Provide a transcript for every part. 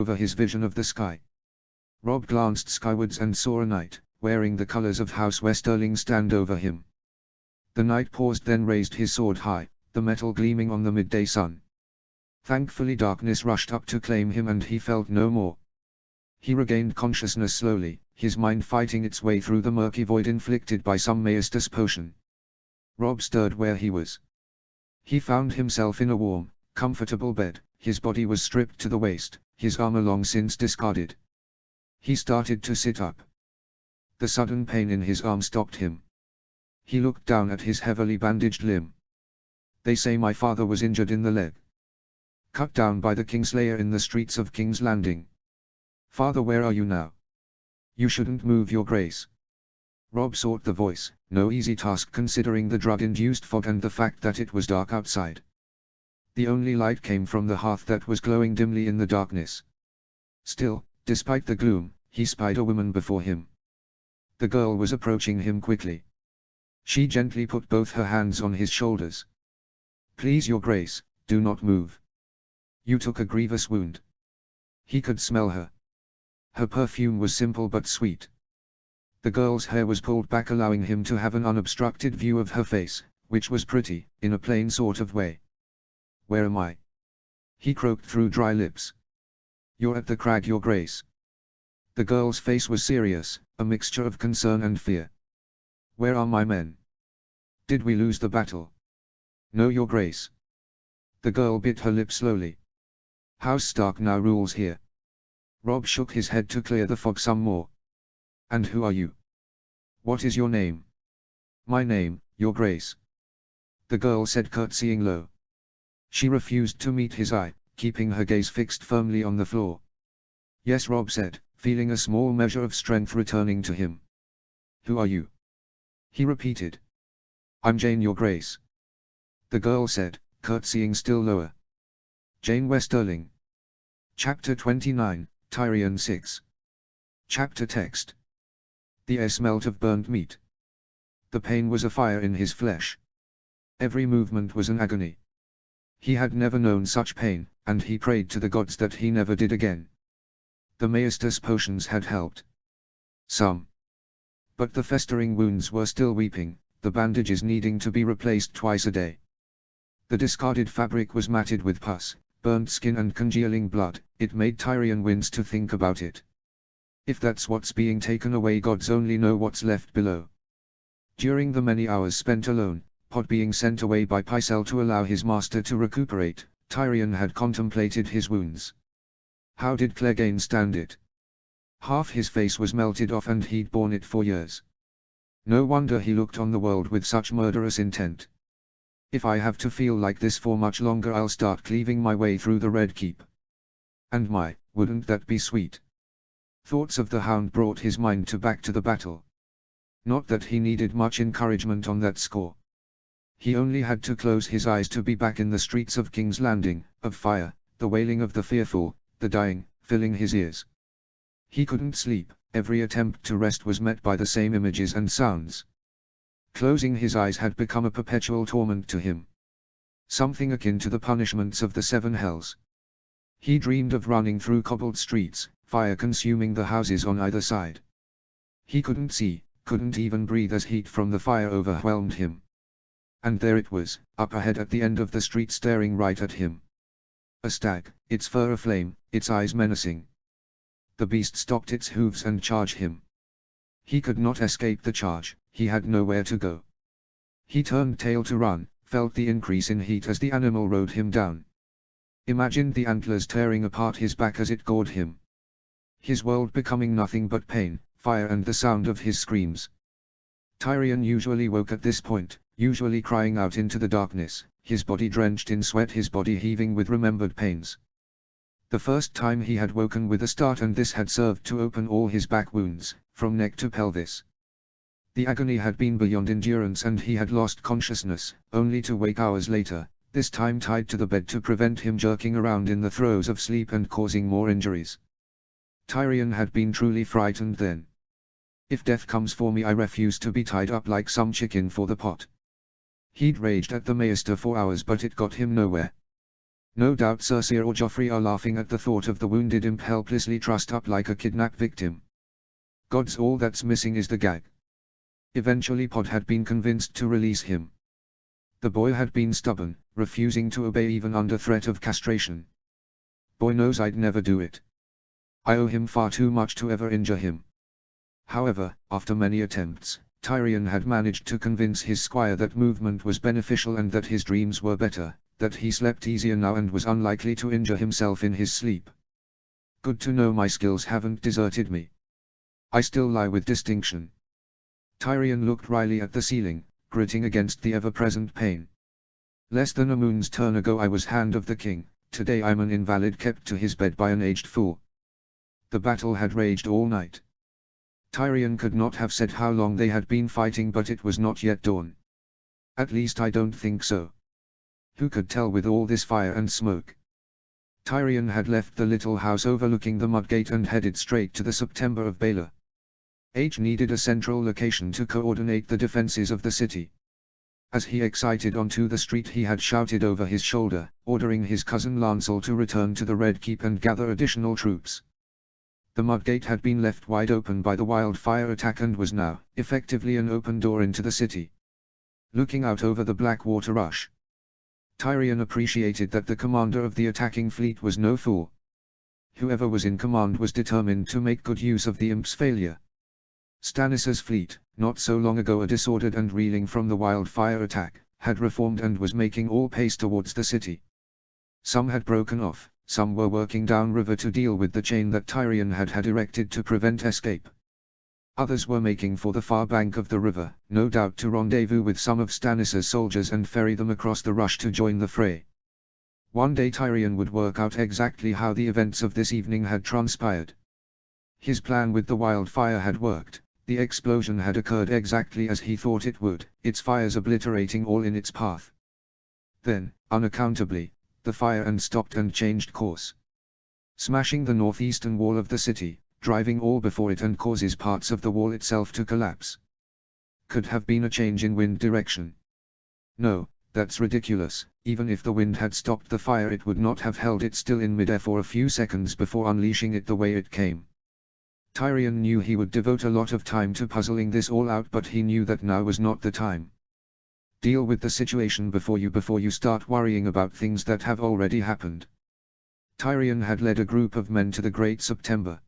over his vision of the sky. Rob glanced skywards and saw a knight, wearing the colors of House Westerling, stand over him. The knight paused, then raised his sword high, the metal gleaming on the midday sun. Thankfully darkness rushed up to claim him and he felt no more. He regained consciousness slowly, his mind fighting its way through the murky void inflicted by some Maestus potion. Rob stirred where he was. He found himself in a warm, comfortable bed. His body was stripped to the waist, his armor long since discarded. He started to sit up. The sudden pain in his arm stopped him. He looked down at his heavily bandaged limb. They say my father was injured in the leg. Cut down by the Kingslayer in the streets of King's Landing. Father, where are you now? You shouldn't move, your grace. Rob sought the voice, no easy task considering the drug-induced fog and the fact that it was dark outside. The only light came from the hearth that was glowing dimly in the darkness. Still, despite the gloom, he spied a woman before him. The girl was approaching him quickly. She gently put both her hands on his shoulders. Please, your grace, do not move. You took a grievous wound. He could smell her. Her perfume was simple but sweet. The girl's hair was pulled back, allowing him to have an unobstructed view of her face, which was pretty, in a plain sort of way. Where am I? He croaked through dry lips. You're at the crag, your grace. The girl's face was serious, a mixture of concern and fear. Where are my men? Did we lose the battle? No, your grace. The girl bit her lip slowly. House Stark now rules here. Rob shook his head to clear the fog some more. And who are you? What is your name? My name, your grace. The girl said, curtsying low. She refused to meet his eye, keeping her gaze fixed firmly on the floor. Yes, Rob said, feeling a small measure of strength returning to him. Who are you? He repeated. I'm Jane, your grace. The girl said, curtsying still lower. Jane Westerling. Chapter 29, Tyrion 6. Chapter text. The air smelt of burnt meat. The pain was a fire in his flesh. Every movement was an agony. He had never known such pain, and he prayed to the gods that he never did again. The Maestus potions had helped. Some. But the festering wounds were still weeping, the bandages needing to be replaced twice a day. The discarded fabric was matted with pus, burnt skin and congealing blood. It made Tyrion wince to think about it. If that's what's being taken away, gods only know what's left below. During the many hours spent alone, Pod being sent away by Pycelle to allow his master to recuperate, Tyrion had contemplated his wounds. How did Clegane stand it? Half his face was melted off and he'd borne it for years. No wonder he looked on the world with such murderous intent. If I have to feel like this for much longer, I'll start cleaving my way through the Red Keep. And wouldn't that be sweet? Thoughts of the Hound brought his mind back to the battle. Not that he needed much encouragement on that score. He only had to close his eyes to be back in the streets of King's Landing, of fire, the wailing of the fearful, the dying, filling his ears. He couldn't sleep, every attempt to rest was met by the same images and sounds. Closing his eyes had become a perpetual torment to him. Something akin to the punishments of the Seven Hells. He dreamed of running through cobbled streets, fire consuming the houses on either side. He couldn't see, couldn't even breathe as heat from the fire overwhelmed him. And there it was, up ahead at the end of the street, staring right at him. A stag, its fur aflame, its eyes menacing. The beast stopped its hooves and charged him. He could not escape the charge, he had nowhere to go. He turned tail to run, felt the increase in heat as the animal rode him down. Imagined the antlers tearing apart his back as it gored him. His world becoming nothing but pain, fire and the sound of his screams. Tyrion usually woke at this point, usually crying out into the darkness, his body drenched in sweat, his body heaving with remembered pains. The first time he had woken with a start, and this had served to open all his back wounds, from neck to pelvis. The agony had been beyond endurance and he had lost consciousness, only to wake hours later, this time tied to the bed to prevent him jerking around in the throes of sleep and causing more injuries. Tyrion had been truly frightened then. If death comes for me, I refuse to be tied up like some chicken for the pot. He'd raged at the Maester for hours, but it got him nowhere. No doubt Cersei or Joffrey are laughing at the thought of the wounded imp helplessly trussed up like a kidnapped victim. God's all that's missing is the gag. Eventually Pod had been convinced to release him. The boy had been stubborn, refusing to obey even under threat of castration. Boy knows I'd never do it. I owe him far too much to ever injure him. However, after many attempts, Tyrion had managed to convince his squire that movement was beneficial and that his dreams were better, that he slept easier now and was unlikely to injure himself in his sleep. Good to know my skills haven't deserted me. I still lie with distinction. Tyrion looked wryly at the ceiling, gritting against the ever-present pain. Less than a moon's turn ago I was Hand of the King, today I'm an invalid kept to his bed by an aged fool. The battle had raged all night. Tyrion could not have said how long they had been fighting, but it was not yet dawn. At least I don't think so. Who could tell with all this fire and smoke? Tyrion had left the little house overlooking the Mudgate and headed straight to the September of Baelor. H needed a central location to coordinate the defenses of the city. As he exited onto the street he had shouted over his shoulder, ordering his cousin Lancel to return to the Red Keep and gather additional troops. The Mudgate had been left wide open by the wildfire attack and was now, effectively, an open door into the city. Looking out over the Blackwater rush, Tyrion appreciated that the commander of the attacking fleet was no fool. Whoever was in command was determined to make good use of the imp's failure. Stannis's fleet, not so long ago a disordered and reeling from the wildfire attack, had reformed and was making all pace towards the city. Some had broken off, some were working downriver to deal with the chain that Tyrion had erected to prevent escape. Others were making for the far bank of the river, no doubt to rendezvous with some of Stannis's soldiers and ferry them across the rush to join the fray. One day Tyrion would work out exactly how the events of this evening had transpired. His plan with the wildfire had worked. The explosion had occurred exactly as he thought it would, its fires obliterating all in its path. Then, unaccountably, the fire stopped and changed course, smashing the northeastern wall of the city, driving all before it and causes parts of the wall itself to collapse. Could have been a change in wind direction. No, that's ridiculous. Even if the wind had stopped the fire it would not have held it still in midair for a few seconds before unleashing it the way it came. Tyrion knew he would devote a lot of time to puzzling this all out, but he knew that now was not the time. Deal with the situation before you start worrying about things that have already happened. Tyrion had led a group of men to the Great September.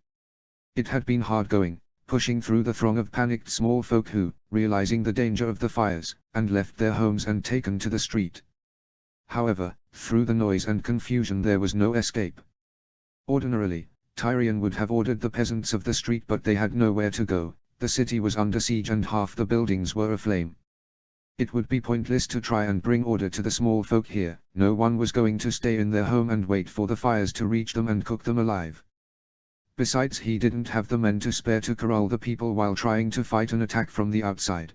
It had been hard going, pushing through the throng of panicked small folk who, realizing the danger of the fires, and left their homes and taken to the street. However, through the noise and confusion there was no escape. Ordinarily, Tyrion would have ordered the peasants of the street, but they had nowhere to go. The city was under siege and half the buildings were aflame. It would be pointless to try and bring order to the small folk here. No one was going to stay in their home and wait for the fires to reach them and cook them alive. Besides, he didn't have the men to spare to corral the people while trying to fight an attack from the outside.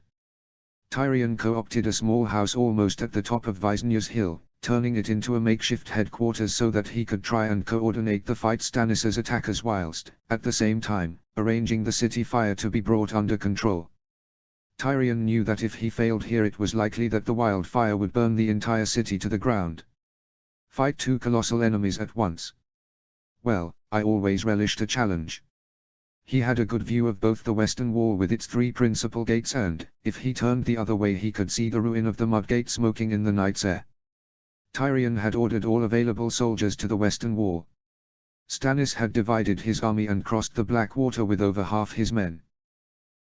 Tyrion co-opted a small house almost at the top of Visnyas Hill, turning it into a makeshift headquarters so that he could try and coordinate the fight Stannis's attackers whilst, at the same time, arranging the city fire to be brought under control. Tyrion knew that if he failed here it was likely that the wildfire would burn the entire city to the ground. Fight two colossal enemies at once. Well, I always relished a challenge. He had a good view of both the western wall with its three principal gates and, if he turned the other way he could see the ruin of the Mudgate smoking in the night's air. Tyrion had ordered all available soldiers to the western wall. Stannis had divided his army and crossed the Blackwater with over half his men.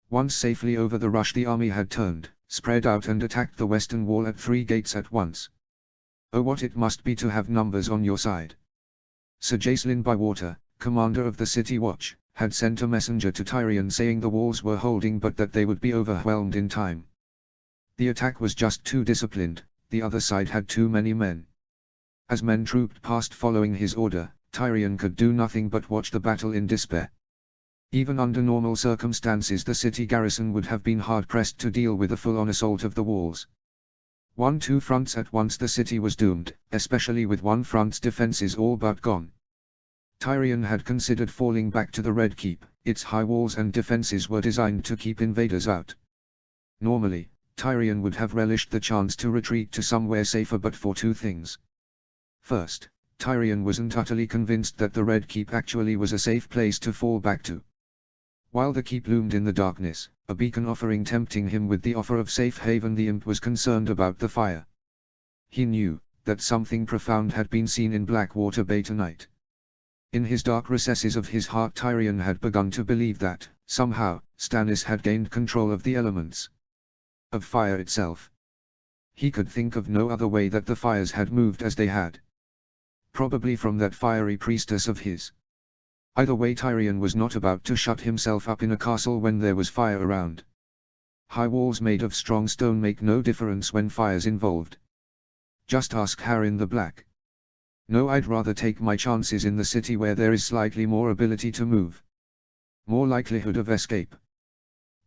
Once safely over the rush the army had turned, spread out and attacked the western wall at three gates at once. Oh, what it must be to have numbers on your side. Sir Jacelyn Bywater, commander of the City Watch, had sent a messenger to Tyrion saying the walls were holding but that they would be overwhelmed in time. The attack was just too disciplined, the other side had too many men. As men trooped past following his order, Tyrion could do nothing but watch the battle in despair. Even under normal circumstances the city garrison would have been hard-pressed to deal with a full-on assault of the walls. 1-2 fronts at once the city was doomed, especially with one front's defenses all but gone. Tyrion had considered falling back to the Red Keep. Its high walls and defenses were designed to keep invaders out. Normally, Tyrion would have relished the chance to retreat to somewhere safer but for two things. First, Tyrion wasn't utterly convinced that the Red Keep actually was a safe place to fall back to. While the keep loomed in the darkness, a beacon offering tempting him with the offer of safe haven, the imp was concerned about the fire. He knew that something profound had been seen in Blackwater Bay tonight. In his dark recesses of his heart, Tyrion had begun to believe that, somehow, Stannis had gained control of the elements. Of fire itself. He could think of no other way that the fires had moved as they had. Probably from that fiery priestess of his. Either way, Tyrion was not about to shut himself up in a castle when there was fire around. High walls made of strong stone make no difference when fire's involved. Just ask Harren the Black. No, I'd rather take my chances in the city where there is slightly more ability to move. More likelihood of escape.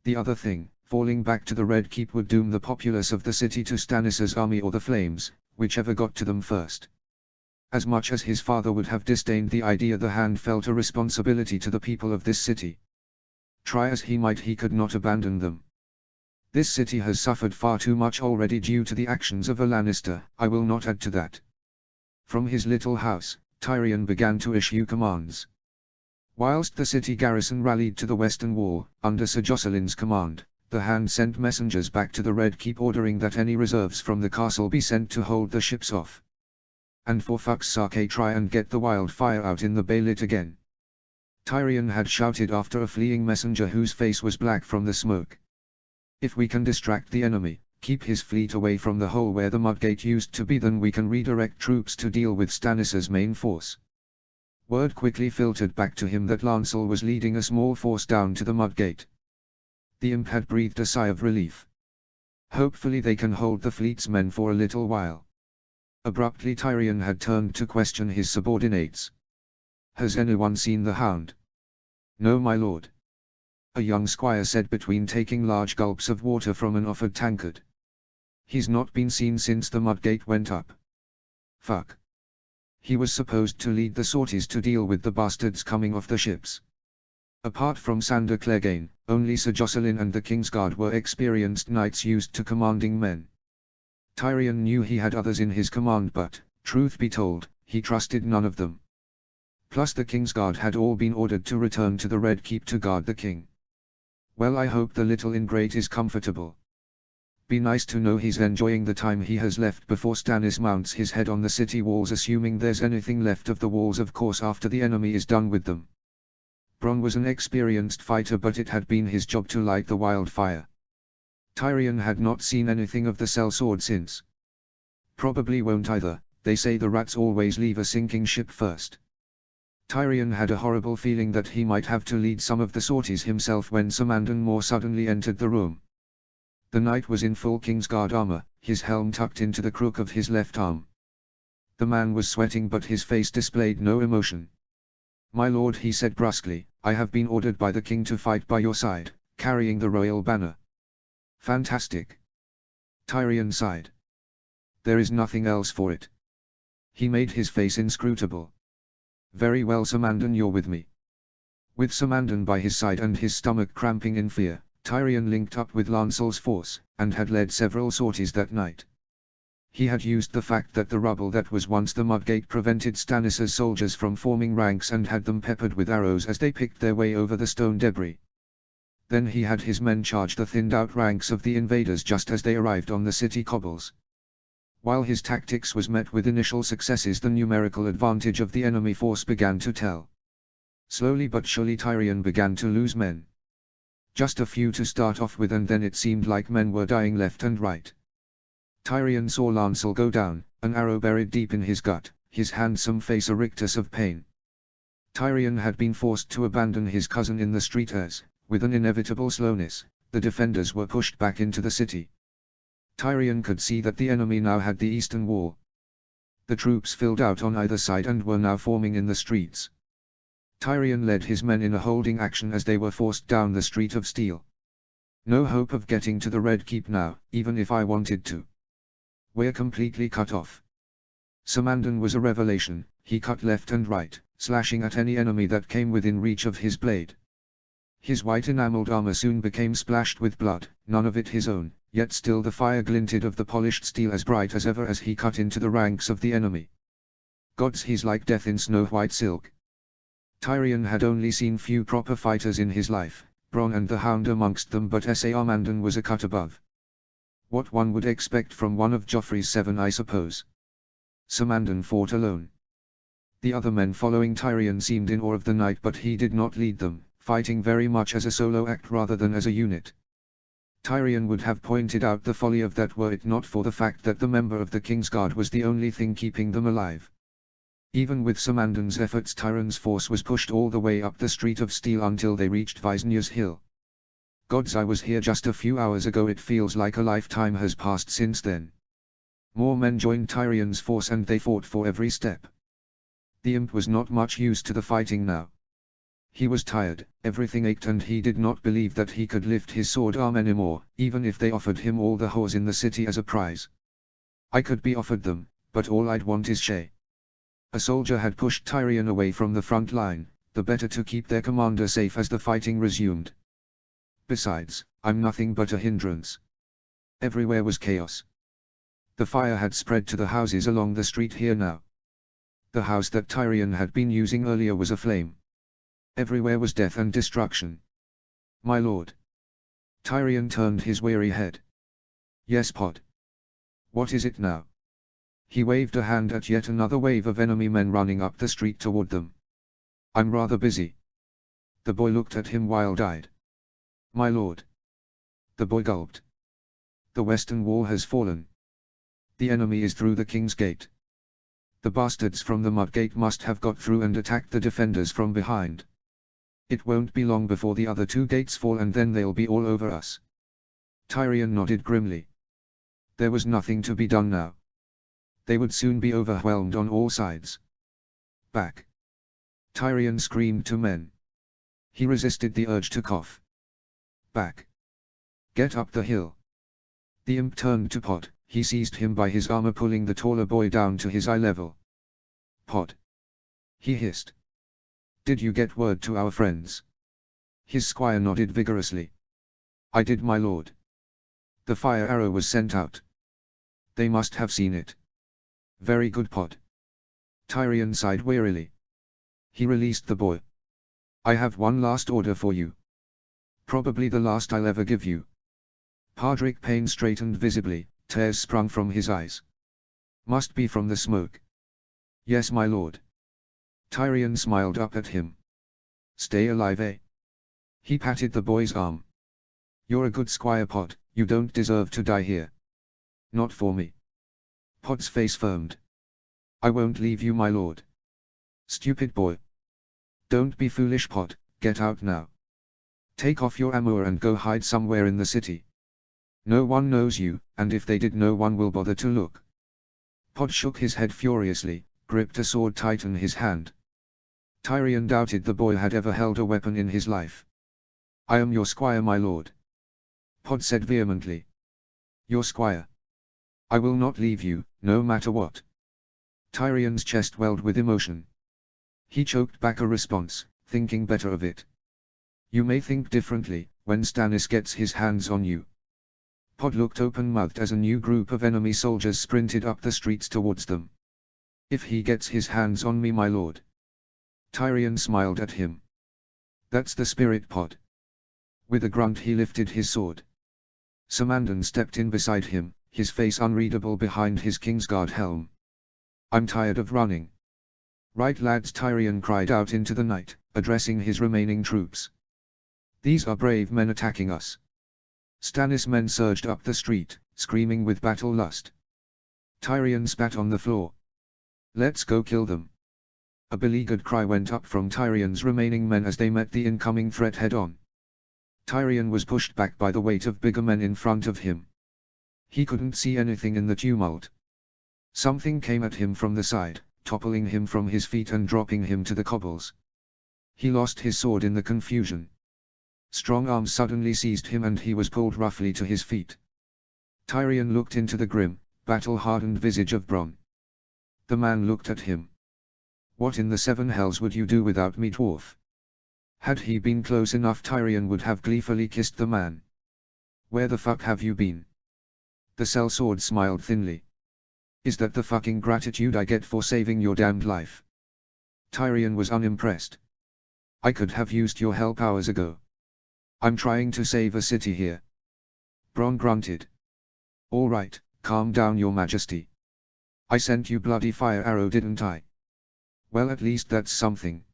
The other thing, falling back to the Red Keep would doom the populace of the city to Stannis's army or the flames, whichever got to them first. As much as his father would have disdained the idea, the Hand felt a responsibility to the people of this city. Try as he might, he could not abandon them. This city has suffered far too much already due to the actions of a Lannister. I will not add to that. From his little house, Tyrion began to issue commands. Whilst the city garrison rallied to the western wall, under Sir Jocelyn's command, the Hand sent messengers back to the Red Keep ordering that any reserves from the castle be sent to hold the ships off. And for fuck's sake, try and get the wildfire out in the bay lit again. Tyrion had shouted after a fleeing messenger whose face was black from the smoke. If we can distract the enemy, keep his fleet away from the hole where the Mudgate used to be, then we can redirect troops to deal with Stannis's main force. Word quickly filtered back to him that Lancel was leading a small force down to the Mudgate. The imp had breathed a sigh of relief. Hopefully they can hold the fleet's men for a little while. Abruptly Tyrion had turned to question his subordinates. Has anyone seen the Hound? No, my lord. A young squire said between taking large gulps of water from an offered tankard. He's not been seen since the Mudgate went up. Fuck. He was supposed to lead the sorties to deal with the bastards coming off the ships. Apart from Sandor Clegane, only Sir Jocelyn and the Kingsguard were experienced knights used to commanding men. Tyrion knew he had others in his command, but, truth be told, he trusted none of them. Plus the Kingsguard had all been ordered to return to the Red Keep to guard the king. Well, I hope the little ingrate is comfortable. Be nice to know he's enjoying the time he has left before Stannis mounts his head on the city walls, assuming there's anything left of the walls, of course, after the enemy is done with them. Bronn was an experienced fighter, but it had been his job to light the wildfire. Tyrion had not seen anything of the sellsword since. Probably won't either. They say the rats always leave a sinking ship first. Tyrion had a horrible feeling that he might have to lead some of the sorties himself when Sir Mandon Moore suddenly entered the room. The knight was in full Kingsguard armor, his helm tucked into the crook of his left arm. The man was sweating, but his face displayed no emotion. My lord, he said brusquely, I have been ordered by the king to fight by your side, carrying the royal banner. Fantastic. Tyrion sighed. There is nothing else for it. He made his face inscrutable. Very well, Sir Mandon, you're with me. With Sir Mandon by his side and his stomach cramping in fear, Tyrion linked up with Lancel's force, and had led several sorties that night. He had used the fact that the rubble that was once the Mudgate prevented Stannis's soldiers from forming ranks and had them peppered with arrows as they picked their way over the stone debris. Then he had his men charge the thinned-out ranks of the invaders just as they arrived on the city cobbles. While his tactics was met with initial successes, the numerical advantage of the enemy force began to tell. Slowly but surely Tyrion began to lose men. Just a few to start off with, and then it seemed like men were dying left and right. Tyrion saw Lancel go down, an arrow buried deep in his gut, his handsome face a rictus of pain. Tyrion had been forced to abandon his cousin in the street as, with an inevitable slowness, the defenders were pushed back into the city. Tyrion could see that the enemy now had the eastern wall. The troops filled out on either side and were now forming in the streets. Tyrion led his men in a holding action as they were forced down the street of steel. No hope of getting to the Red Keep now, even if I wanted to. We're completely cut off. Sir Mandon was a revelation. He cut left and right, slashing at any enemy that came within reach of his blade. His white enameled armor soon became splashed with blood, none of it his own, yet still the fire glinted of the polished steel as bright as ever as he cut into the ranks of the enemy. Gods, he's like death in snow-white silk. Tyrion had only seen few proper fighters in his life, Bronn and the Hound amongst them, but Armandan was a cut above. What one would expect from one of Joffrey's 7, I suppose. Samandon fought alone. The other men following Tyrion seemed in awe of the knight, but he did not lead them, fighting very much as a solo act rather than as a unit. Tyrion would have pointed out the folly of that were it not for the fact that the member of the Kingsguard was the only thing keeping them alive. Even with Samandon's efforts, Tyrion's force was pushed all the way up the Street of Steel until they reached Visnyas Hill. Gods, I was here just a few hours ago. It feels like a lifetime has passed since then. More men joined Tyrion's force and they fought for every step. The imp was not much used to the fighting now. He was tired, everything ached, and he did not believe that he could lift his sword arm anymore, even if they offered him all the whores in the city as a prize. I could be offered them, but all I'd want is Shae. A soldier had pushed Tyrion away from the front line, the better to keep their commander safe as the fighting resumed. Besides, I'm nothing but a hindrance. Everywhere was chaos. The fire had spread to the houses along the street here now. The house that Tyrion had been using earlier was aflame. Everywhere was death and destruction. My lord. Tyrion turned his weary head. Yes, Pod. What is it now? He waved a hand at yet another wave of enemy men running up the street toward them. I'm rather busy. The boy looked at him wild-eyed. My lord. The boy gulped. The western wall has fallen. The enemy is through the King's Gate. The bastards from the Mudgate must have got through and attacked the defenders from behind. It won't be long before the other 2 gates fall, and then they'll be all over us. Tyrion nodded grimly. There was nothing to be done now. They would soon be overwhelmed on all sides. Back! Tyrion screamed to men. He resisted the urge to cough. Back! Get up the hill! The imp turned to Pod. He seized him by his armor, pulling the taller boy down to his eye level. Pod! He hissed. Did you get word to our friends? His squire nodded vigorously. I did, my lord. The fire arrow was sent out. They must have seen it. Very good, Pod. Tyrion sighed wearily. He released the boy. I have one last order for you. Probably the last I'll ever give you. Podrick Payne straightened visibly, tears sprung from his eyes. Must be from the smoke. Yes, my lord. Tyrion smiled up at him. Stay alive, eh? He patted the boy's arm. You're a good squire, Pod, you don't deserve to die here. Not for me. Pod's face firmed. I won't leave you, my lord. Stupid boy. Don't be foolish, Pod, get out now. Take off your armor and go hide somewhere in the city. No one knows you, and if they did, no one will bother to look. Pod shook his head furiously, gripped a sword tight in his hand. Tyrion doubted the boy had ever held a weapon in his life. I am your squire, my lord. Pod said vehemently. Your squire. I will not leave you, no matter what. Tyrion's chest welled with emotion. He choked back a response, thinking better of it. You may think differently, when Stannis gets his hands on you. Pod looked open-mouthed as a new group of enemy soldiers sprinted up the streets towards them. If he gets his hands on me, my lord. Tyrion smiled at him. That's the spirit, Pod. With a grunt he lifted his sword. Samandon stepped in beside him, his face unreadable behind his Kingsguard helm. I'm tired of running. Right, lads, Tyrion cried out into the night, addressing his remaining troops. These are brave men attacking us. Stannis' men surged up the street, screaming with battle lust. Tyrion spat on the floor. Let's go kill them. A beleaguered cry went up from Tyrion's remaining men as they met the incoming threat head-on. Tyrion was pushed back by the weight of bigger men in front of him. He couldn't see anything in the tumult. Something came at him from the side, toppling him from his feet and dropping him to the cobbles. He lost his sword in the confusion. Strong arms suddenly seized him and he was pulled roughly to his feet. Tyrion looked into the grim, battle-hardened visage of Bronn. The man looked at him. What in the 7 hells would you do without me, dwarf? Had he been close enough, Tyrion would have gleefully kissed the man. Where the fuck have you been? The sellsword smiled thinly. Is that the fucking gratitude I get for saving your damned life? Tyrion was unimpressed. I could have used your help hours ago. I'm trying to save a city here. Bronn grunted. All right, calm down, your majesty. I sent you bloody fire arrow, didn't I? Well, at least that's something.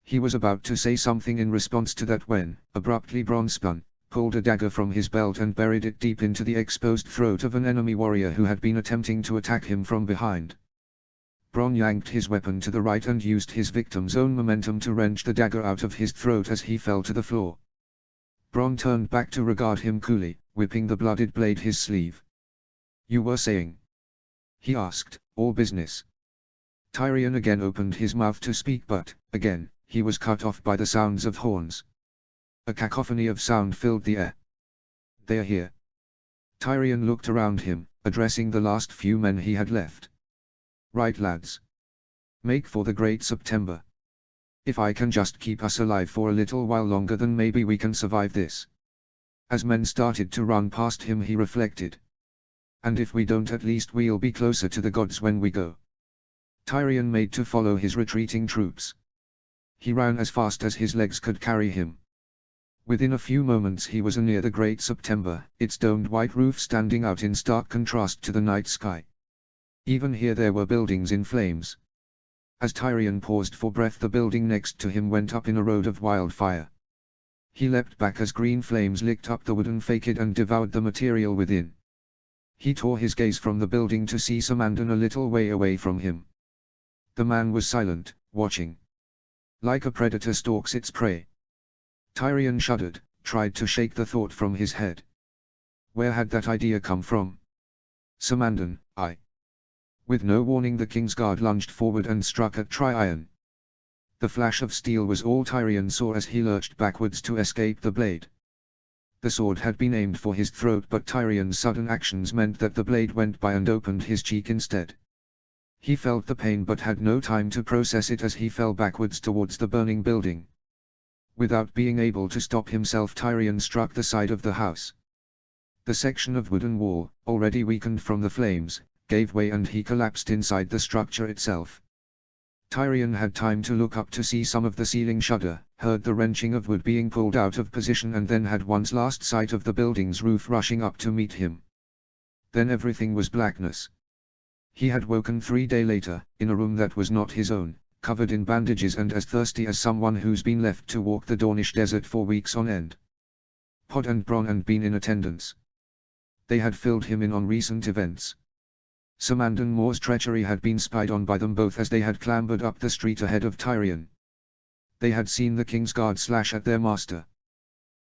He was about to say something in response to that when, abruptly, Bronn spun, pulled a dagger from his belt and buried it deep into the exposed throat of an enemy warrior who had been attempting to attack him from behind. Bronn yanked his weapon to the right and used his victim's own momentum to wrench the dagger out of his throat as he fell to the floor. Bronn turned back to regard him coolly, whipping the blooded blade his sleeve. You were saying? He asked, all business. Tyrion again opened his mouth to speak, but, again, he was cut off by the sounds of horns. A cacophony of sound filled the air. They are here. Tyrion looked around him, addressing the last few men he had left. Right, lads. Make for the Great September. If I can just keep us alive for a little while longer, then maybe we can survive this. As men started to run past him, he reflected. And if we don't, at least we'll be closer to the gods when we go. Tyrion made to follow his retreating troops. He ran as fast as his legs could carry him. Within a few moments he was near the Great September, its domed white roof standing out in stark contrast to the night sky. Even here there were buildings in flames. As Tyrion paused for breath, the building next to him went up in a road of wildfire. He leapt back as green flames licked up the wooden facade and devoured the material within. He tore his gaze from the building to see Samandon a little way away from him. The man was silent, watching. Like a predator stalks its prey. Tyrion shuddered, tried to shake the thought from his head. Where had that idea come from? Samandon, I. With no warning, the Kingsguard lunged forward and struck at Tyrion. The flash of steel was all Tyrion saw as he lurched backwards to escape the blade. The sword had been aimed for his throat, but Tyrion's sudden actions meant that the blade went by and opened his cheek instead. He felt the pain but had no time to process it as he fell backwards towards the burning building. Without being able to stop himself, Tyrion struck the side of the house. The section of wooden wall, already weakened from the flames, gave way and he collapsed inside the structure itself. Tyrion had time to look up to see some of the ceiling shudder, heard the wrenching of wood being pulled out of position, and then had one's last sight of the building's roof rushing up to meet him. Then everything was blackness. He had woken 3 days later, in a room that was not his own, covered in bandages and as thirsty as someone who's been left to walk the Dornish desert for weeks on end. Pod and Bronn had been in attendance. They had filled him in on recent events. Samandon Moore's treachery had been spied on by them both as they had clambered up the street ahead of Tyrion. They had seen the Kingsguard slash at their master.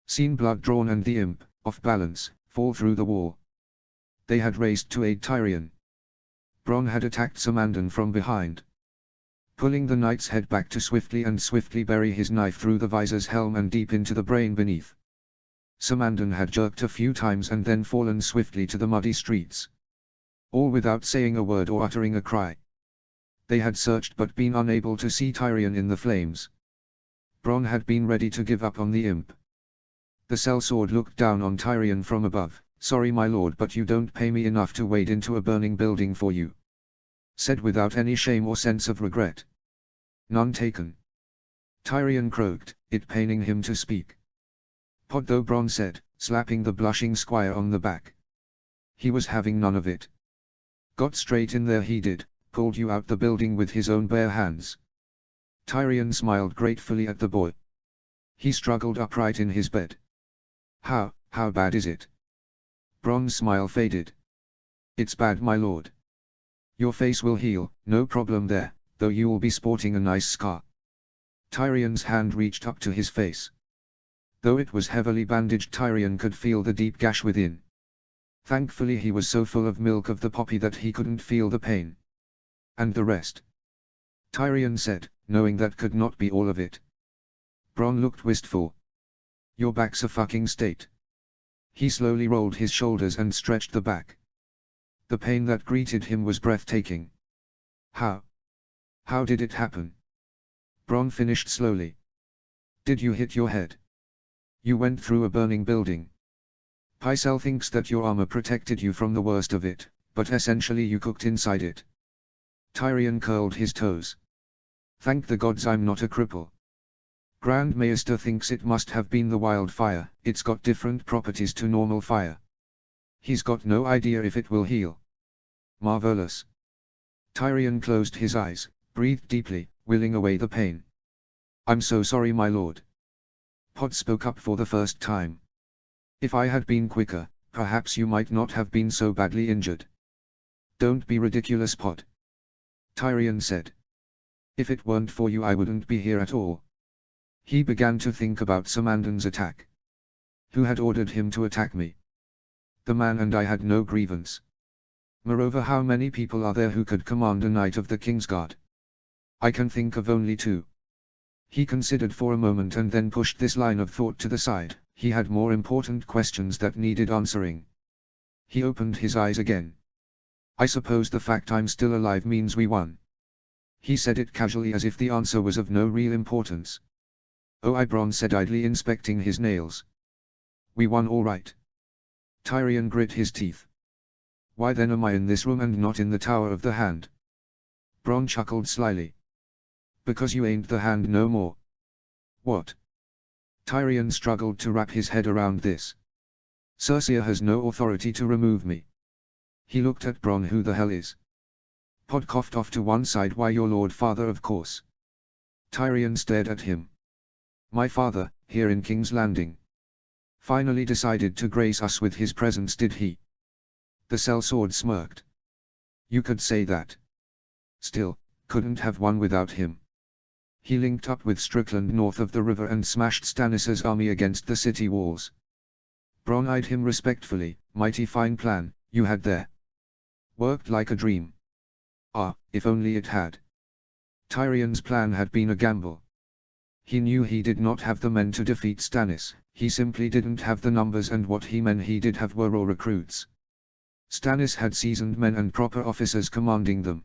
Seen blood drawn and the imp, off balance, fall through the wall. They had raced to aid Tyrion. Bronn had attacked Samandon from behind. Pulling the knight's head back to swiftly bury his knife through the visor's helm and deep into the brain beneath. Samandon had jerked a few times and then fallen swiftly to the muddy streets. All without saying a word or uttering a cry. They had searched but been unable to see Tyrion in the flames. Bronn had been ready to give up on the imp. The sellsword looked down on Tyrion from above. Sorry my lord, but you don't pay me enough to wade into a burning building for you. Said without any shame or sense of regret. None taken. Tyrion croaked, it paining him to speak. Pod though, Bronn said, slapping the blushing squire on the back. He was having none of it. Got straight in there he did, pulled you out the building with his own bare hands. Tyrion smiled gratefully at the boy. He struggled upright in his bed. How bad is it? Bronn's smile faded. It's bad my lord. Your face will heal, no problem there, though you will be sporting a nice scar. Tyrion's hand reached up to his face. Though it was heavily bandaged, Tyrion could feel the deep gash within. Thankfully he was so full of milk of the poppy that he couldn't feel the pain. And the rest? Tyrion said, knowing that could not be all of it. Bronn looked wistful. Your back's a fucking state. He slowly rolled his shoulders and stretched the back. The pain that greeted him was breathtaking. How did it happen? Bronn finished slowly. Did you hit your head? You went through a burning building. Pycelle thinks that your armor protected you from the worst of it, but essentially you cooked inside it. Tyrion curled his toes. Thank the gods I'm not a cripple. Grand Maester thinks it must have been the wildfire, it's got different properties to normal fire. He's got no idea if it will heal. Marvelous. Tyrion closed his eyes, breathed deeply, willing away the pain. I'm so sorry my lord. Pod spoke up for the first time. If I had been quicker, perhaps you might not have been so badly injured. Don't be ridiculous, Pod. Tyrion said. If it weren't for you I wouldn't be here at all. He began to think about Sir Mandon's attack. Who had ordered him to attack me? The man and I had no grievance. Moreover, how many people are there who could command a knight of the Kingsguard? I can think of only 2. He considered for a moment and then pushed this line of thought to the side. He had more important questions that needed answering. He opened his eyes again. I suppose the fact I'm still alive means we won. He said it casually as if the answer was of no real importance. Oh, Bronn said idly, inspecting his nails. We won all right. Tyrion grit his teeth. Why then am I in this room and not in the Tower of the Hand? Bronn chuckled slyly. Because you ain't the Hand no more. What? Tyrion struggled to wrap his head around this. Cersei has no authority to remove me. He looked at Bronn. Who the hell is? Pod coughed off to one side. Why, your Lord Father, of course. Tyrion stared at him. My father, here in King's Landing. Finally decided to grace us with his presence, did he? The sellsword smirked. You could say that. Still, couldn't have won without him. He linked up with Strickland north of the river and smashed Stannis' army against the city walls. Bronn eyed him respectfully. Mighty fine plan you had there. Worked like a dream. Ah, if only it had. Tyrion's plan had been a gamble. He knew he did not have the men to defeat Stannis. He simply didn't have the numbers, and what men he did have were raw recruits. Stannis had seasoned men and proper officers commanding them.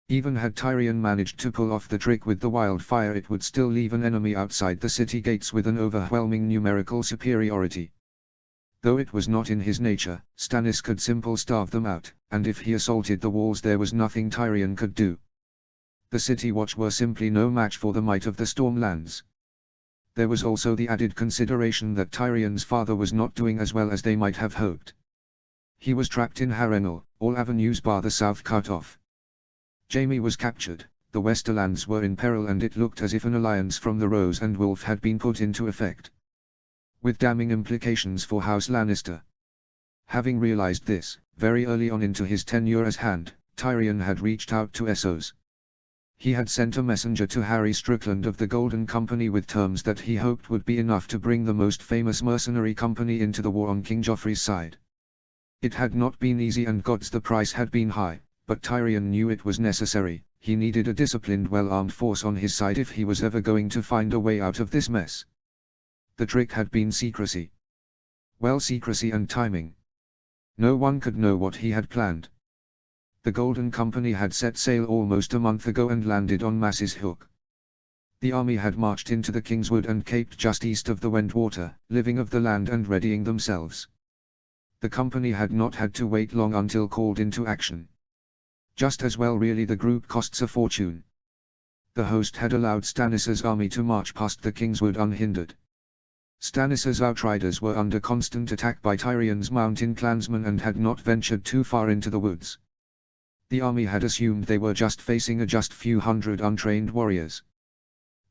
Even had Tyrion managed to pull off the trick with the wildfire, it would still leave an enemy outside the city gates with an overwhelming numerical superiority. Though it was not in his nature, Stannis could simply starve them out, and if he assaulted the walls there was nothing Tyrion could do. The City Watch were simply no match for the might of the Stormlands. There was also the added consideration that Tyrion's father was not doing as well as they might have hoped. He was trapped in Harrenhal, all avenues bar the south cut off. Jaime was captured, the Westerlands were in peril, and it looked as if an alliance from the Rose and Wolf had been put into effect. With damning implications for House Lannister. Having realized this, very early on into his tenure as Hand, Tyrion had reached out to Essos. He had sent a messenger to Harry Strickland of the Golden Company with terms that he hoped would be enough to bring the most famous mercenary company into the war on King Joffrey's side. It had not been easy, and gods, the price had been high, but Tyrion knew it was necessary. He needed a disciplined, well-armed force on his side if he was ever going to find a way out of this mess. The trick had been secrecy. Well, secrecy and timing. No one could know what he had planned. The Golden Company had set sail almost a month ago and landed on Mass's Hook. The army had marched into the Kingswood and caped just east of the Wentwater, living of the land and readying themselves. The company had not had to wait long until called into action. Just as well, really. The group costs a fortune. The host had allowed Stannis' army to march past the Kingswood unhindered. Stannis' outriders were under constant attack by Tyrion's mountain clansmen and had not ventured too far into the woods. The army had assumed they were just facing a few hundred untrained warriors.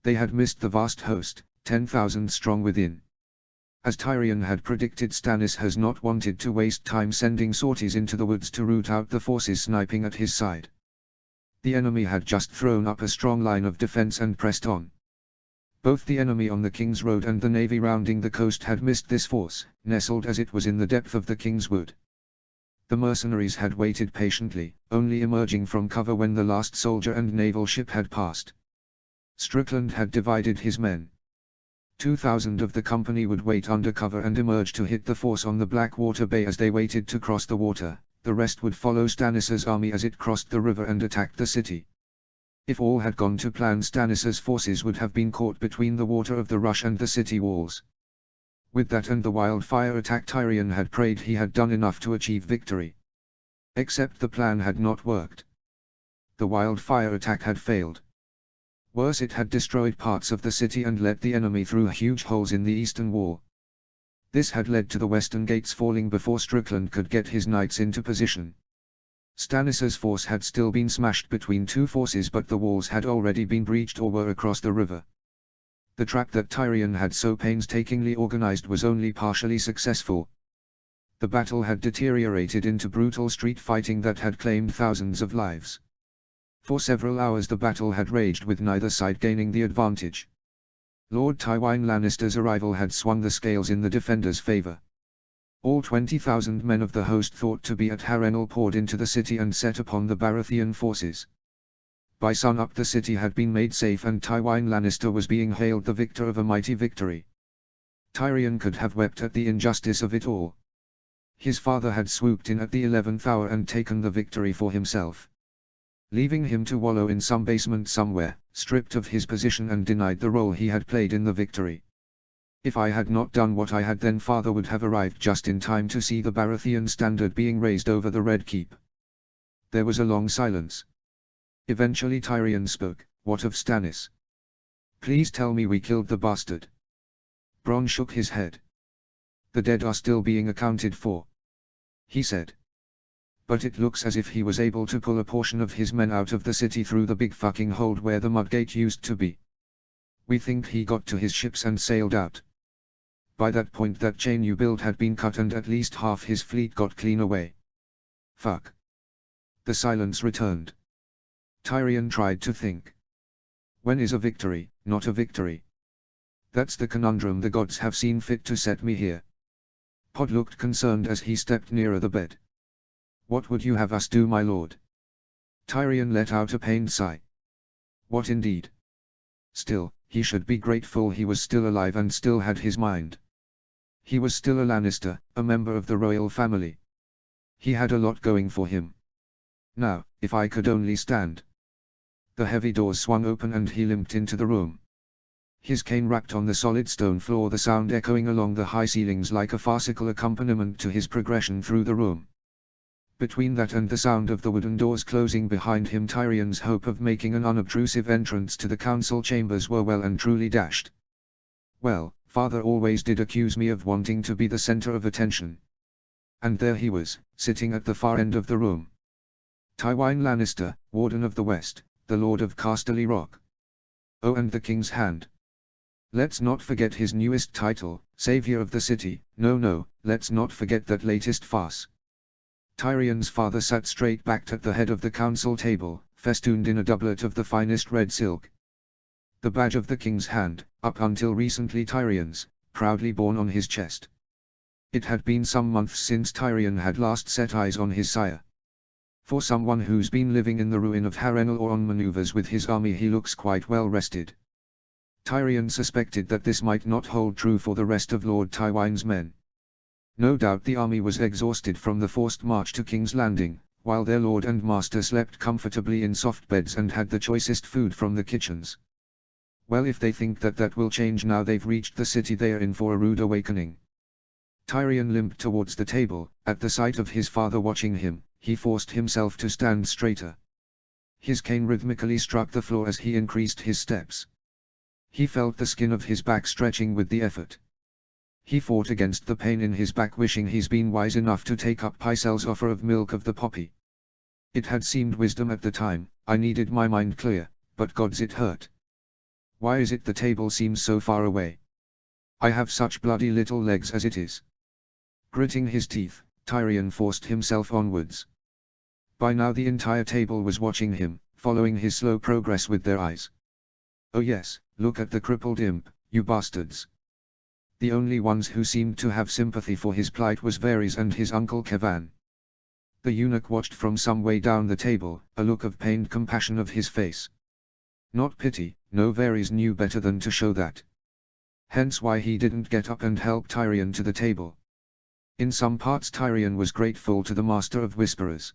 They had missed the vast host, 10,000 strong within. As Tyrion had predicted, Stannis has not wanted to waste time sending sorties into the woods to root out the forces sniping at his side. The enemy had just thrown up a strong line of defense and pressed on. Both the enemy on the King's Road and the navy rounding the coast had missed this force, nestled as it was in the depth of the Kingswood. The mercenaries had waited patiently, only emerging from cover when the last soldier and naval ship had passed. Strickland had divided his men. 2,000 of the company would wait under cover and emerge to hit the force on the Blackwater Bay as they waited to cross the water. The rest would follow Stannis' army as it crossed the river and attacked the city. If all had gone to plan, Stannis' forces would have been caught between the water of the Rush and the city walls. With that and the wildfire attack, Tyrion had prayed he had done enough to achieve victory. Except the plan had not worked. The wildfire attack had failed. Worse, it had destroyed parts of the city and let the enemy through huge holes in the eastern wall. This had led to the western gates falling before Strickland could get his knights into position. Stannis's force had still been smashed between two forces, but the walls had already been breached or were across the river. The trap that Tyrion had so painstakingly organized was only partially successful. The battle had deteriorated into brutal street fighting that had claimed thousands of lives. For several hours the battle had raged with neither side gaining the advantage. Lord Tywin Lannister's arrival had swung the scales in the defenders' favor. All 20,000 men of the host thought to be at Harrenhal poured into the city and set upon the Baratheon forces. By sunup the city had been made safe and Tywin Lannister was being hailed the victor of a mighty victory. Tyrion could have wept at the injustice of it all. His father had swooped in at the 11th hour and taken the victory for himself, leaving him to wallow in some basement somewhere, stripped of his position and denied the role he had played in the victory. If I had not done what I had, then father would have arrived just in time to see the Baratheon standard being raised over the Red Keep. There was a long silence. Eventually Tyrion spoke. What of Stannis? Please tell me we killed the bastard. Bronn shook his head. The dead are still being accounted for, he said. But it looks as if he was able to pull a portion of his men out of the city through the big fucking hold where the Mudgate used to be. We think he got to his ships and sailed out. By that point that chain you built had been cut and at least half his fleet got clean away. Fuck. The silence returned. Tyrion tried to think. When is a victory, not a victory? That's the conundrum the gods have seen fit to set me here. Pod looked concerned as he stepped nearer the bed. What would you have us do, my lord? Tyrion let out a pained sigh. What indeed? Still, he should be grateful he was still alive and still had his mind. He was still a Lannister, a member of the royal family. He had a lot going for him. Now, if I could only stand. The heavy doors swung open and he limped into the room. His cane rapped on the solid stone floor, the sound echoing along the high ceilings like a farcical accompaniment to his progression through the room. Between that and the sound of the wooden doors closing behind him, Tyrion's hope of making an unobtrusive entrance to the council chambers were well and truly dashed. Well, father always did accuse me of wanting to be the center of attention. And there he was, sitting at the far end of the room. Tywin Lannister, Warden of the West, the Lord of Casterly Rock. Oh, and the King's Hand. Let's not forget his newest title, Savior of the City. No, let's not forget that latest farce. Tyrion's father sat straight-backed at the head of the council table, festooned in a doublet of the finest red silk. The badge of the King's Hand, up until recently Tyrion's, proudly borne on his chest. It had been some months since Tyrion had last set eyes on his sire. For someone who's been living in the ruin of Harrenhal or on maneuvers with his army, he looks quite well rested. Tyrion suspected that this might not hold true for the rest of Lord Tywin's men. No doubt the army was exhausted from the forced march to King's Landing, while their lord and master slept comfortably in soft beds and had the choicest food from the kitchens. Well, if they think that that will change now they've reached the city, they are in for a rude awakening. Tyrion limped towards the table. At the sight of his father watching him, he forced himself to stand straighter. His cane rhythmically struck the floor as he increased his steps. He felt the skin of his back stretching with the effort. He fought against the pain in his back, wishing he's been wise enough to take up Pycelle's offer of milk of the poppy. It had seemed wisdom at the time. I needed my mind clear, but gods, it hurt. Why is it the table seems so far away? I have such bloody little legs as it is. Gritting his teeth, Tyrion forced himself onwards. By now the entire table was watching him, following his slow progress with their eyes. Oh yes, look at the crippled imp, you bastards. The only ones who seemed to have sympathy for his plight was Varys and his uncle Kevan. The eunuch watched from some way down the table, a look of pained compassion of his face. Not pity. No, Varys knew better than to show that. Hence why he didn't get up and help Tyrion to the table. In some parts Tyrion was grateful to the Master of Whisperers.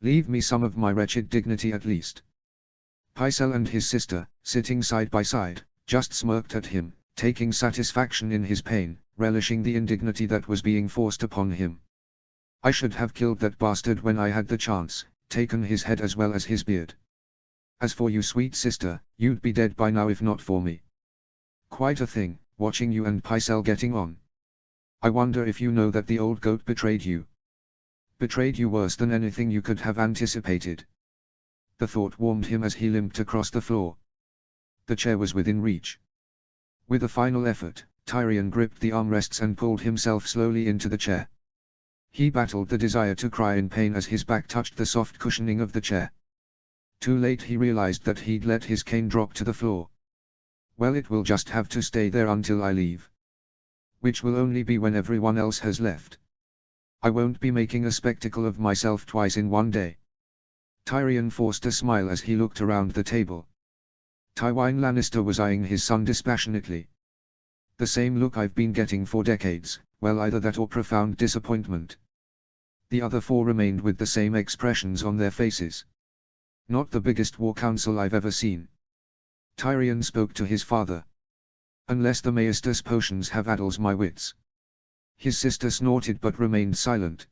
Leave me some of my wretched dignity at least. Pycelle and his sister, sitting side by side, just smirked at him, taking satisfaction in his pain, relishing the indignity that was being forced upon him. I should have killed that bastard when I had the chance, taken his head as well as his beard. As for you, sweet sister, you'd be dead by now if not for me. Quite a thing, watching you and Pycelle getting on. I wonder if you know that the old goat betrayed you. Betrayed you worse than anything you could have anticipated. The thought warmed him as he limped across the floor. The chair was within reach. With a final effort, Tyrion gripped the armrests and pulled himself slowly into the chair. He battled the desire to cry in pain as his back touched the soft cushioning of the chair. Too late he realized that he'd let his cane drop to the floor. Well, it will just have to stay there until I leave. Which will only be when everyone else has left. I won't be making a spectacle of myself twice in one day. Tyrion forced a smile as he looked around the table. Tywin Lannister was eyeing his son dispassionately. The same look I've been getting for decades, well, either that or profound disappointment. The other four remained with the same expressions on their faces. Not the biggest war council I've ever seen. Tyrion spoke to his father. Unless the Maester's potions have addles my wits. His sister snorted but remained silent.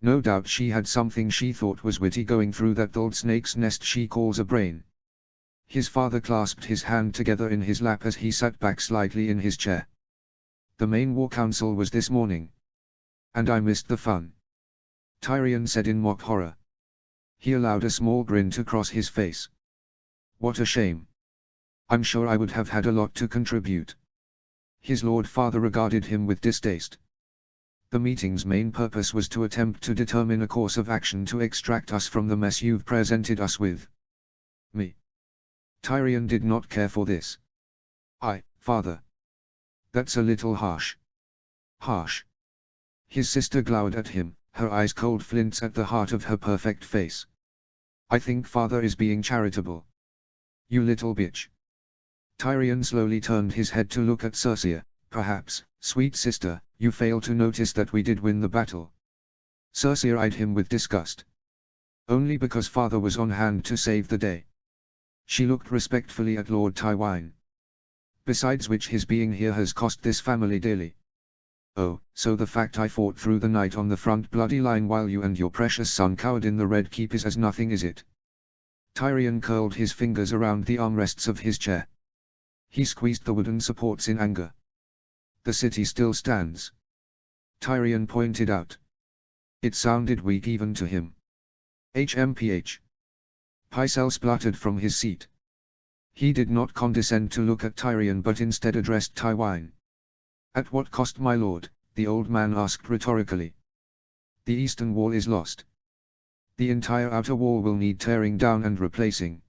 No doubt she had something she thought was witty going through that old snake's nest she calls a brain. His father clasped his hand together in his lap as he sat back slightly in his chair. The main war council was this morning. And I missed the fun. Tyrion said in mock horror. He allowed a small grin to cross his face. What a shame. I'm sure I would have had a lot to contribute. His lord father regarded him with distaste. The meeting's main purpose was to attempt to determine a course of action to extract us from the mess you've presented us with. Me. Tyrion did not care for this. Father. That's a little harsh. Harsh. His sister glowered at him, her eyes cold flints at the heart of her perfect face. I think father is being charitable. You little bitch. Tyrion slowly turned his head to look at Cersei. Perhaps, sweet sister, you fail to notice that we did win the battle. Cersei eyed him with disgust. Only because father was on hand to save the day. She looked respectfully at Lord Tywin. Besides which his being here has cost this family dearly. Oh, so the fact I fought through the night on the front bloody line while you and your precious son cowered in the Red Keep is as nothing, is it? Tyrion curled his fingers around the armrests of his chair. He squeezed the wooden supports in anger. The city still stands. Tyrion pointed out. It sounded weak even to him. HMPH. Pycelle spluttered from his seat. He did not condescend to look at Tyrion but instead addressed Tywin. At what cost, my lord? The old man asked rhetorically. The eastern wall is lost. The entire outer wall will need tearing down and replacing.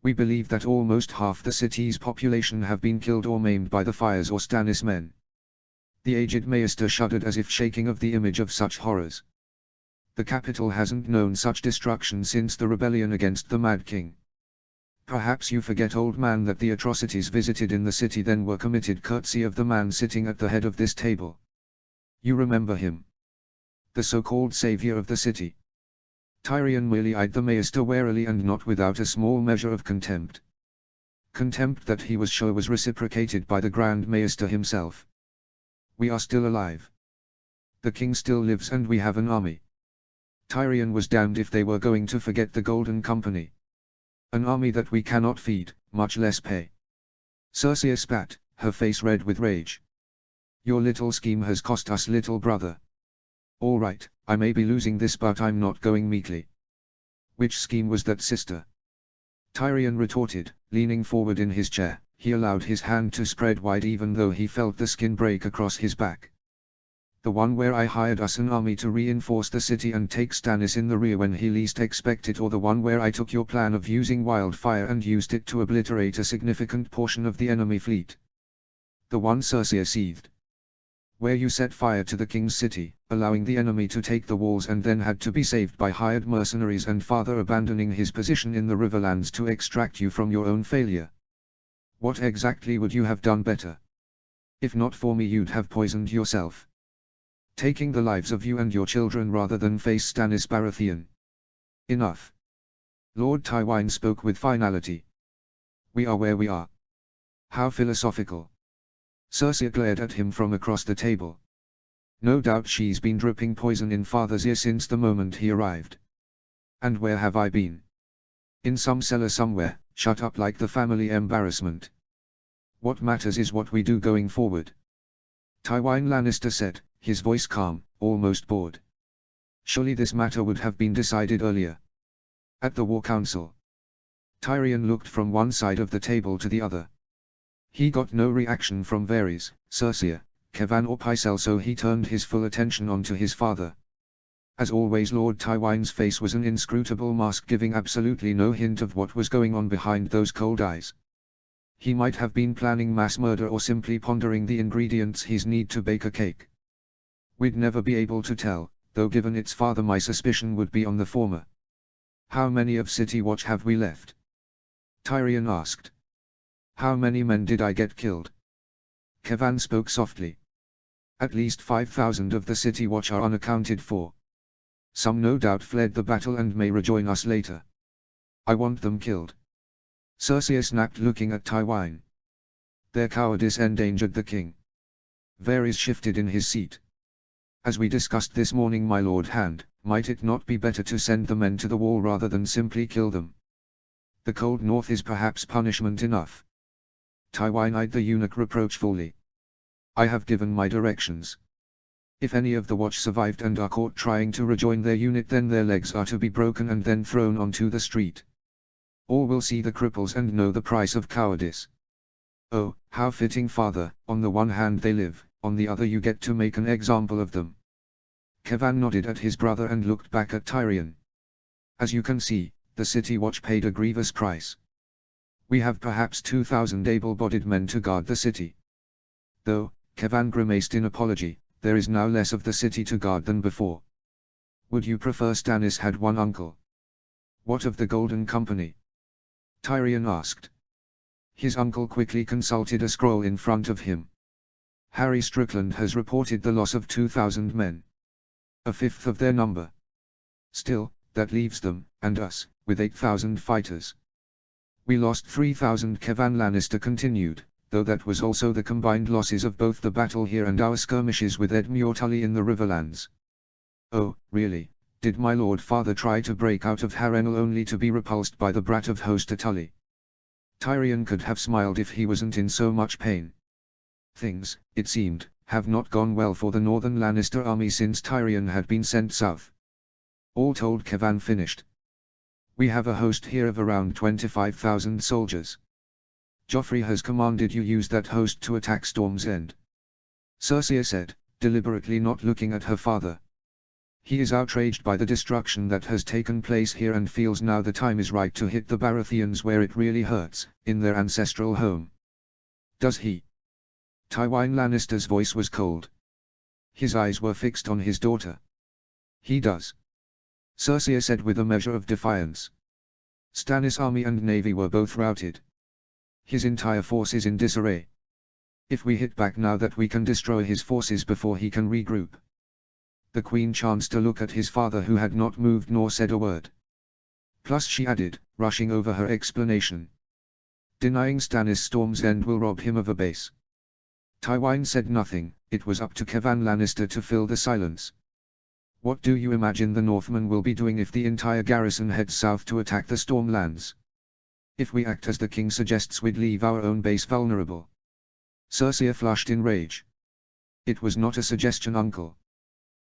We believe that almost half the city's population have been killed or maimed by the fires or Stannis men. The aged Maester shuddered as if shaking of the image of such horrors. The capital hasn't known such destruction since the rebellion against the Mad King. Perhaps you forget, old man, that the atrocities visited in the city then were committed courtesy of the man sitting at the head of this table. You remember him. The so-called savior of the city. Tyrion merely eyed the Maester warily and not without a small measure of contempt. Contempt that he was sure was reciprocated by the Grand Maester himself. We are still alive. The king still lives and we have an army. Tyrion was damned if they were going to forget the Golden Company. An army that we cannot feed, much less pay. Cersei spat, her face red with rage. Your little scheme has cost us, little brother. All right, I may be losing this but I'm not going meekly. Which scheme was that, sister? Tyrion retorted, leaning forward in his chair. He allowed his hand to spread wide even though he felt the skin break across his back. The one where I hired us an army to reinforce the city and take Stannis in the rear when he least expected, or the one where I took your plan of using wildfire and used it to obliterate a significant portion of the enemy fleet? The one, Cersei seethed. Where you set fire to the king's city, allowing the enemy to take the walls and then had to be saved by hired mercenaries and father abandoning his position in the Riverlands to extract you from your own failure. What exactly would you have done better? If not for me, you'd have poisoned yourself. Taking the lives of you and your children rather than face Stannis Baratheon. Enough. Lord Tywin spoke with finality. We are where we are. How philosophical. Cersei glared at him from across the table. No doubt she's been dripping poison in father's ear since the moment he arrived. And where have I been? In some cellar somewhere, shut up like the family embarrassment. What matters is what we do going forward. Tywin Lannister said, his voice calm, almost bored. Surely this matter would have been decided earlier. At the War Council. Tyrion looked from one side of the table to the other. He got no reaction from Varys, Cersei, Kevan or Pycelle, so he turned his full attention onto his father. As always, Lord Tywin's face was an inscrutable mask, giving absolutely no hint of what was going on behind those cold eyes. He might have been planning mass murder or simply pondering the ingredients he's need to bake a cake. We'd never be able to tell, though given its father my suspicion would be on the former. How many of City Watch have we left? Tyrion asked. How many men did I get killed? Kevan spoke softly. At least 5,000 of the City Watch are unaccounted for. Some no doubt fled the battle and may rejoin us later. I want them killed. Cersei snapped, looking at Tywin. Their cowardice endangered the king. Varys shifted in his seat. As we discussed this morning, my lord Hand, might it not be better to send the men to the wall rather than simply kill them? The cold north is perhaps punishment enough. Tywin eyed the eunuch reproachfully. I have given my directions. If any of the watch survived and are caught trying to rejoin their unit, then their legs are to be broken and then thrown onto the street. All will see the cripples and know the price of cowardice. Oh, how fitting, father. On the one hand they live, on the other you get to make an example of them. Kevan nodded at his brother and looked back at Tyrion. As you can see, the City Watch paid a grievous price. We have perhaps 2,000 able-bodied men to guard the city. Though, Kevan grimaced in apology, there is now less of the city to guard than before. Would you prefer Stannis had one uncle? What of the Golden Company? Tyrion asked. His uncle quickly consulted a scroll in front of him. Harry Strickland has reported the loss of 2,000 men. A fifth of their number. Still, that leaves them, and us, with 8,000 fighters. We lost 3,000, Kevan Lannister continued, though that was also the combined losses of both the battle here and our skirmishes with Edmure Tully in the Riverlands. Oh, really? Did my lord father try to break out of Harrenhal only to be repulsed by the brat of Hoster Tully? Tyrion could have smiled if he wasn't in so much pain. Things, it seemed, have not gone well for the northern Lannister army since Tyrion had been sent south. All told, Kevan finished. We have a host here of around 25,000 soldiers. Joffrey has commanded you use that host to attack Storm's End. Cersei said, deliberately not looking at her father. He is outraged by the destruction that has taken place here and feels now the time is right to hit the Baratheons where it really hurts, in their ancestral home. Does he? Tywin Lannister's voice was cold. His eyes were fixed on his daughter. He does. Cersei said with a measure of defiance. Stannis' army and navy were both routed. His entire force is in disarray. If we hit back now, that we can destroy his forces before he can regroup. The Queen chanced to look at his father, who had not moved nor said a word. Plus, she added, rushing over her explanation, denying Stannis Storm's End will rob him of a base. Tywin said nothing. It was up to Kevan Lannister to fill the silence. What do you imagine the Northmen will be doing if the entire garrison heads south to attack the Stormlands? If we act as the king suggests, we'd leave our own base vulnerable. Cersei flushed in rage. It was not a suggestion, uncle.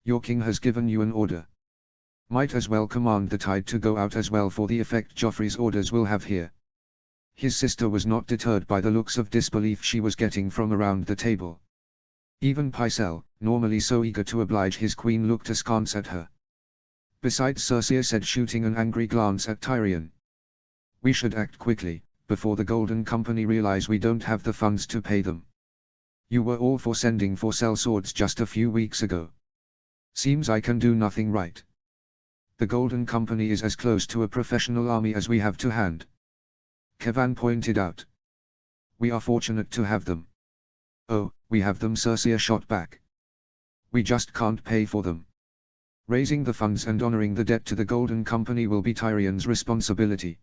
Your king has given you an order. Might as well command the tide to go out as well for the effect Joffrey's orders will have here. His sister was not deterred by the looks of disbelief she was getting from around the table. Even Pycelle, normally so eager to oblige his queen, looked askance at her. Besides, Cersei said, shooting an angry glance at Tyrion, we should act quickly, before the Golden Company realize we don't have the funds to pay them. You were all for sending for sellswords just a few weeks ago. Seems I can do nothing right. The Golden Company is as close to a professional army as we have to hand. Kevan pointed out. We are fortunate to have them. Oh, we have them, Cersei shot back. We just can't pay for them. Raising the funds and honoring the debt to the Golden Company will be Tyrion's responsibility.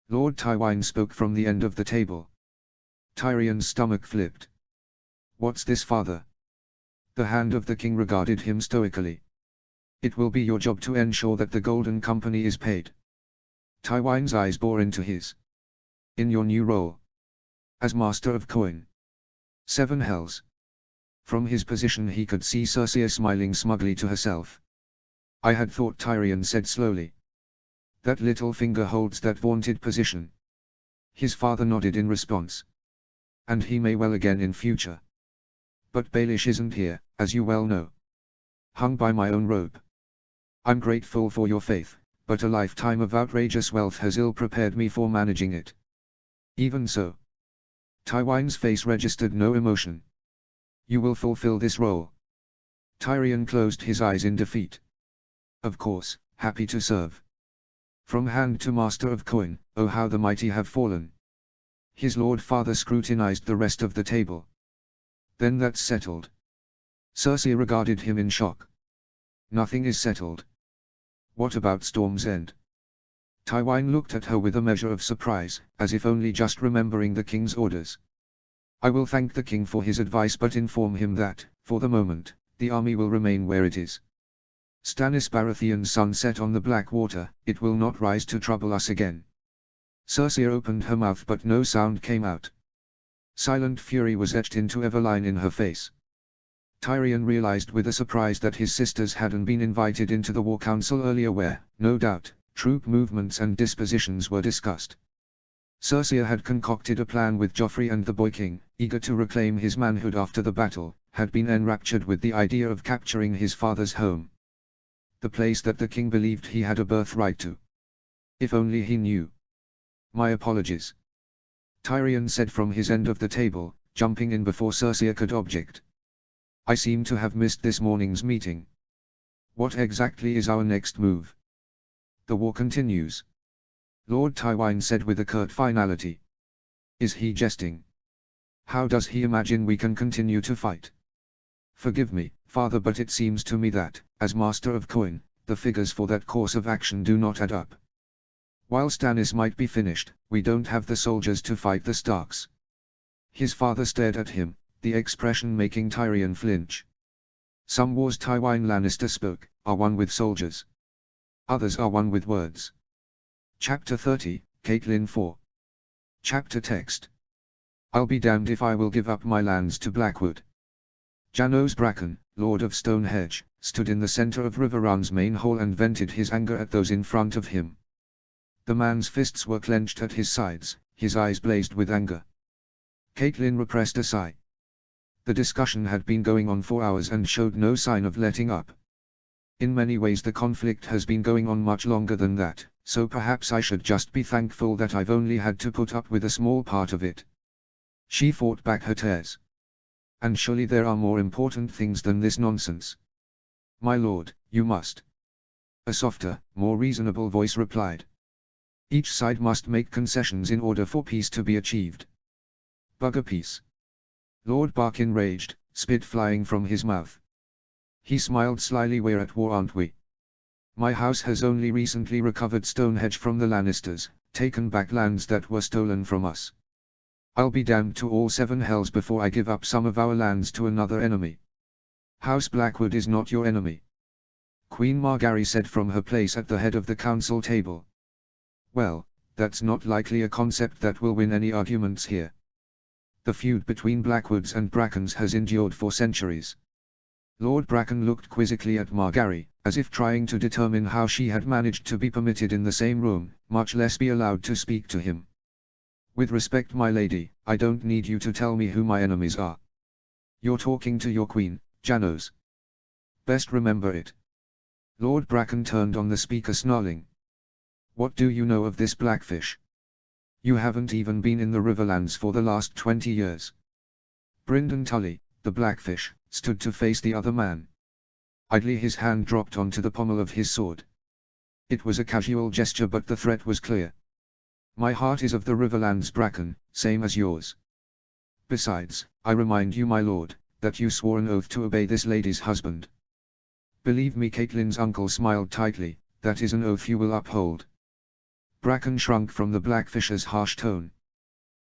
Lord Tywin spoke from the end of the table. Tyrion's stomach flipped. What's this, father? The hand of the king regarded him stoically. It will be your job to ensure that the Golden Company is paid. Tywin's eyes bore into his. In your new role. As Master of Coin. 7 hells. From his position he could see Cersei smiling smugly to herself. I had thought, Tyrion said slowly. That little finger holds that vaunted position. His father nodded in response. And he may well again in future. But Baelish isn't here, as you well know. Hung by my own rope. I'm grateful for your faith, but a lifetime of outrageous wealth has ill-prepared me for managing it. Even so. Tywin's face registered no emotion. You will fulfill this role. Tyrion closed his eyes in defeat. Of course, happy to serve. From hand to Master of Coin, oh how the mighty have fallen. His lord father scrutinized the rest of the table. Then that's settled. Cersei regarded him in shock. Nothing is settled. What about Storm's End? Tywin looked at her with a measure of surprise, as if only just remembering the king's orders. I will thank the king for his advice but inform him that, for the moment, the army will remain where it is. Stannis Baratheon's sun set on the black water, it will not rise to trouble us again. Cersei opened her mouth but no sound came out. Silent fury was etched into every line in her face. Tyrion realized with a surprise that his sisters hadn't been invited into the War Council earlier where, no doubt, troop movements and dispositions were discussed. Cersei had concocted a plan with Joffrey, and the Boy King, eager to reclaim his manhood after the battle, had been enraptured with the idea of capturing his father's home. The place that the king believed he had a birthright to. If only he knew. My apologies. Tyrion said from his end of the table, jumping in before Cersei could object. I seem to have missed this morning's meeting. What exactly is our next move? The war continues. Lord Tywin said with a curt finality. Is he jesting? How does he imagine we can continue to fight? Forgive me, father, but it seems to me that, as Master of Coin, the figures for that course of action do not add up. While Stannis might be finished, we don't have the soldiers to fight the Starks. His father stared at him, the expression making Tyrion flinch. Some wars, Tywin Lannister spoke, are won with soldiers. Others are won with words. Chapter 30, Catelyn 4. Chapter text. I'll be damned if I will give up my lands to Blackwood. Janos Bracken, Lord of Stonehenge, stood in the center of Riverrun's main hall and vented his anger at those in front of him. The man's fists were clenched at his sides, his eyes blazed with anger. Catelyn repressed a sigh. The discussion had been going on for hours and showed no sign of letting up. In many ways the conflict has been going on much longer than that, so perhaps I should just be thankful that I've only had to put up with a small part of it. She fought back her tears. And surely there are more important things than this nonsense. My lord, you must. A softer, more reasonable voice replied. Each side must make concessions in order for peace to be achieved. Bugger peace. Lord Barkin raged, spit flying from his mouth. He smiled slyly. We're at war, aren't we? My house has only recently recovered Stonehenge from the Lannisters, taken back lands that were stolen from us. I'll be damned to all 7 hells before I give up some of our lands to another enemy. House Blackwood is not your enemy. Queen Margaery said from her place at the head of the council table. Well, that's not likely a concept that will win any arguments here. The feud between Blackwoods and Brackens has endured for centuries. Lord Bracken looked quizzically at Margaery, as if trying to determine how she had managed to be permitted in the same room, much less be allowed to speak to him. With respect, my lady, I don't need you to tell me who my enemies are. You're talking to your queen, Janos. Best remember it. Lord Bracken turned on the speaker, snarling. What do you know of this Blackfish? You haven't even been in the Riverlands for the last 20 years. Brynden Tully, the Blackfish, stood to face the other man. Idly his hand dropped onto the pommel of his sword. It was a casual gesture, but the threat was clear. My heart is of the Riverlands, Bracken, same as yours. Besides, I remind you, my lord, that you swore an oath to obey this lady's husband. Believe me, Catelyn's uncle smiled tightly, that is an oath you will uphold. Bracken shrunk from the Blackfish's harsh tone.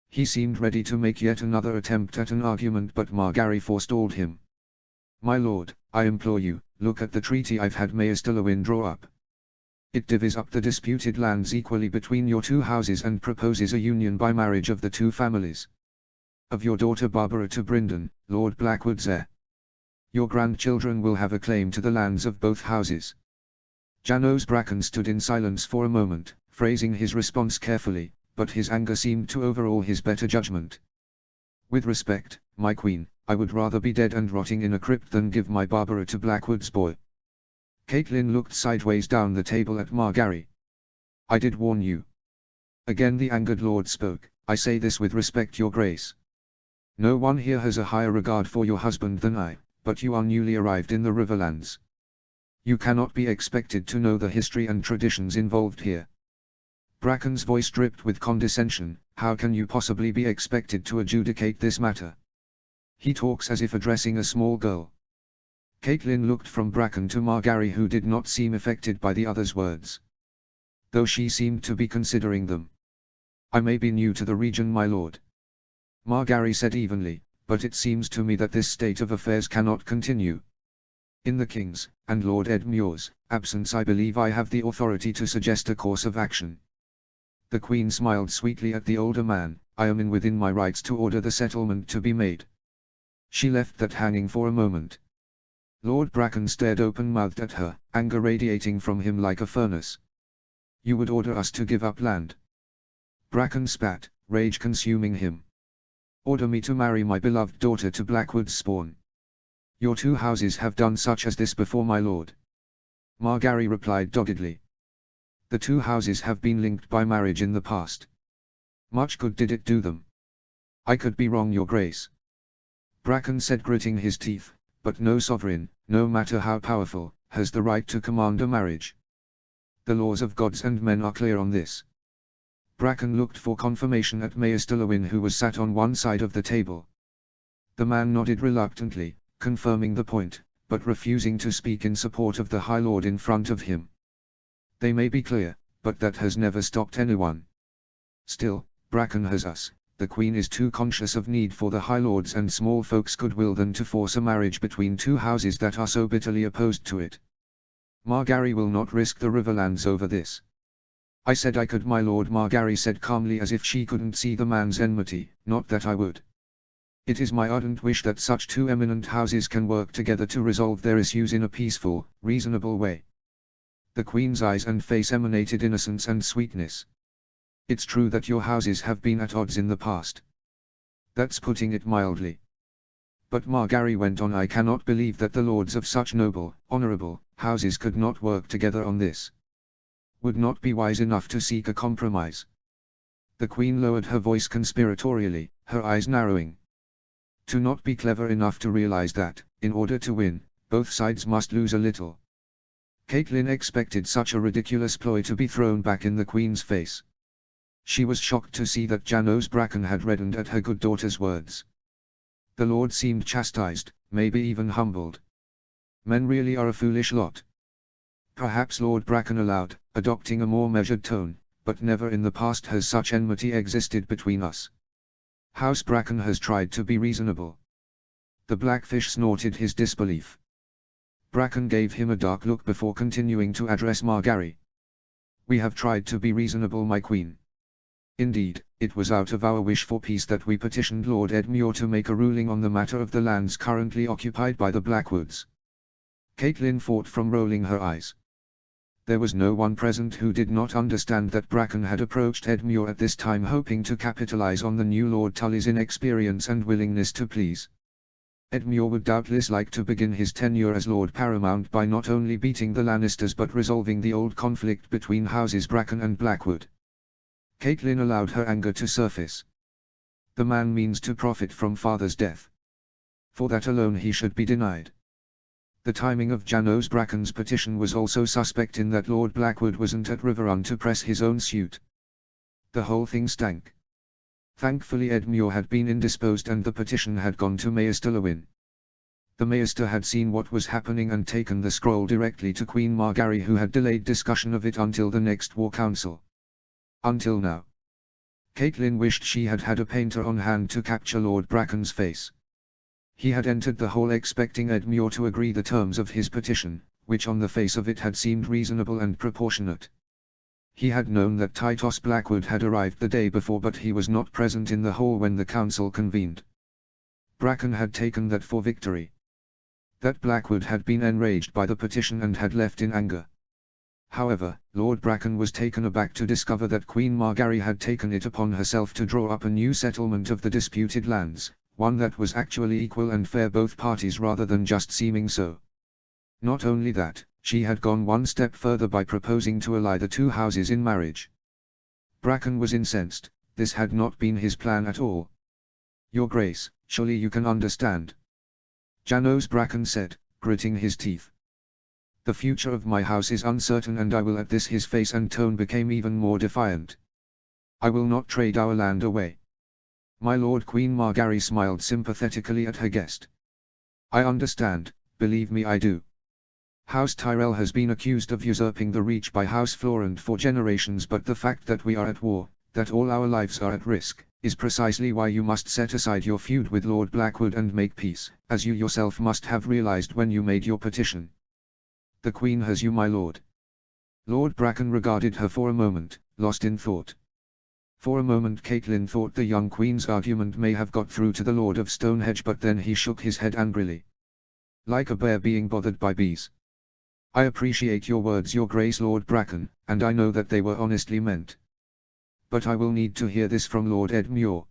He seemed ready to make yet another attempt at an argument, but Margaery forestalled him. My lord, I implore you, look at the treaty I've had Maester Lewin draw up. It divides up the disputed lands equally between your two houses and proposes a union by marriage of the two families. Of your daughter Barbara to Bryndon, Lord Blackwood's heir. Your grandchildren will have a claim to the lands of both houses. Janos Bracken stood in silence for a moment, phrasing his response carefully, but his anger seemed to overawe his better judgment. With respect, my queen, I would rather be dead and rotting in a crypt than give my Barbara to Blackwood's boy. Caitlin looked sideways down the table at Margaery. I did warn you. Again the angered lord spoke, I say this with respect, your grace. No one here has a higher regard for your husband than I, but you are newly arrived in the Riverlands. You cannot be expected to know the history and traditions involved here. Bracken's voice dripped with condescension, how can you possibly be expected to adjudicate this matter? He talks as if addressing a small girl. Caitlin looked from Bracken to Margaery, who did not seem affected by the other's words, though she seemed to be considering them. I may be new to the region, my lord, Margaery said evenly, but it seems to me that this state of affairs cannot continue. In the king's, and Lord Edmure's, absence I believe I have the authority to suggest a course of action. The Queen smiled sweetly at the older man, I am within my rights to order the settlement to be made. She left that hanging for a moment. Lord Bracken stared open-mouthed at her, anger radiating from him like a furnace. You would order us to give up land? Bracken spat, rage consuming him. Order me to marry my beloved daughter to Blackwood's spawn. Your two houses have done such as this before, my lord. Margaery replied doggedly. The two houses have been linked by marriage in the past. Much good did it do them. I could be wrong, your grace. Bracken said, gritting his teeth, but no sovereign, no matter how powerful, has the right to command a marriage. The laws of gods and men are clear on this. Bracken looked for confirmation at Maester Lewin, who was sat on one side of the table. The man nodded reluctantly, confirming the point, but refusing to speak in support of the High Lord in front of him. They may be clear, but that has never stopped anyone. Still, Bracken has us. The Queen is too conscious of need for the High Lord's and small folks' goodwill than to force a marriage between two houses that are so bitterly opposed to it. Margaery will not risk the Riverlands over this. I said I could, my lord, Margaery said calmly, as if she couldn't see the man's enmity, not that I would. It is my ardent wish that such two eminent houses can work together to resolve their issues in a peaceful, reasonable way. The Queen's eyes and face emanated innocence and sweetness. It's true that your houses have been at odds in the past. That's putting it mildly. But Margaery went on, I cannot believe that the lords of such noble, honorable, houses could not work together on this. Would not be wise enough to seek a compromise. The Queen lowered her voice conspiratorially, her eyes narrowing. To not be clever enough to realize that, in order to win, both sides must lose a little. Caitlin expected such a ridiculous ploy to be thrown back in the Queen's face. She was shocked to see that Janos Bracken had reddened at her good daughter's words. The Lord seemed chastised, maybe even humbled. Men really are a foolish lot. Perhaps Lord Bracken allowed, adopting a more measured tone, but never in the past has such enmity existed between us. House Bracken has tried to be reasonable. The Blackfish snorted his disbelief. Bracken gave him a dark look before continuing to address Margaery. We have tried to be reasonable, my queen. Indeed, it was out of our wish for peace that we petitioned Lord Edmure to make a ruling on the matter of the lands currently occupied by the Blackwoods. Caitlin fought from rolling her eyes. There was no one present who did not understand that Bracken had approached Edmure at this time hoping to capitalize on the new Lord Tully's inexperience and willingness to please. Edmure would doubtless like to begin his tenure as Lord Paramount by not only beating the Lannisters but resolving the old conflict between houses Bracken and Blackwood. Caitlin allowed her anger to surface. The man means to profit from father's death. For that alone he should be denied. The timing of Janos Bracken's petition was also suspect in that Lord Blackwood wasn't at Riverrun to press his own suit. The whole thing stank. Thankfully Edmure had been indisposed and the petition had gone to Maester Lewin. The Maester had seen what was happening and taken the scroll directly to Queen Margaery, who had delayed discussion of it until the next war council. Until now. Caitlin wished she had had a painter on hand to capture Lord Bracken's face. He had entered the hall expecting Edmure to agree the terms of his petition, which on the face of it had seemed reasonable and proportionate. He had known that Titus Blackwood had arrived the day before, but he was not present in the hall when the council convened. Bracken had taken that for victory. That Blackwood had been enraged by the petition and had left in anger. However, Lord Bracken was taken aback to discover that Queen Margaery had taken it upon herself to draw up a new settlement of the disputed lands, one that was actually equal and fair both parties rather than just seeming so. Not only that, she had gone one step further by proposing to ally the two houses in marriage. Bracken was incensed. This had not been his plan at all. "Your Grace, surely you can understand," Janos Bracken said, gritting his teeth. "The future of my house is uncertain and I will." At this his face and tone became even more defiant. "I will not trade our land away." My lord. Queen Margaery smiled sympathetically at her guest. "I understand, believe me I do. House Tyrell has been accused of usurping the Reach by House Florent for generations, but the fact that we are at war, that all our lives are at risk, is precisely why you must set aside your feud with Lord Blackwood and make peace, as you yourself must have realized when you made your petition. The Queen has you, my lord." Lord Bracken regarded her for a moment, lost in thought. For a moment Catelyn thought the young Queen's argument may have got through to the Lord of Stonehenge, but then he shook his head angrily. Like a bear being bothered by bees. "I appreciate your words, Your Grace Lord Bracken, and I know that they were honestly meant. But I will need to hear this from Lord Edmure."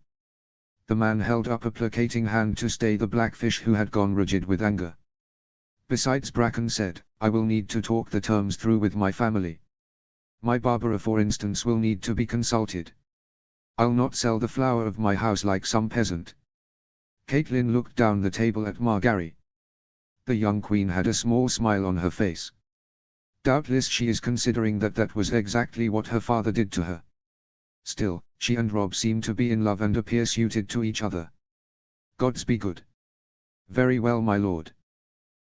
The man held up a placating hand to stay the Blackfish, who had gone rigid with anger. "Besides," Bracken said, "I will need to talk the terms through with my family. My Barbara, for instance, will need to be consulted. I'll not sell the flower of my house like some peasant." Catelyn looked down the table at Margaery. The young Queen had a small smile on her face. Doubtless she is considering that was exactly what her father did to her. Still, she and Robb seem to be in love and appear suited to each other. "Gods be good." "Very well, my lord,"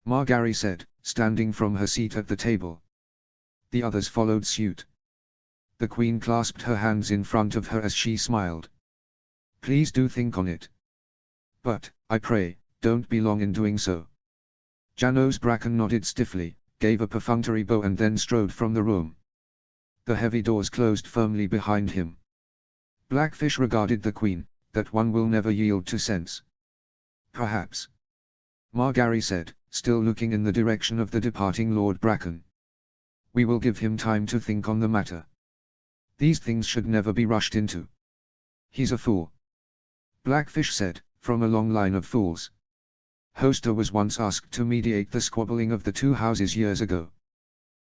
Margaery said, standing from her seat at the table. The others followed suit. The Queen clasped her hands in front of her as she smiled. "Please do think on it. But, I pray, don't be long in doing so." Janos Bracken nodded stiffly, gave a perfunctory bow and then strode from the room. The heavy doors closed firmly behind him. Blackfish regarded the Queen, "That one will never yield to sense." "Perhaps," Margaery said, still looking in the direction of the departing Lord Bracken. "We will give him time to think on the matter. These things should never be rushed into." "He's a fool," Blackfish said, "from a long line of fools. Hoster was once asked to mediate the squabbling of the two houses years ago.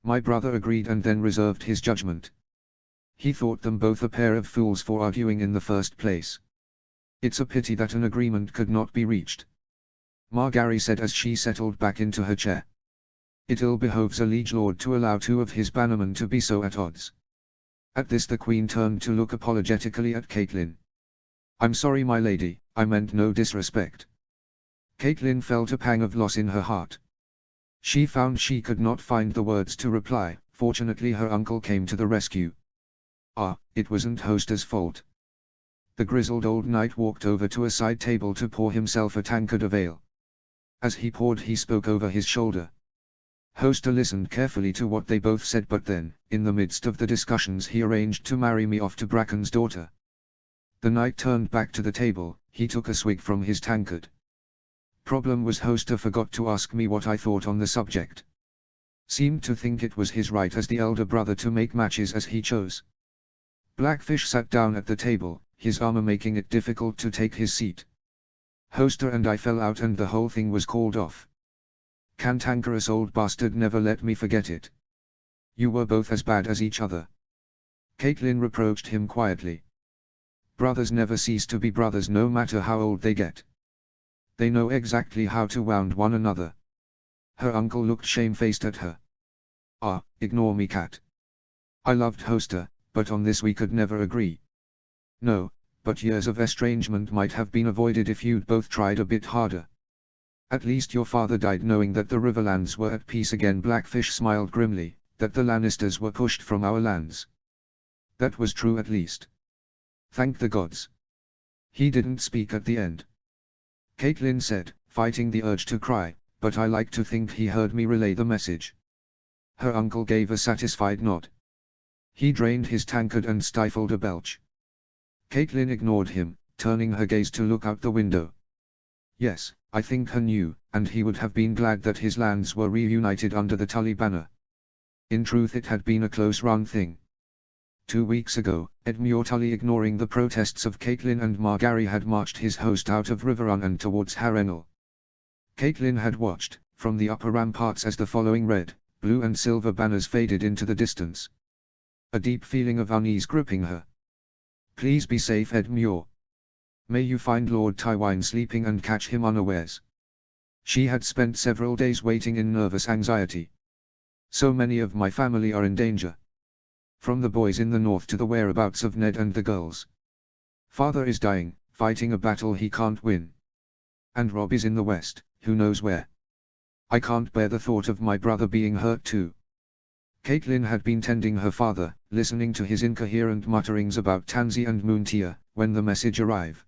My brother agreed and then reserved his judgment. He thought them both a pair of fools for arguing in the first place. It's a pity that an agreement could not be reached," Margaery said as she settled back into her chair. "It ill behoves a liege lord to allow two of his bannermen to be so at odds." At this the Queen turned to look apologetically at Catelyn. "I'm sorry, my lady, I meant no disrespect." Catelyn felt a pang of loss in her heart. She found she could not find the words to reply. Fortunately her uncle came to the rescue. It wasn't Hoster's fault." The grizzled old knight walked over to a side table to pour himself a tankard of ale. As he poured he spoke over his shoulder. Hoster listened carefully to what they both said, but then, in the midst of the discussions, he arranged to marry me off to Bracken's daughter. The knight turned back to the table. He took a swig from his tankard. "Problem was Hoster forgot to ask me what I thought on the subject. Seemed to think it was his right as the elder brother to make matches as he chose." Blackfish sat down at the table, his armor making it difficult to take his seat. "Hoster and I fell out and the whole thing was called off. Cantankerous old bastard never let me forget it. You were both as bad as each other." Catelyn reproached him quietly. "Brothers never cease to be brothers no matter how old they get. They know exactly how to wound one another." Her uncle looked shamefaced at her. Ignore me, cat. I loved Hoster, but on this we could never agree." "No, but years of estrangement might have been avoided if you'd both tried a bit harder. At least your father died knowing that the Riverlands were at peace again." Blackfish smiled grimly, "that the Lannisters were pushed from our lands. That was true at least. Thank the gods." "He didn't speak at the end," Catelyn said, fighting the urge to cry, but I like to think he heard me relay the message. Her uncle gave a satisfied nod. He drained his tankard and stifled a belch. Caitlin ignored him, turning her gaze to look out the window. Yes, I think he knew, and he would have been glad that his lands were reunited under the Tully banner. In truth, it had been a close-run thing. 2 weeks ago, Edmure Tully, ignoring the protests of Caitlin and Margaery, had marched his host out of Riverrun and towards Harrenhal. Caitlin had watched, from the upper ramparts, as the following red, blue and silver banners faded into the distance. A deep feeling of unease gripping her. Please be safe, Edmure. May you find Lord Tywine sleeping and catch him unawares. She had spent several days waiting in nervous anxiety. So many of my family are in danger. From the boys in the north to the whereabouts of Ned and the girls. Father is dying, fighting a battle he can't win. And Rob is in the west, who knows where. I can't bear the thought of my brother being hurt too. Caitlin had been tending her father, listening to his incoherent mutterings about Tansy and Moontear, when the message arrived.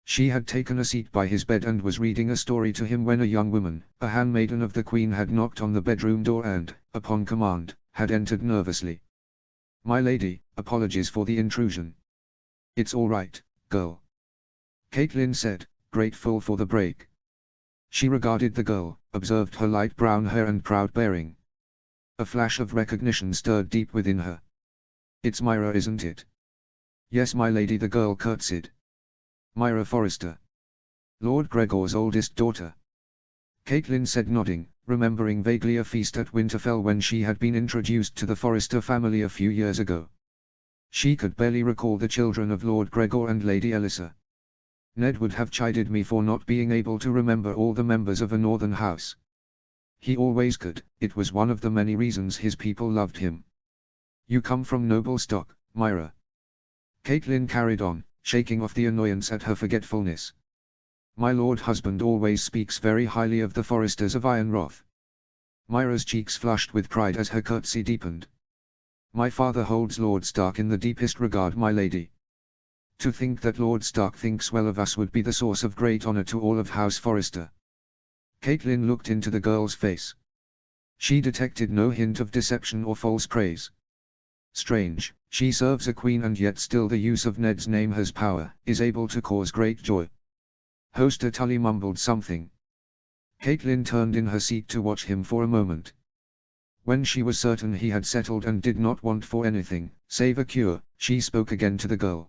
She had taken a seat by his bed and was reading a story to him when a young woman, a handmaiden of the Queen, had knocked on the bedroom door and, upon command, had entered nervously. My lady, apologies for the intrusion. It's all right, girl. Caitlin said, grateful for the break. She regarded the girl, observed her light brown hair and proud bearing. A flash of recognition stirred deep within her. It's Myra, isn't it? Yes, my lady, the girl curtsied. Myra Forrester. Lord Gregor's oldest daughter. Caitlin said, nodding, remembering vaguely a feast at Winterfell when she had been introduced to the Forrester family a few years ago. She could barely recall the children of Lord Gregor and Lady Elissa. Ned would have chided me for not being able to remember all the members of a northern house. He always could, it was one of the many reasons his people loved him. You come from noble stock, Myra. Caitlin carried on, shaking off the annoyance at her forgetfulness. My lord husband always speaks very highly of the Foresters of Ironroth. Myra's cheeks flushed with pride as her curtsy deepened. My father holds Lord Stark in the deepest regard, my lady. To think that Lord Stark thinks well of us would be the source of great honor to all of House Forrester. Caitlin looked into the girl's face. She detected no hint of deception or false praise. Strange, she serves a queen and yet still the use of Ned's name has power, is able to cause great joy. Hoster Tully mumbled something. Caitlin turned in her seat to watch him for a moment. When she was certain he had settled and did not want for anything, save a cure, she spoke again to the girl.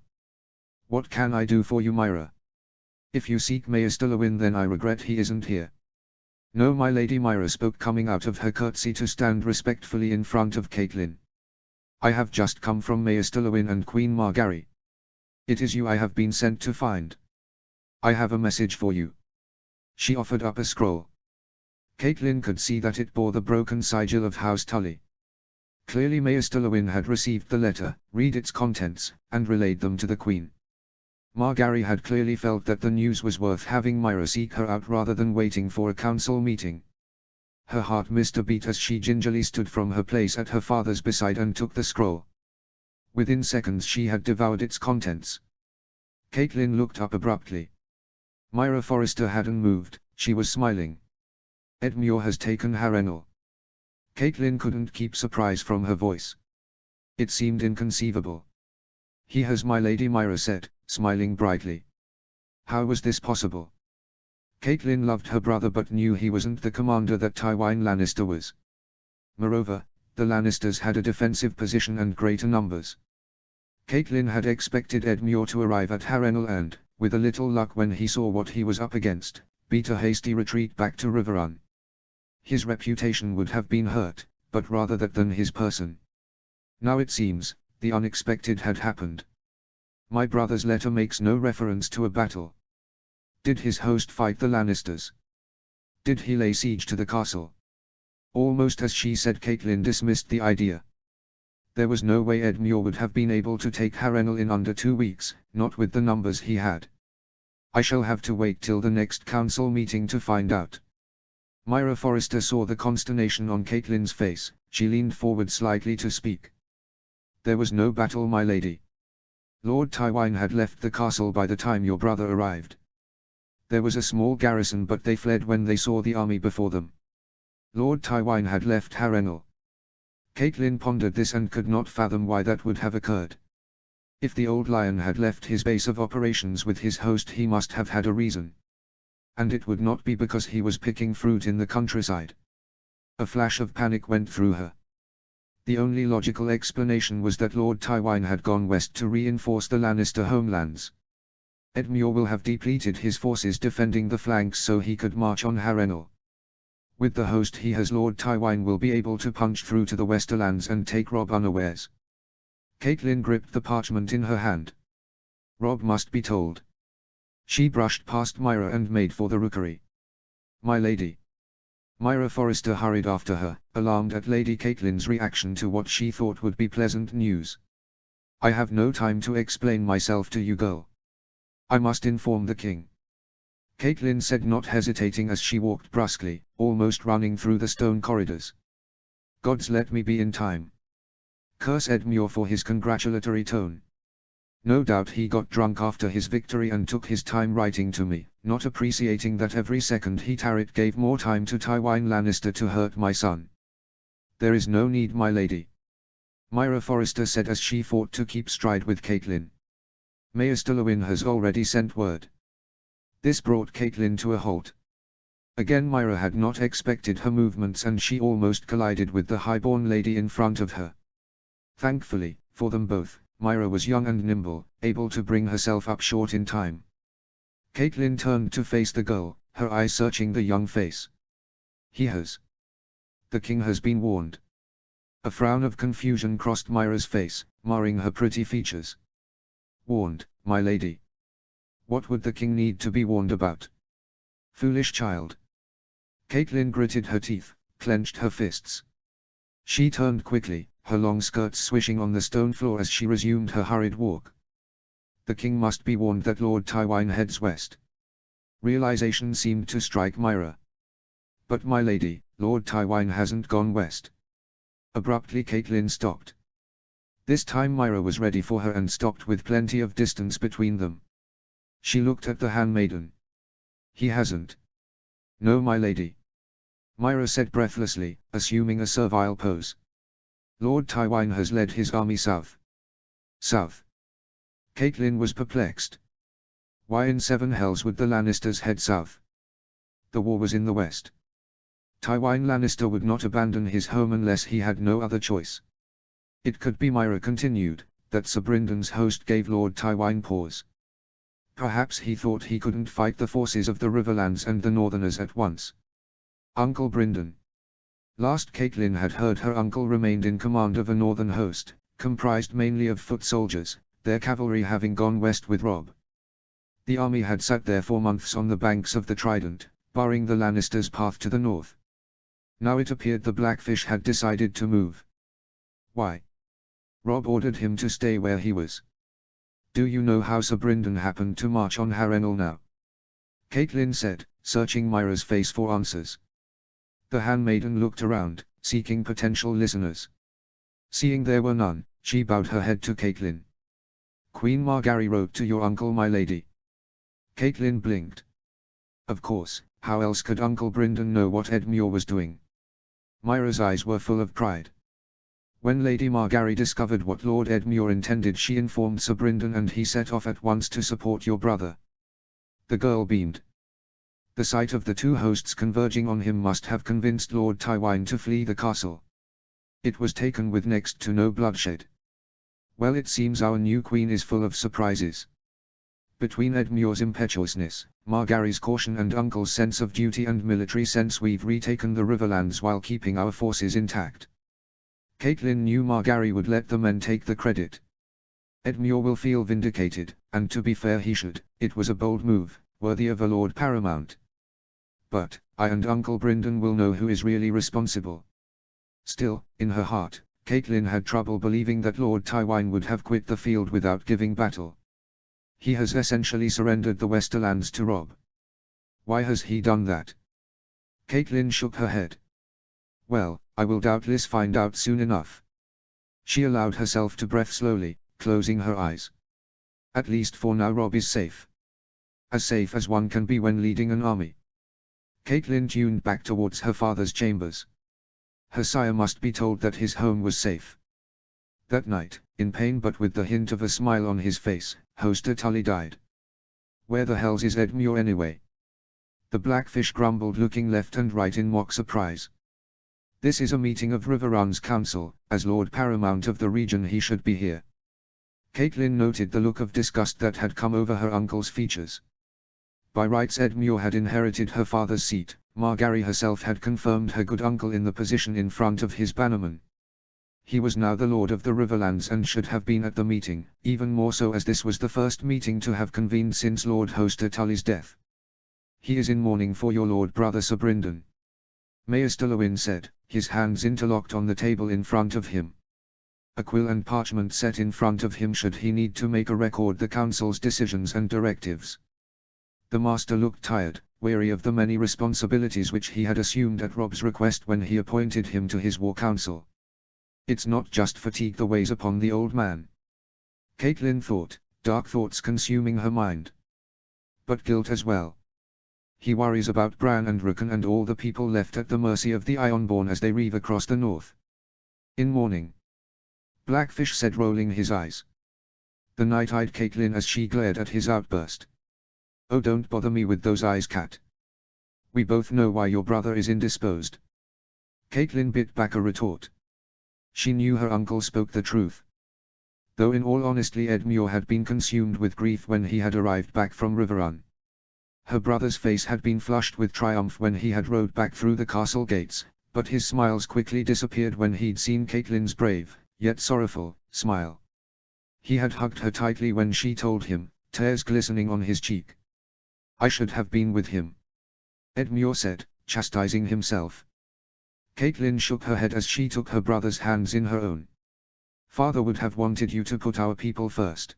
What can I do for you, Myra? If you seek Mayor Stillowin, then I regret he isn't here. No, my lady, Myra spoke, coming out of her curtsy to stand respectfully in front of Caitlin. I have just come from Mayor Stillowin and Queen Margaery. It is you I have been sent to find. I have a message for you. She offered up a scroll. Caitlin could see that it bore the broken sigil of House Tully. Clearly Mayor Stillowin had received the letter, read its contents, and relayed them to the Queen. Margaery had clearly felt that the news was worth having Myra seek her out rather than waiting for a council meeting. Her heart missed a beat as she gingerly stood from her place at her father's beside and took the scroll. Within seconds she had devoured its contents. Caitlin looked up abruptly. Myra Forrester hadn't moved, she was smiling. Edmure has taken Harrenhal. Caitlin couldn't keep surprise from her voice. It seemed inconceivable. He has, my lady, Myra said, smiling brightly. How was this possible? Caitlin loved her brother but knew he wasn't the commander that Tywine Lannister was. Moreover, the Lannisters had a defensive position and greater numbers. Caitlin had expected Edmure to arrive at Harrenhal and, with a little luck when he saw what he was up against, beat a hasty retreat back to Riverrun. His reputation would have been hurt, but rather that than his person. Now it seems, the unexpected had happened. My brother's letter makes no reference to a battle. Did his host fight the Lannisters? Did he lay siege to the castle? Almost as she said, Caitlin dismissed the idea. There was no way Edmure would have been able to take Harrenhal in under 2 weeks, not with the numbers he had. I shall have to wait till the next council meeting to find out. Myra Forrester saw the consternation on Caitlin's face. She leaned forward slightly to speak. There was no battle, my lady. Lord Tywine had left the castle by the time your brother arrived. There was a small garrison, but they fled when they saw the army before them. Lord Tywine had left Harrenhal. Catelyn pondered this and could not fathom why that would have occurred. If the old lion had left his base of operations with his host, he must have had a reason. And it would not be because he was picking fruit in the countryside. A flash of panic went through her. The only logical explanation was that Lord Tywine had gone west to reinforce the Lannister homelands. Edmure will have depleted his forces defending the flanks so he could march on Harrenhal. With the host he has, Lord Tywine will be able to punch through to the Westerlands and take Robb unawares. Catelyn gripped the parchment in her hand. Robb must be told. She brushed past Myra and made for the rookery. "My lady." Myra Forrester hurried after her, alarmed at Lady Catelyn's reaction to what she thought would be pleasant news. "I have no time to explain myself to you, girl. I must inform the king," Catelyn said, not hesitating as she walked brusquely, almost running through the stone corridors. "Gods, let me be in time." Curse Edmure for his congratulatory tone. No doubt he got drunk after his victory and took his time writing to me, not appreciating that every second he tarried gave more time to Tywine Lannister to hurt my son. "There is no need, my lady," Myra Forrester said as she fought to keep stride with Catelyn. "Maester Lewyn has already sent word." This brought Catelyn to a halt. Again Myra had not expected her movements and she almost collided with the highborn lady in front of her. Thankfully, for them both, Myra was young and nimble, able to bring herself up short in time. Catelyn turned to face the girl, her eyes searching the young face. "He has. The king has been warned." A frown of confusion crossed Myra's face, marring her pretty features. "Warned, my lady? What would the king need to be warned about?" "Foolish child." Catelyn gritted her teeth, clenched her fists. She turned quickly, her long skirts swishing on the stone floor as she resumed her hurried walk. "The king must be warned that Lord Tywine heads west." Realization seemed to strike Myra. "But my lady, Lord Tywine hasn't gone west." Abruptly Catelyn stopped. This time Myra was ready for her and stopped with plenty of distance between them. She looked at the handmaiden. "He hasn't." "No, my lady," Myra said breathlessly, assuming a servile pose. "Lord Tywine has led his army south." "South?" Catelyn was perplexed. Why in seven hells would the Lannisters head south? The war was in the west. Tywine Lannister would not abandon his home unless he had no other choice. It could be, Myra continued, that Sir Bryndon's host gave Lord Tywine pause. Perhaps he thought he couldn't fight the forces of the Riverlands and the Northerners at once. Uncle Bryndon. Last Catelyn had heard her uncle remained in command of a northern host, comprised mainly of foot soldiers, their cavalry having gone west with Robb. The army had sat there for months on the banks of the Trident, barring the Lannisters' path to the north. Now it appeared the Blackfish had decided to move. Why? Robb ordered him to stay where he was. "Do you know how Sir Bryndon happened to march on Harrenhal now?" Catelyn said, searching Myra's face for answers. The handmaiden looked around, seeking potential listeners. Seeing there were none, she bowed her head to Catelyn. "Queen Margaery wrote to your uncle, my lady." Catelyn blinked. Of course, how else could Uncle Bryndon know what Edmure was doing? Myra's eyes were full of pride. When Lady Margaery discovered what Lord Edmure intended, she informed Sir Bryndon and he set off at once to support your brother. The girl beamed. The sight of the two hosts converging on him must have convinced Lord Tywine to flee the castle. It was taken with next to no bloodshed. "Well, it seems our new queen is full of surprises." Between Edmure's impetuousness, Margaery's caution and Uncle's sense of duty and military sense, we've retaken the Riverlands while keeping our forces intact. Catelyn knew Margaery would let the men take the credit. Edmure will feel vindicated, and to be fair he should. It was a bold move, worthy of a Lord Paramount. But, I and Uncle Bryndon will know who is really responsible. Still, in her heart, Catelyn had trouble believing that Lord Tywine would have quit the field without giving battle. He has essentially surrendered the Westerlands to Robb. Why has he done that? Catelyn shook her head. Well, I will doubtless find out soon enough. She allowed herself to breath slowly, closing her eyes. At least for now Robb is safe. as safe as one can be when leading an army. Caitlin tuned back towards her father's chambers. Her sire must be told that his home was safe. That night, in pain but with the hint of a smile on his face, Hoster Tully died. "Where the hells is Edmure anyway?" The Blackfish grumbled, looking left and right in mock surprise. "This is a meeting of Riverrun's council, as Lord Paramount of the region he should be here." Caitlin noted the look of disgust that had come over her uncle's features. By rights Edmure had inherited her father's seat. Margaery herself had confirmed her good uncle in the position in front of his bannerman. He was now the Lord of the Riverlands and should have been at the meeting, even more so as this was the first meeting to have convened since Lord Hoster Tully's death. "He is in mourning for your lord brother Sir Brynden," Maester Lewin said, his hands interlocked on the table in front of him. A quill and parchment set in front of him should he need to make a record the council's decisions and directives. The master looked tired, weary of the many responsibilities which he had assumed at Robb's request when he appointed him to his war council. It's not just fatigue that weighs upon the old man, Caitlin thought, dark thoughts consuming her mind. But guilt as well. He worries about Bran and Rickon and all the people left at the mercy of the Ironborn as they reave across the north. "In mourning," Blackfish said, rolling his eyes. The knight eyed Caitlin as she glared at his outburst. "Oh, don't bother me with those eyes, cat. We both know why your brother is indisposed." Caitlin bit back a retort. She knew her uncle spoke the truth. Though in all honesty Edmure had been consumed with grief when he had arrived back from Riverrun. Her brother's face had been flushed with triumph when he had rode back through the castle gates, but his smiles quickly disappeared when he'd seen Caitlin's brave, yet sorrowful, smile. He had hugged her tightly when she told him, tears glistening on his cheek. "I should have been with him," Edmure said, chastising himself. Caitlin shook her head as she took her brother's hands in her own. "Father would have wanted you to put our people first.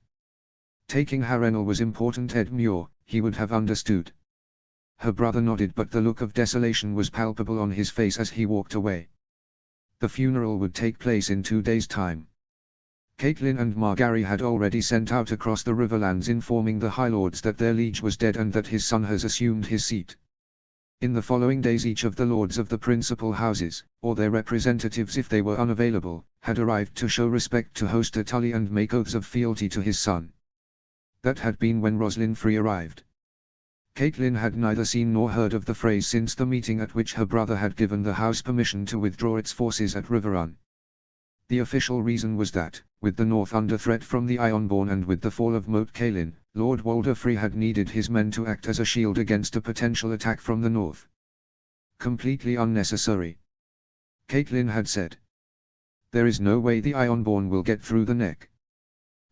Taking Harrenhal was important, Edmure, he would have understood." Her brother nodded, but the look of desolation was palpable on his face as he walked away. The funeral would take place in 2 days' time. Caitlin and Margaery had already sent out across the Riverlands informing the High Lords that their liege was dead and that his son has assumed his seat. In the following days each of the lords of the principal houses, or their representatives if they were unavailable, had arrived to show respect to Hoster Tully and make oaths of fealty to his son. That had been when Roslyn Free arrived. Caitlin had neither seen nor heard of the phrase since the meeting at which her brother had given the house permission to withdraw its forces at Riverrun. The official reason was that, with the north under threat from the Ironborn and with the fall of Moat Cailin, Lord Walder Free had needed his men to act as a shield against a potential attack from the north. Completely unnecessary, Caitlin had said. There is no way the Ironborn will get through the neck.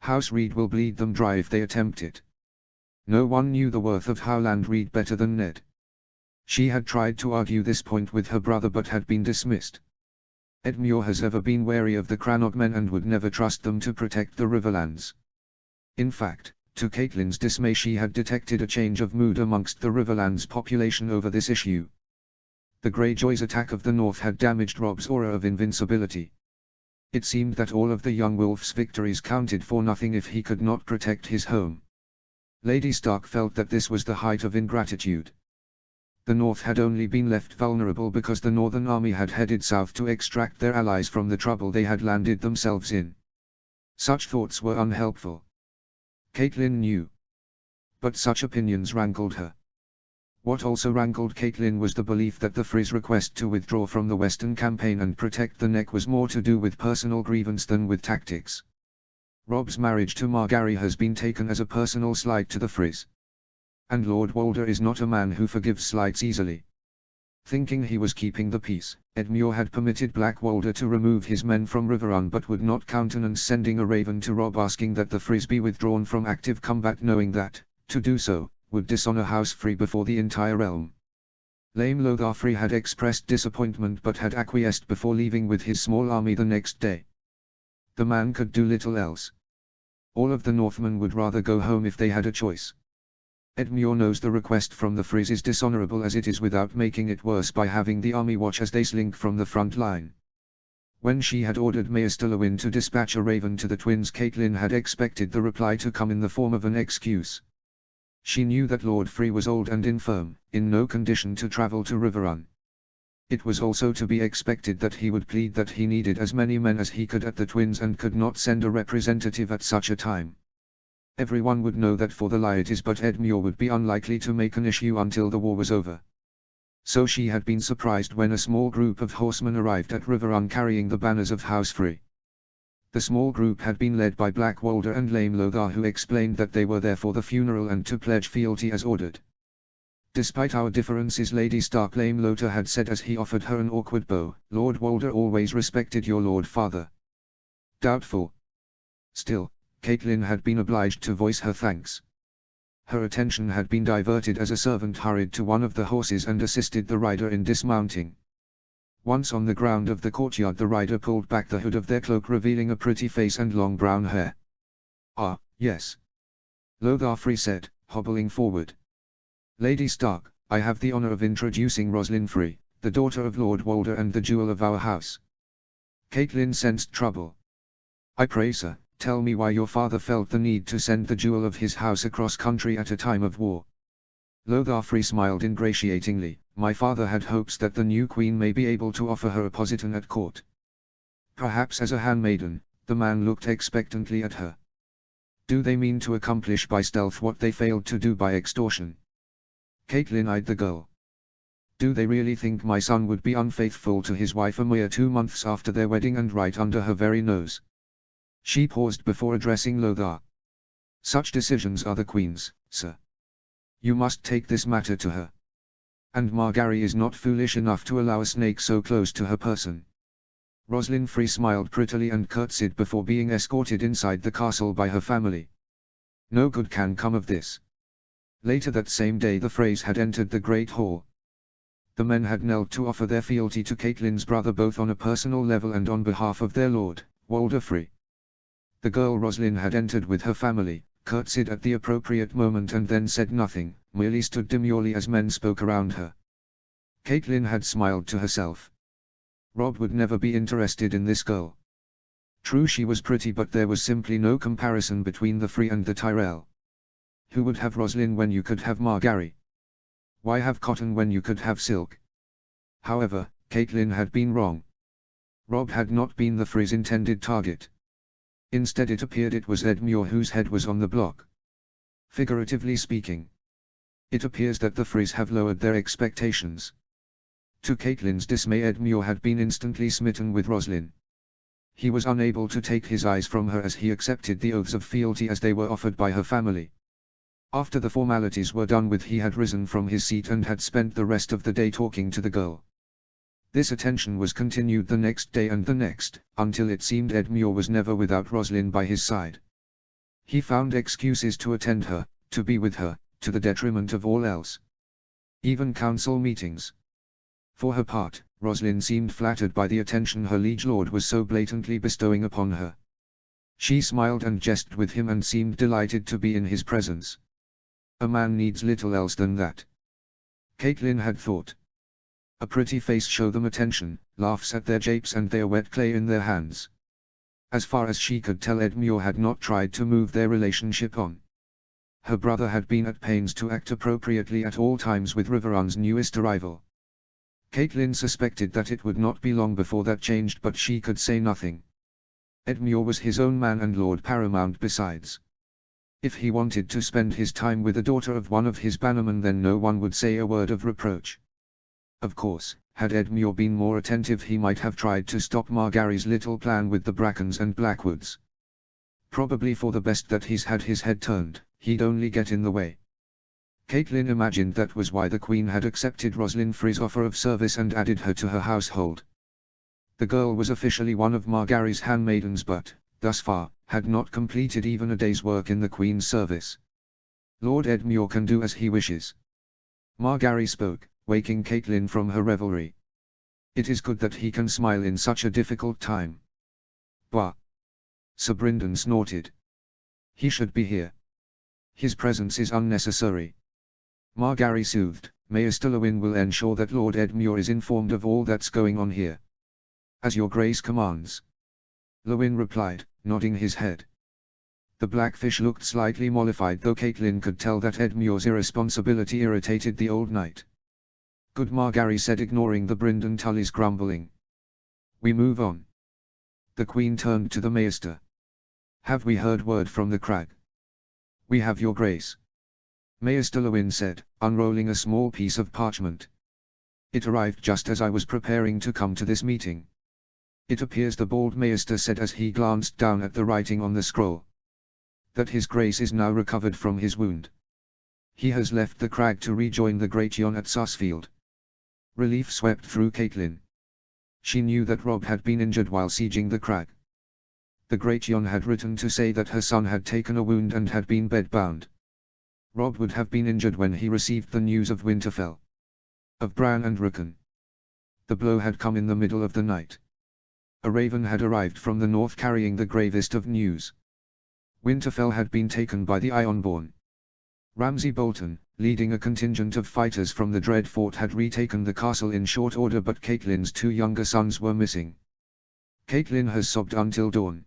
House Reed will bleed them dry if they attempt it. No one knew the worth of Howland Reed better than Ned. She had tried to argue this point with her brother but had been dismissed. Edmure has ever been wary of the Crannog men and would never trust them to protect the Riverlands. In fact, to Caitlin's dismay she had detected a change of mood amongst the Riverlands population over this issue. The Greyjoys' attack of the north had damaged Robb's aura of invincibility. It seemed that all of the young wolf's victories counted for nothing if he could not protect his home. Lady Stark felt that this was the height of ingratitude. The North had only been left vulnerable because the Northern Army had headed south to extract their allies from the trouble they had landed themselves in. Such thoughts were unhelpful. Caitlin knew. But such opinions rankled her. What also rankled Caitlin was the belief that the Frey's request to withdraw from the Western campaign and protect the neck was more to do with personal grievance than with tactics. Robb's marriage to Margaery has been taken as a personal slight to the Freys. And Lord Walder is not a man who forgives slights easily. Thinking he was keeping the peace, Edmure had permitted Black Walder to remove his men from Riverrun but would not countenance sending a raven to Robb asking that the Freys be withdrawn from active combat, knowing that, to do so, would dishonor House Free before the entire realm. Lame Lothar Free had expressed disappointment but had acquiesced before leaving with his small army the next day. The man could do little else. All of the Northmen would rather go home if they had a choice. Edmure knows the request from the Freys is dishonorable as it is without making it worse by having the army watch as they slink from the front line. When she had ordered Maester Lewin to dispatch a raven to the twins, Caitlin had expected the reply to come in the form of an excuse. She knew that Lord Free was old and infirm, in no condition to travel to Riverrun. It was also to be expected that he would plead that he needed as many men as he could at the Twins and could not send a representative at such a time. Everyone would know that for the Lyates but Edmure would be unlikely to make an issue until the war was over. So she had been surprised when a small group of horsemen arrived at Riverrun carrying the banners of House Free. The small group had been led by Black Walder and Lame Lothar, who explained that they were there for the funeral and to pledge fealty as ordered. Despite our differences, Lady Stark, Lame Lothar had said as he offered her an awkward bow, Lord Walder always respected your Lord Father. Doubtful. Still, Caitlin had been obliged to voice her thanks. Her attention had been diverted as a servant hurried to one of the horses and assisted the rider in dismounting. Once on the ground of the courtyard, the rider pulled back the hood of their cloak, revealing a pretty face and long brown hair. Ah, yes. Lothar Free said, hobbling forward. Lady Stark, I have the honor of introducing Roslyn Free, the daughter of Lord Walder and the jewel of our house. Caitlin sensed trouble. I pray, sir, tell me why your father felt the need to send the jewel of his house across country at a time of war. Lothar Free smiled ingratiatingly. My father had hopes that the new queen may be able to offer her a position at court. Perhaps as a handmaiden. The man looked expectantly at her. Do they mean to accomplish by stealth what they failed to do by extortion? Caitlin eyed the girl. Do they really think my son would be unfaithful to his wife a mere 2 months after their wedding and right under her very nose? She paused before addressing Lothar. Such decisions are the queen's, sir. You must take this matter to her. And Margaery is not foolish enough to allow a snake so close to her person. Roslyn Free smiled prettily and curtsied before being escorted inside the castle by her family. No good can come of this. Later that same day the Freys had entered the Great Hall. The men had knelt to offer their fealty to Caitlyn's brother both on a personal level and on behalf of their lord, Walder Free. The girl Roslyn had entered with her family, curtsied at the appropriate moment and then said nothing, merely stood demurely as men spoke around her. Caitlin had smiled to herself. Robb would never be interested in this girl. True, she was pretty, but there was simply no comparison between the Free and the Tyrell. Who would have Roslyn when you could have Margaery? Why have cotton when you could have silk? However, Caitlin had been wrong. Robb had not been the Free's intended target. Instead it appeared it was Edmure whose head was on the block. Figuratively speaking. It appears that the Freys have lowered their expectations. To Caitlyn's dismay, Edmure had been instantly smitten with Roslyn. He was unable to take his eyes from her as he accepted the oaths of fealty as they were offered by her family. After the formalities were done with, he had risen from his seat and had spent the rest of the day talking to the girl. This attention was continued the next day and the next, until it seemed Edmure was never without Roslyn by his side. He found excuses to attend her, to be with her, to the detriment of all else. Even council meetings. For her part, Roslyn seemed flattered by the attention her liege lord was so blatantly bestowing upon her. She smiled and jested with him and seemed delighted to be in his presence. A man needs little else than that. Caitlin had thought. A pretty face show them attention, laughs at their japes and their wet clay in their hands. As far as she could tell, Edmure had not tried to move their relationship on. Her brother had been at pains to act appropriately at all times with Riverrun's newest arrival. Caitlin suspected that it would not be long before that changed, but she could say nothing. Edmure was his own man and Lord Paramount besides. If he wanted to spend his time with the daughter of one of his bannermen, then no one would say a word of reproach. Of course, had Edmure been more attentive, he might have tried to stop Margaery's little plan with the Brackens and Blackwoods. Probably for the best that he's had his head turned, he'd only get in the way. Caitlin imagined that was why the Queen had accepted Roslyn Free's offer of service and added her to her household. The girl was officially one of Margaery's handmaidens, but, thus far, had not completed even a day's work in the Queen's service. Lord Edmure can do as he wishes. Margaery spoke, waking Caitlin from her revelry. It is good that he can smile in such a difficult time. Bah! Sir Brynden snorted. He should be here. His presence is unnecessary. Margaery soothed, Maester Lewin will ensure that Lord Edmure is informed of all that's going on here. As your grace commands. Lewin replied, nodding his head. The Blackfish looked slightly mollified, though Caitlin could tell that Edmure's irresponsibility irritated the old knight. "Good," Margaery said, ignoring the Brynden Tully's grumbling. "We move on." The Queen turned to the Maester. "Have we heard word from the crag?" "We have, your grace," Maester Lewin said, unrolling a small piece of parchment. "It arrived just as I was preparing to come to this meeting. It appears," the bald Maester said as he glanced down at the writing on the scroll, "that his grace is now recovered from his wound. He has left the crag to rejoin the Great Yon at Sarsfield." Relief swept through Caitlin. She knew that Robb had been injured while sieging the crag. The Great Yon had written to say that her son had taken a wound and had been bedbound. Robb would have been injured when he received the news of Winterfell, of Bran and Rickon. The blow had come in the middle of the night. A raven had arrived from the north carrying the gravest of news. Winterfell had been taken by the Ironborn. Ramsay Bolton, leading a contingent of fighters from the Dreadfort, had retaken the castle in short order, but Caitlyn's 2 younger sons were missing. Caitlyn has sobbed until dawn.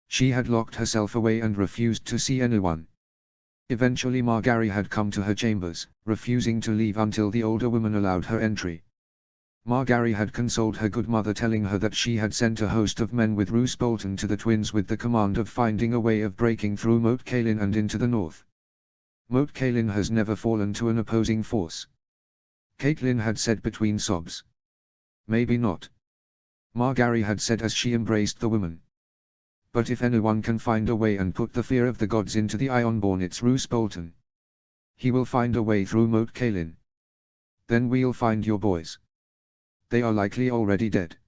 She had locked herself away and refused to see anyone. Eventually Margaery had come to her chambers, refusing to leave until the older woman allowed her entry. Margaery had consoled her good mother, telling her that she had sent a host of men with Roose Bolton to the Twins with the command of finding a way of breaking through Moat Cailin and into the north. Moat Cailin has never fallen to an opposing force, Caitlin had said between sobs. "Maybe not," Margaery had said as she embraced the woman. "But if anyone can find a way and put the fear of the gods into the Ironborn, it's Roose Bolton. He will find a way through Moat Cailin. Then we'll find your boys. They are likely already dead,"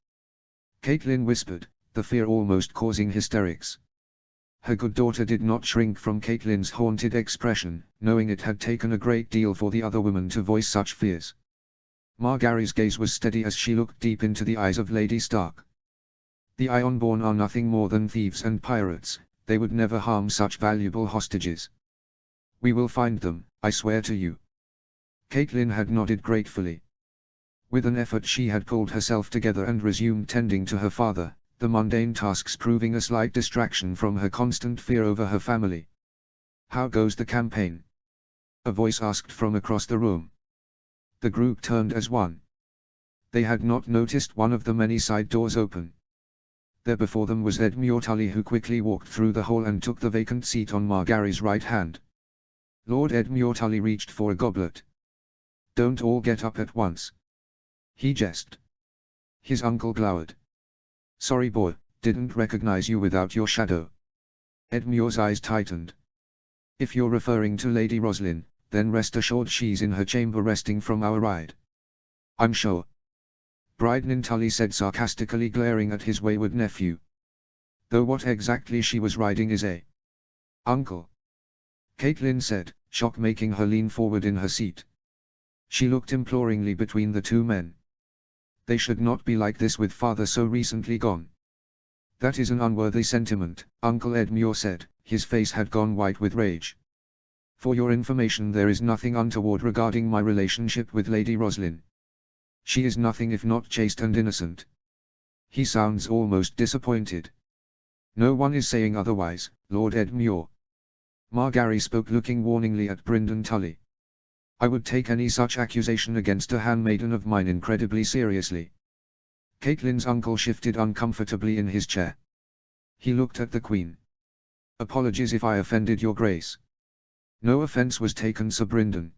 Caitlin whispered, the fear almost causing hysterics. Her good daughter did not shrink from Caitlin's haunted expression, knowing it had taken a great deal for the other woman to voice such fears. Margaery's gaze was steady as she looked deep into the eyes of Lady Stark. "The Ironborn are nothing more than thieves and pirates. They would never harm such valuable hostages. We will find them, I swear to you." Caitlin had nodded gratefully. With an effort she had pulled herself together and resumed tending to her father, the mundane tasks proving a slight distraction from her constant fear over her family. "How goes the campaign?" a voice asked from across the room. The group turned as one. They had not noticed one of the many side doors open. There before them was Edmure Tully, who quickly walked through the hall and took the vacant seat on Margaery's right hand. Lord Edmure Tully reached for a goblet. "Don't all get up at once," he jested. His uncle glowered. "Sorry boy, didn't recognize you without your shadow." Edmure's eyes tightened. "If you're referring to Lady Roslyn, then rest assured she's in her chamber resting from our ride." "I'm sure," Bryden Tully said sarcastically, glaring at his wayward nephew. "Though what exactly she was riding is a uncle," Caitlin said, shock making her lean forward in her seat. She looked imploringly between the two men. They should not be like this with father so recently gone. "That is an unworthy sentiment," Uncle Edmure said. His face had gone white with rage. "For your information, there is nothing untoward regarding my relationship with Lady Roslyn. She is nothing if not chaste and innocent." He sounds almost disappointed. "No one is saying otherwise, Lord Edmure." Margaery spoke, looking warningly at Brynden Tully. "I would take any such accusation against a handmaiden of mine incredibly seriously." Caitlin's uncle shifted uncomfortably in his chair. He looked at the Queen. "Apologies if I offended your grace." "No offense was taken, Sir Brynden."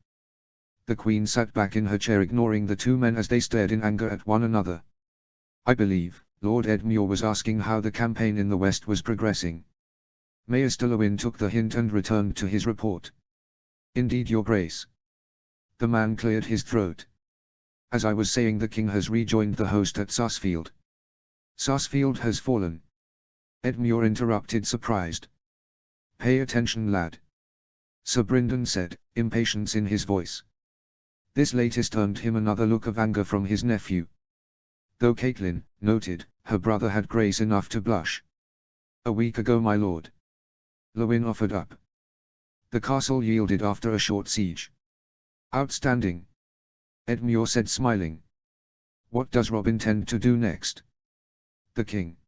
The Queen sat back in her chair, ignoring the two men as they stared in anger at one another. "I believe, Lord Edmure was asking how the campaign in the west was progressing." Maester Lewin took the hint and returned to his report. "Indeed, your grace." The man cleared his throat. "As I was saying, the king has rejoined the host at Sarsfield." "Sarsfield has fallen?" Edmure interrupted, surprised. "Pay attention, lad," Sir Brynden said, impatience in his voice. This latest earned him another look of anger from his nephew. Though Caitlin noted, her brother had grace enough to blush. "A week ago, my lord," Lewin offered up. "The castle yielded after a short siege." "Outstanding," Edmure said, smiling. "What does Robb intend to do next?" "The king,"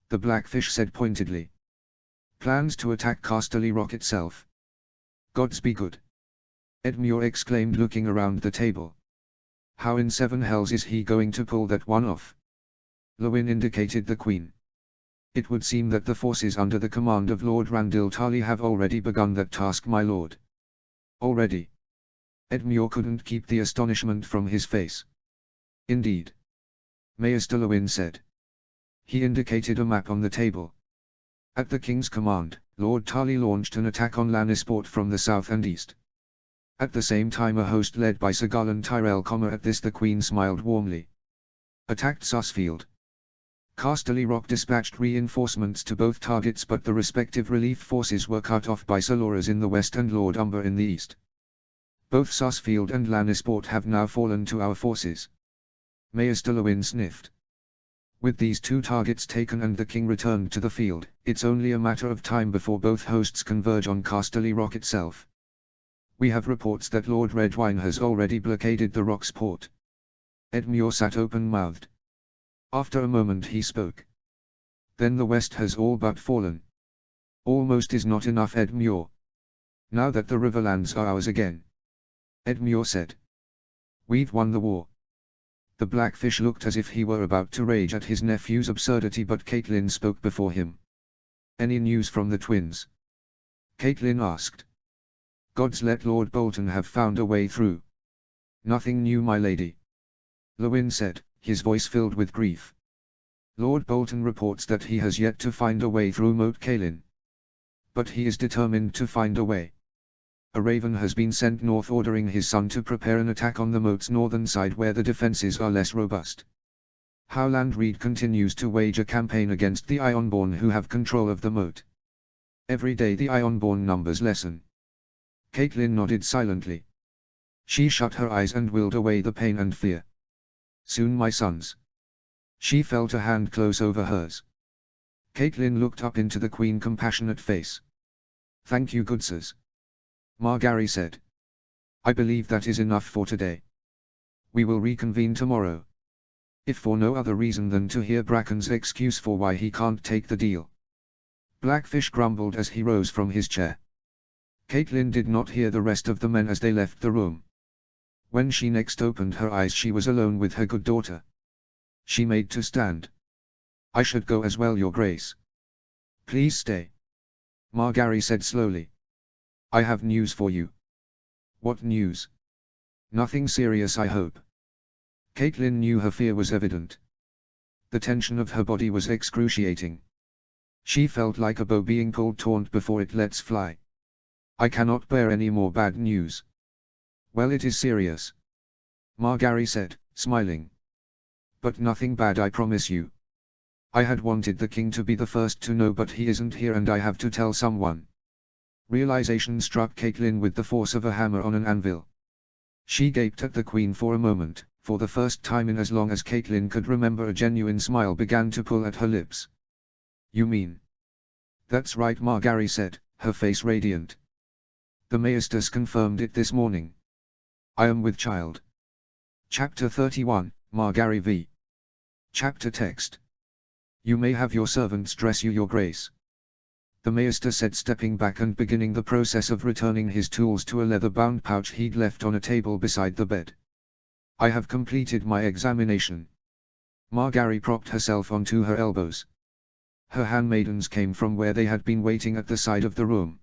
the Blackfish said pointedly. Plans to attack Casterly Rock itself. Gods be good. Edmure exclaimed, looking around the table. How in seven hells is he going to pull that one off? Lewin indicated the Queen. It would seem that the forces under the command of Lord Randil Tarly have already begun that task, my lord. Already? Edmure couldn't keep the astonishment from his face. Indeed. Maester Lewin said. He indicated a map on the table. At the king's command, Lord Tarly launched an attack on Lannisport from the south and east. At the same time a host led by Sir Garland Tyrell, at this the Queen smiled warmly. Attacked Susfield. Casterly Rock dispatched reinforcements to both targets, but the respective relief forces were cut off by Sir Loras in the west and Lord Umber in the east. Both Susfield and Lannisport have now fallen to our forces. Maester Lewin sniffed. With these two targets taken and the king returned to the field, it's only a matter of time before both hosts converge on Casterly Rock itself. We have reports that Lord Redwine has already blockaded the rock's port. Edmure sat open-mouthed. After a moment he spoke. Then the west has all but fallen. Almost is not enough, Edmure. Now that the Riverlands are ours again. Edmure said. We've won the war. The Blackfish looked as if he were about to rage at his nephew's absurdity, but Catelyn spoke before him. Any news from the twins? Catelyn asked. Gods let Lord Bolton have found a way through. Nothing new, my lady. Lewin said, his voice filled with grief. Lord Bolton reports that he has yet to find a way through Moat Cailin. But he is determined to find a way. A raven has been sent north ordering his son to prepare an attack on the moat's northern side where the defenses are less robust. Howland Reed continues to wage a campaign against the Ironborn who have control of the moat. Every day the Ironborn numbers lessen. Catelyn nodded silently. She shut her eyes and willed away the pain and fear. Soon, my sons. She felt a hand close over hers. Catelyn looked up into the Queen's compassionate face. Thank you, good sirs. Margaery said. I believe that is enough for today. We will reconvene tomorrow. If for no other reason than to hear Bracken's excuse for why he can't take the deal. Blackfish grumbled as he rose from his chair. Catelyn did not hear the rest of the men as they left the room. When she next opened her eyes she was alone with her good daughter. She made to stand. I should go as well, your grace. Please stay. Margaery said slowly. I have news for you. What news? Nothing serious, I hope. Catelyn knew her fear was evident. The tension of her body was excruciating. She felt like a bow being pulled taut before it lets fly. I cannot bear any more bad news. Well, it is serious. Margaery said, smiling. But nothing bad, I promise you. I had wanted the king to be the first to know, but he isn't here and I have to tell someone. Realization struck Catelyn with the force of a hammer on an anvil. She gaped at the Queen for a moment. For the first time in as long as Catelyn could remember, a genuine smile began to pull at her lips. You mean? That's right, Margaery said, her face radiant. The Maesters confirmed it this morning. I am with child. Chapter 31, Margaery v. Chapter text. You may have your servants dress you, your grace. The Maester said, stepping back and beginning the process of returning his tools to a leather-bound pouch he'd left on a table beside the bed. I have completed my examination. Margaery propped herself onto her elbows. Her handmaidens came from where they had been waiting at the side of the room.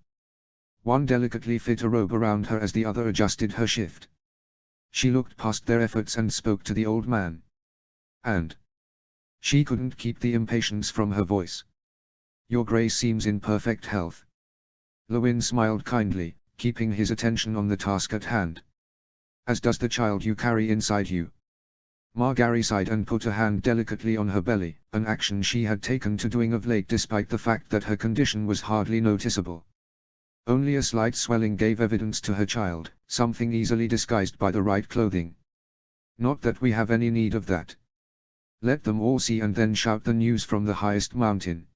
One delicately fit a robe around her as the other adjusted her shift. She looked past their efforts and spoke to the old man. And she couldn't keep the impatience from her voice. Your grace seems in perfect health. Lewin smiled kindly, keeping his attention on the task at hand. As does the child you carry inside you. Margaery sighed and put a hand delicately on her belly, an action she had taken to doing of late despite the fact that her condition was hardly noticeable. Only a slight swelling gave evidence to her child, something easily disguised by the right clothing. Not that we have any need of that. Let them all see and then shout the news from the highest mountain.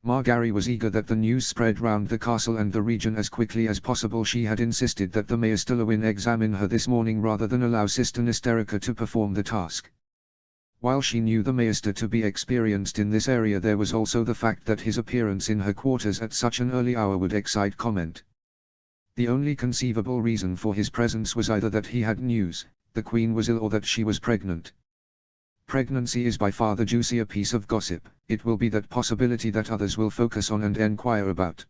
Margaery was eager that the news spread round the castle and the region as quickly as possible. She had insisted that the Maester Lewin examine her this morning rather than allow Sister Nesterica to perform the task. While she knew the Maester to be experienced in this area, there was also the fact that his appearance in her quarters at such an early hour would excite comment. The only conceivable reason for his presence was either that he had news, the Queen was ill, or that she was pregnant. Pregnancy is by far the juicier piece of gossip. It will be that possibility that others will focus on and enquire about.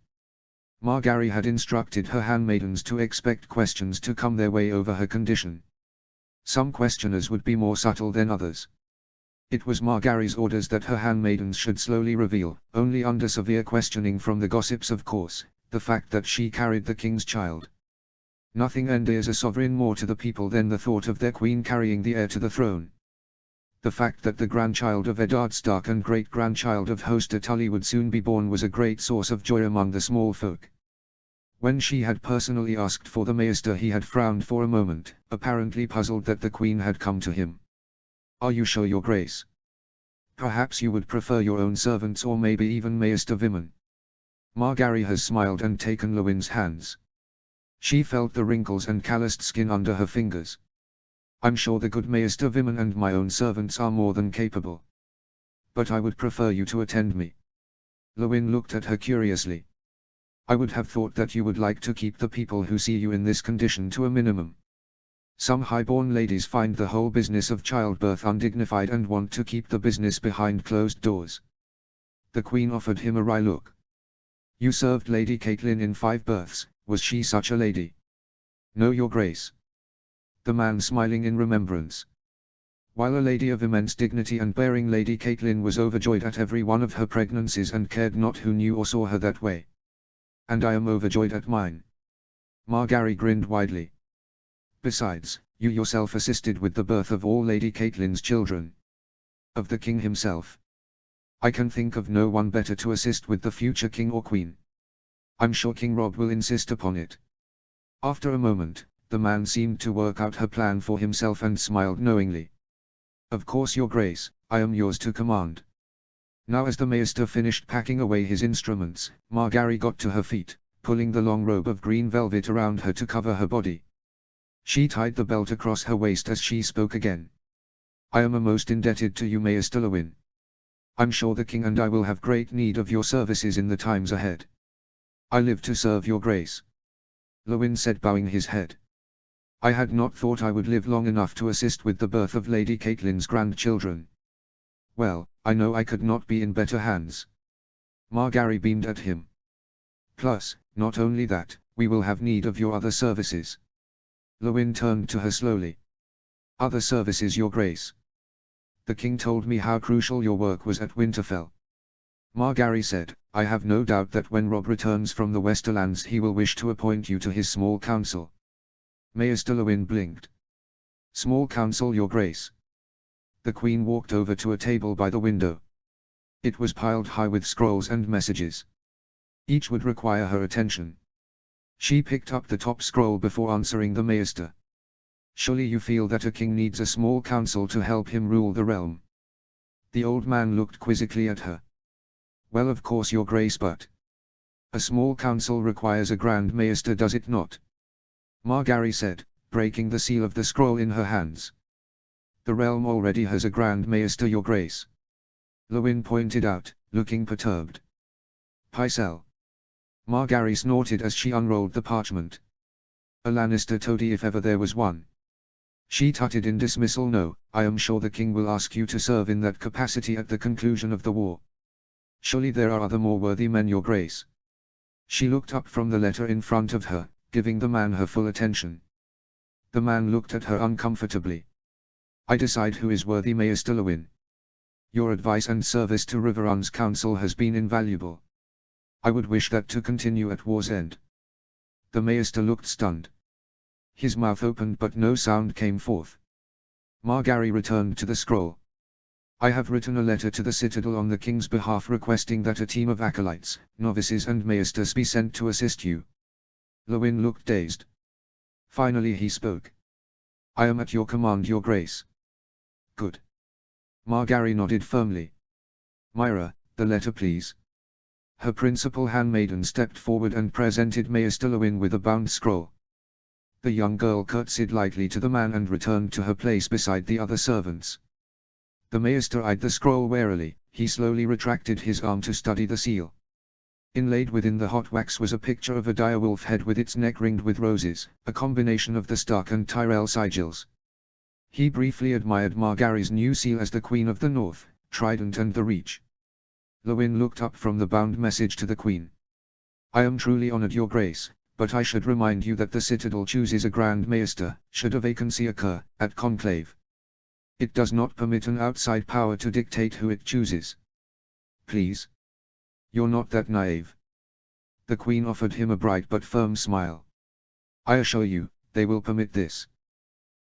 Margaery had instructed her handmaidens to expect questions to come their way over her condition. Some questioners would be more subtle than others. It was Margaery's orders that her handmaidens should slowly reveal, only under severe questioning from the gossips of course, the fact that she carried the king's child. Nothing endears a sovereign more to the people than the thought of their queen carrying the heir to the throne. The fact that the grandchild of Eddard Stark and great-grandchild of Hoster Tully would soon be born was a great source of joy among the small folk. When she had personally asked for the Maester, he had frowned for a moment, apparently puzzled that the Queen had come to him. "Are you sure, Your Grace? Perhaps you would prefer your own servants, or maybe even Maester Vimen." Margaery has smiled and taken Lewin's hands. She felt the wrinkles and calloused skin under her fingers. "I'm sure the good Maester Vimen and my own servants are more than capable. But I would prefer you to attend me." Lewin looked at her curiously. "I would have thought that you would like to keep the people who see you in this condition to a minimum. Some highborn ladies find the whole business of childbirth undignified and want to keep the business behind closed doors." The Queen offered him a wry look. "You served Lady Catelyn in 5 births, was she such a lady?" "No, Your Grace." The man smiling in remembrance. While a lady of immense dignity and bearing, Lady Catelyn was overjoyed at every one of her pregnancies and cared not who knew or saw her that way. "And I am overjoyed at mine." Margaery grinned widely. "Besides, you yourself assisted with the birth of all Lady Catelyn's children. Of the king himself. I can think of no one better to assist with the future king or queen. I'm sure King Robb will insist upon it." After a moment, the man seemed to work out her plan for himself and smiled knowingly. "Of course, Your Grace, I am yours to command." Now as the Maester finished packing away his instruments, Margaery got to her feet, pulling the long robe of green velvet around her to cover her body. She tied the belt across her waist as she spoke again. "I am most indebted to you, Maester Lewin. I'm sure the king and I will have great need of your services in the times ahead." "I live to serve Your Grace," Lewin said, bowing his head. "I had not thought I would live long enough to assist with the birth of Lady Catelyn's grandchildren. Well, I know I could not be in better hands." Margaery beamed at him. "Plus, not only that, we will have need of your other services." Lewin turned to her slowly. "Other services, Your Grace?" "The king told me how crucial your work was at Winterfell." Margaery said, "I have no doubt that when Robb returns from the Westerlands he will wish to appoint you to his small council." Maester Lewin blinked. "Small council, Your Grace." The Queen walked over to a table by the window. It was piled high with scrolls and messages. Each would require her attention. She picked up the top scroll before answering the Maester. "Surely you feel that a king needs a small council to help him rule the realm?" The old man looked quizzically at her. "Well, of course, Your Grace, but a small council requires a Grand Maester, does it not?" Margaery said, breaking the seal of the scroll in her hands. "The realm already has a Grand Maester, Your Grace," Lewin pointed out, looking perturbed. "Pycelle." Margaery snorted as she unrolled the parchment. "A Lannister toady if ever there was one." She tutted in dismissal. "No, I am sure the king will ask you to serve in that capacity at the conclusion of the war. Surely there are other more worthy men, Your Grace." She looked up from the letter in front of her, giving the man her full attention. The man looked at her uncomfortably. "I decide who is worthy, Maester Lewin. Your advice and service to Riverrun's council has been invaluable. I would wish that to continue at war's end." The Maester looked stunned. His mouth opened but no sound came forth. Margaery returned to the scroll. "I have written a letter to the Citadel on the king's behalf requesting that a team of acolytes, novices and maesters be sent to assist you." Lewin looked dazed. Finally he spoke. "I am at your command, Your Grace." "Good." Margaery nodded firmly. "Myra, the letter please." Her principal handmaiden stepped forward and presented Maester Lewin with a bound scroll. The young girl curtsied lightly to the man and returned to her place beside the other servants. The Maester eyed the scroll warily. He slowly retracted his arm to study the seal. Inlaid within the hot wax was a picture of a direwolf head with its neck ringed with roses, a combination of the Stark and Tyrell sigils. He briefly admired Margaery's new seal as the Queen of the North, Trident and the Reach. Lewin looked up from the bound message to the Queen. I am truly honored, Your Grace, but I should remind you that the Citadel chooses a Grand Maester, should a vacancy occur, at conclave. It does not permit an outside power to dictate who it chooses. Please. You're not that naive. The Queen offered him a bright but firm smile. I assure you, they will permit this.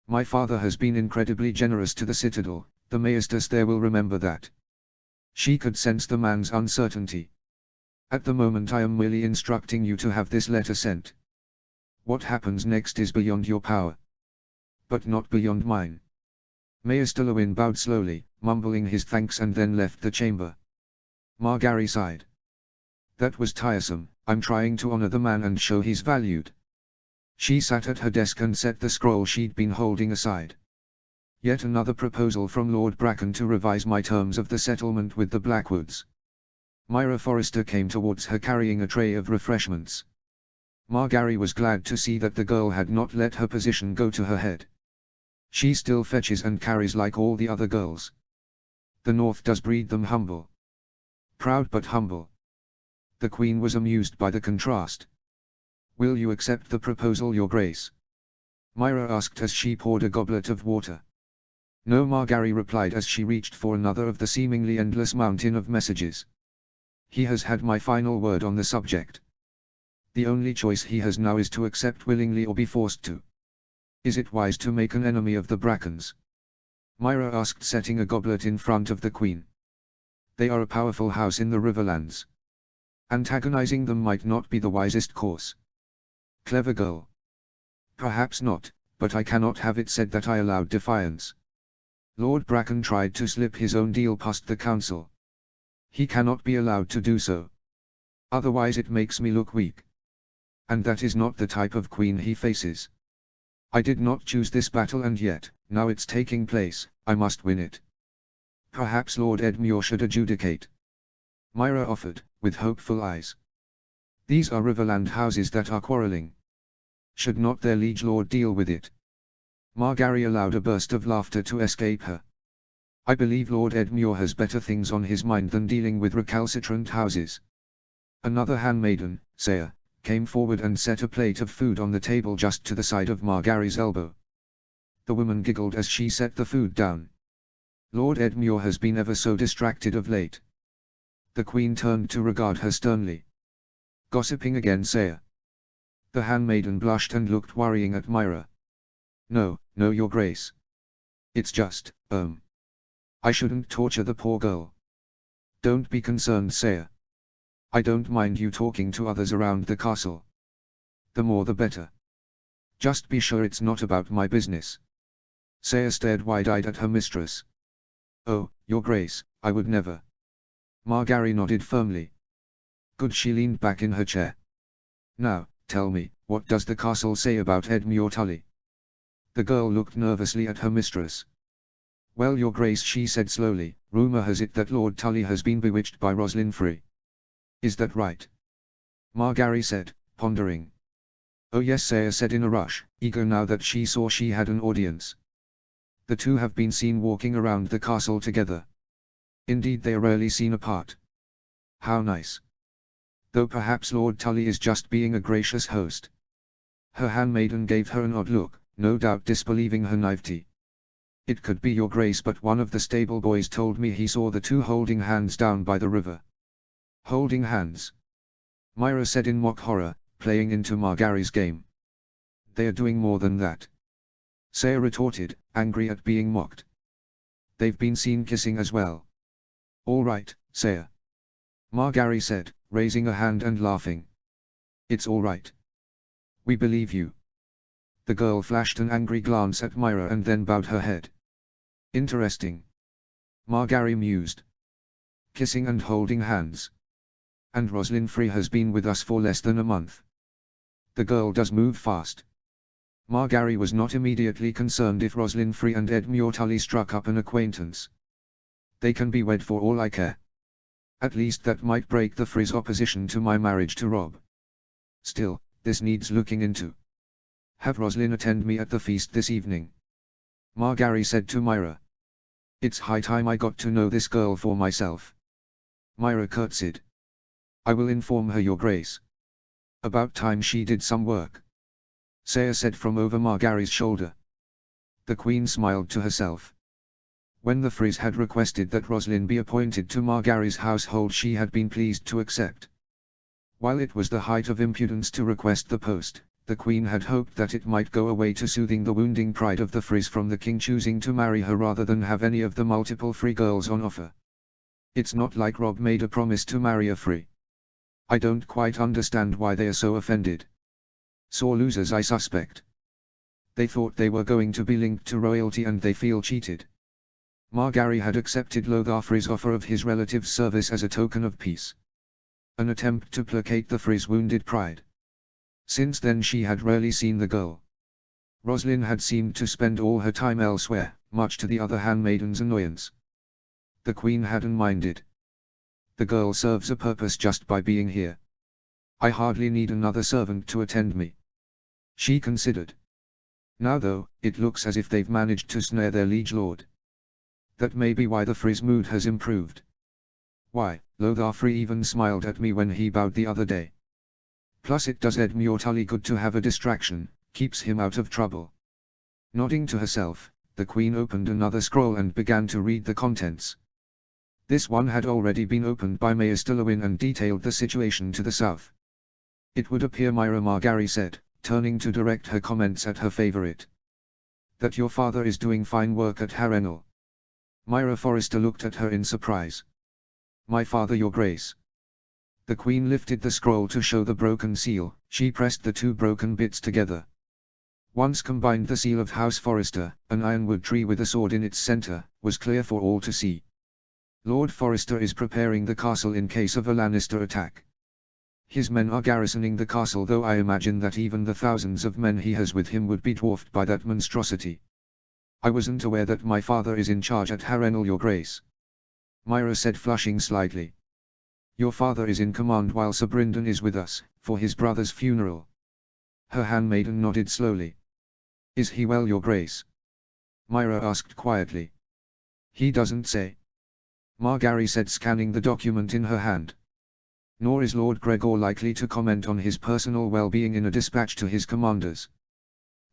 My father has been incredibly generous to the Citadel, the Maesters there will remember that. She could sense the man's uncertainty. At the moment I am merely instructing you to have this letter sent. What happens next is beyond your power. But not beyond mine. Maester Lewin bowed slowly, mumbling his thanks, and then left the chamber. Margaery sighed. That was tiresome. I'm trying to honor the man and show he's valued. She sat at her desk and set the scroll she'd been holding aside. Yet another proposal from Lord Bracken to revise my terms of the settlement with the Blackwoods. Myra Forrester came towards her carrying a tray of refreshments. Margaery was glad to see that the girl had not let her position go to her head. She still fetches and carries like all the other girls. The North does breed them humble. Proud but humble. The Queen was amused by the contrast. Will you accept the proposal, Your Grace? Myra asked as she poured a goblet of water. No, Margaery replied as she reached for another of the seemingly endless mountain of messages. He has had my final word on the subject. The only choice he has now is to accept willingly or be forced to. Is it wise to make an enemy of the Brackens? Myra asked, setting a goblet in front of the Queen. They are a powerful house in the Riverlands. Antagonizing them might not be the wisest course. Clever girl. Perhaps not, but I cannot have it said that I allowed defiance. Lord Bracken tried to slip his own deal past the council. He cannot be allowed to do so. Otherwise it makes me look weak. And that is not the type of queen he faces. I did not choose this battle, and yet, now it's taking place, I must win it. Perhaps Lord Edmure should adjudicate. Myra offered, with hopeful eyes. These are Riverland houses that are quarreling. Should not their liege lord deal with it? Margaery allowed a burst of laughter to escape her. I believe Lord Edmure has better things on his mind than dealing with recalcitrant houses. Another handmaiden, Saya, came forward and set a plate of food on the table just to the side of Margaery's elbow. The woman giggled as she set the food down. Lord Edmure has been ever so distracted of late. The Queen turned to regard her sternly. Gossiping again, Saya? The handmaiden blushed and looked worrying at Myra. No, no, Your Grace. It's just, I shouldn't torture the poor girl. Don't be concerned, Saya. I don't mind you talking to others around the castle. The more the better. Just be sure it's not about my business. Saya stared wide-eyed at her mistress. Oh, Your Grace, I would never. Margaery nodded firmly. Good. She leaned back in her chair. Now, tell me, what does the castle say about Edmure Tully? The girl looked nervously at her mistress. Well, Your Grace, she said slowly, rumor has it that Lord Tully has been bewitched by Roslyn Free. Is that right? Margaery said, pondering. Oh yes, Saya said in a rush, eager now that she saw she had an audience. The two have been seen walking around the castle together. Indeed, they are rarely seen apart. How nice. Though perhaps Lord Tully is just being a gracious host. Her handmaiden gave her an odd look, no doubt disbelieving her naivety. It could be, Your Grace, but one of the stable boys told me he saw the two holding hands down by the river. Holding hands? Myra said in mock horror, playing into Margaery's game. They are doing more than that. Saya retorted, angry at being mocked. They've been seen kissing as well. All right, Saya. Margaery said, raising a hand and laughing. It's all right. We believe you. The girl flashed an angry glance at Myra and then bowed her head. Interesting. Margaery mused. Kissing and holding hands. And Roslyn Free has been with us for less than a month. The girl does move fast. Margaery was not immediately concerned if Roslyn Free and Edmure Tully struck up an acquaintance. They can be wed for all I care. At least that might break the Frys' opposition to my marriage to Robb. Still, this needs looking into. Have Roslyn attend me at the feast this evening. Margaery said to Myra. It's high time I got to know this girl for myself. Myra curtsied. I will inform her, your grace. About time she did some work. Saya said from over Margaery's shoulder. The queen smiled to herself. When the Frys had requested that Roslyn be appointed to Margaery's household, she had been pleased to accept. While it was the height of impudence to request the post, the queen had hoped that it might go away to soothing the wounding pride of the Frys from the king choosing to marry her rather than have any of the multiple free girls on offer. It's not like Robb made a promise to marry a Frey. I don't quite understand why they are so offended. Sore losers, I suspect. They thought they were going to be linked to royalty and they feel cheated. Margaery had accepted Lothar Frey's offer of his relative's service as a token of peace. An attempt to placate the Frys' wounded pride. Since then she had rarely seen the girl. Roslyn had seemed to spend all her time elsewhere, much to the other handmaiden's annoyance. The queen hadn't minded. The girl serves a purpose just by being here. I hardly need another servant to attend me. She considered. Now though, it looks as if they've managed to snare their liege lord. That may be why the Frys' mood has improved. Why, Lothar Frey even smiled at me when he bowed the other day. Plus it does Ed Muirtully good to have a distraction, keeps him out of trouble. Nodding to herself, the queen opened another scroll and began to read the contents. This one had already been opened by Maester Lewin and detailed the situation to the south. It would appear, Myra Margaery said, turning to direct her comments at her favorite. That your father is doing fine work at Harrenhal. Myra Forrester looked at her in surprise. My father, your grace. The queen lifted the scroll to show the broken seal. She pressed the two broken bits together. Once combined, the seal of House Forrester, an ironwood tree with a sword in its center, was clear for all to see. Lord Forrester is preparing the castle in case of a Lannister attack. His men are garrisoning the castle, though I imagine that even the thousands of men he has with him would be dwarfed by that monstrosity. I wasn't aware that my father is in charge at Harrenhal, your grace. Myra said, flushing slightly. Your father is in command while Sir Brynden is with us, for his brother's funeral. Her handmaiden nodded slowly. Is he well, your grace? Myra asked quietly. He doesn't say. Margaery said, scanning the document in her hand. Nor is Lord Gregor likely to comment on his personal well-being in a dispatch to his commanders.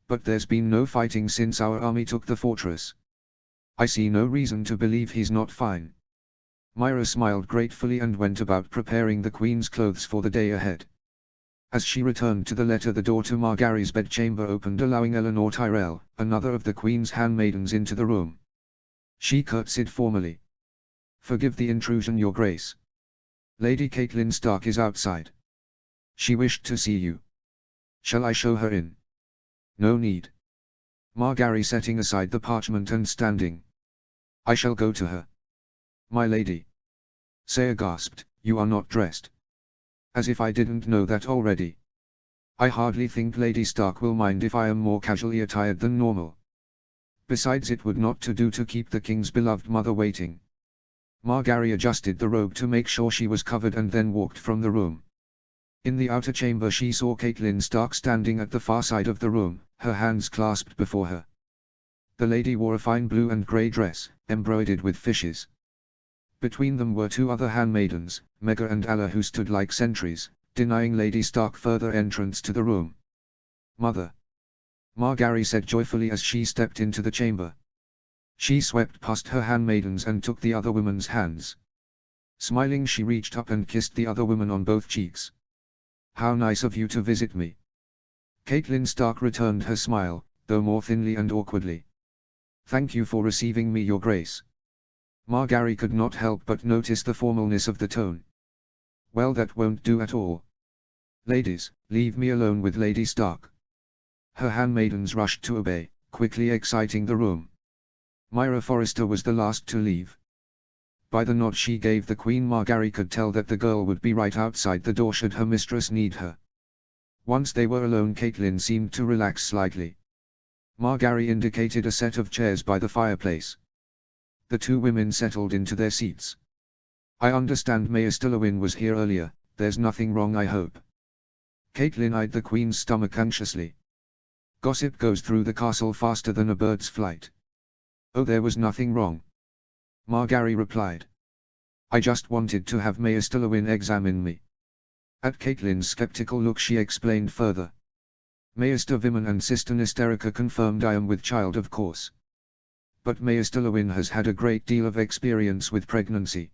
But there's been no fighting since our army took the fortress. I see no reason to believe he's not fine. Myra smiled gratefully and went about preparing the queen's clothes for the day ahead. As she returned to the letter, the door to Margaery's bedchamber opened, allowing Eleanor Tyrell, another of the queen's handmaidens, into the room. She curtsied formally. Forgive the intrusion, your grace. Lady Catelyn Stark is outside. She wished to see you. Shall I show her in? No need. Margaery setting aside the parchment and standing. I shall go to her. My lady. Saya gasped, you are not dressed. As if I didn't know that already. I hardly think Lady Stark will mind if I am more casually attired than normal. Besides, it would not do to keep the king's beloved mother waiting. Margaery adjusted the robe to make sure she was covered and then walked from the room. In the outer chamber she saw Catelyn Stark standing at the far side of the room, her hands clasped before her. The lady wore a fine blue and grey dress, embroidered with fishes. Between them were two other handmaidens, Megha and Alla, who stood like sentries, denying Lady Stark further entrance to the room. Mother! Margaery said joyfully as she stepped into the chamber. She swept past her handmaidens and took the other woman's hands. Smiling, she reached up and kissed the other woman on both cheeks. How nice of you to visit me. Catelyn Stark returned her smile, though more thinly and awkwardly. Thank you for receiving me, your grace. Margaery could not help but notice the formalness of the tone. Well, that won't do at all. Ladies, leave me alone with Lady Stark. Her handmaidens rushed to obey, quickly exciting the room. Myra Forrester was the last to leave. By the nod she gave the queen, Margaery could tell that the girl would be right outside the door should her mistress need her. Once they were alone, Catelyn seemed to relax slightly. Margaery indicated a set of chairs by the fireplace. The two women settled into their seats. I understand Mayor Stillowin was here earlier, there's nothing wrong I hope. Caitlin eyed the Queen's stomach anxiously. Gossip goes through the castle faster than a bird's flight. Oh, there was nothing wrong, Margaery replied. I just wanted to have Mayor Stillowin examine me. At Caitlin's skeptical look she explained further. Maester Vimen and Sister Nysterica confirmed I am with child of course. But Mayor Stillowin has had a great deal of experience with pregnancy.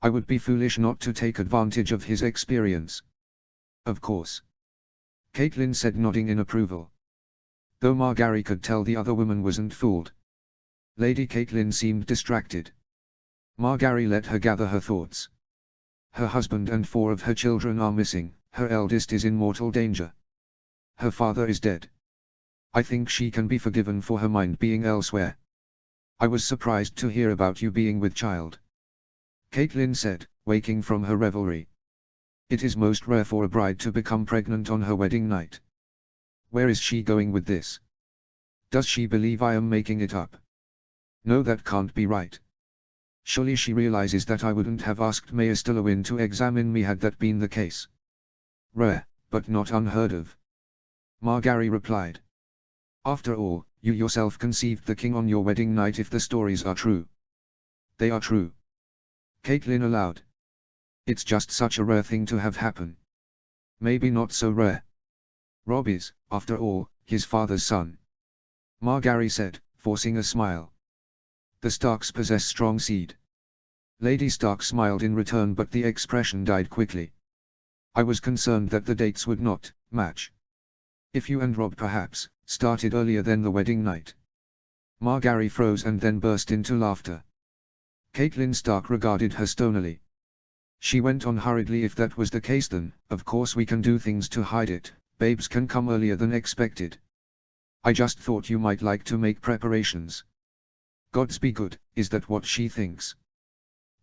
I would be foolish not to take advantage of his experience. Of course, Caitlin said, nodding in approval. Though Margaery could tell the other woman wasn't fooled. Lady Caitlin seemed distracted. Margaery let her gather her thoughts. Her husband and 4 of her children are missing, her eldest is in mortal danger. Her father is dead. I think she can be forgiven for her mind being elsewhere. I was surprised to hear about you being with child, Caitlin said, waking from her revelry. It is most rare for a bride to become pregnant on her wedding night. Where is she going with this? Does she believe I am making it up? No, that can't be right. Surely she realizes that I wouldn't have asked Mayor Stillowin to examine me had that been the case. Rare, but not unheard of, Margaery replied. After all, you yourself conceived the king on your wedding night if the stories are true. They are true, Caitlin allowed. It's just such a rare thing to have happen. Maybe not so rare. Robb is, after all, his father's son, Margaery said, forcing a smile. The Starks possess strong seed. Lady Stark smiled in return, but the expression died quickly. I was concerned that the dates would not match. If you and Robb perhaps started earlier than the wedding night. Margaery froze and then burst into laughter. Caitlin Stark regarded her stonily. She went on hurriedly, if that was the case then, of course we can do things to hide it, babes can come earlier than expected. I just thought you might like to make preparations. Gods be good, is that what she thinks?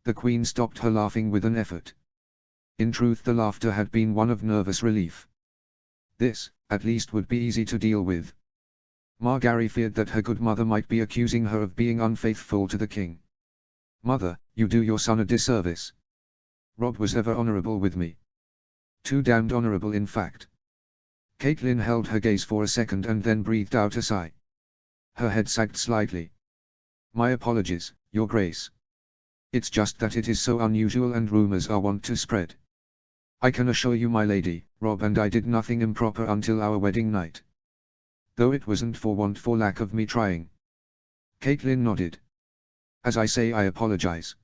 The Queen stopped her laughing with an effort. In truth the laughter had been one of nervous relief. This, at least, would be easy to deal with. Margaery feared that her good mother might be accusing her of being unfaithful to the king. Mother, you do your son a disservice. Robb was ever honorable with me. Too damned honorable in fact. Caitlin held her gaze for a second and then breathed out a sigh. Her head sagged slightly. My apologies, Your Grace. It's just that it is so unusual and rumors are wont to spread. I can assure you, my lady, Robb and I did nothing improper until our wedding night. Though it wasn't for lack of me trying. Caitlin nodded. As I say, I apologize.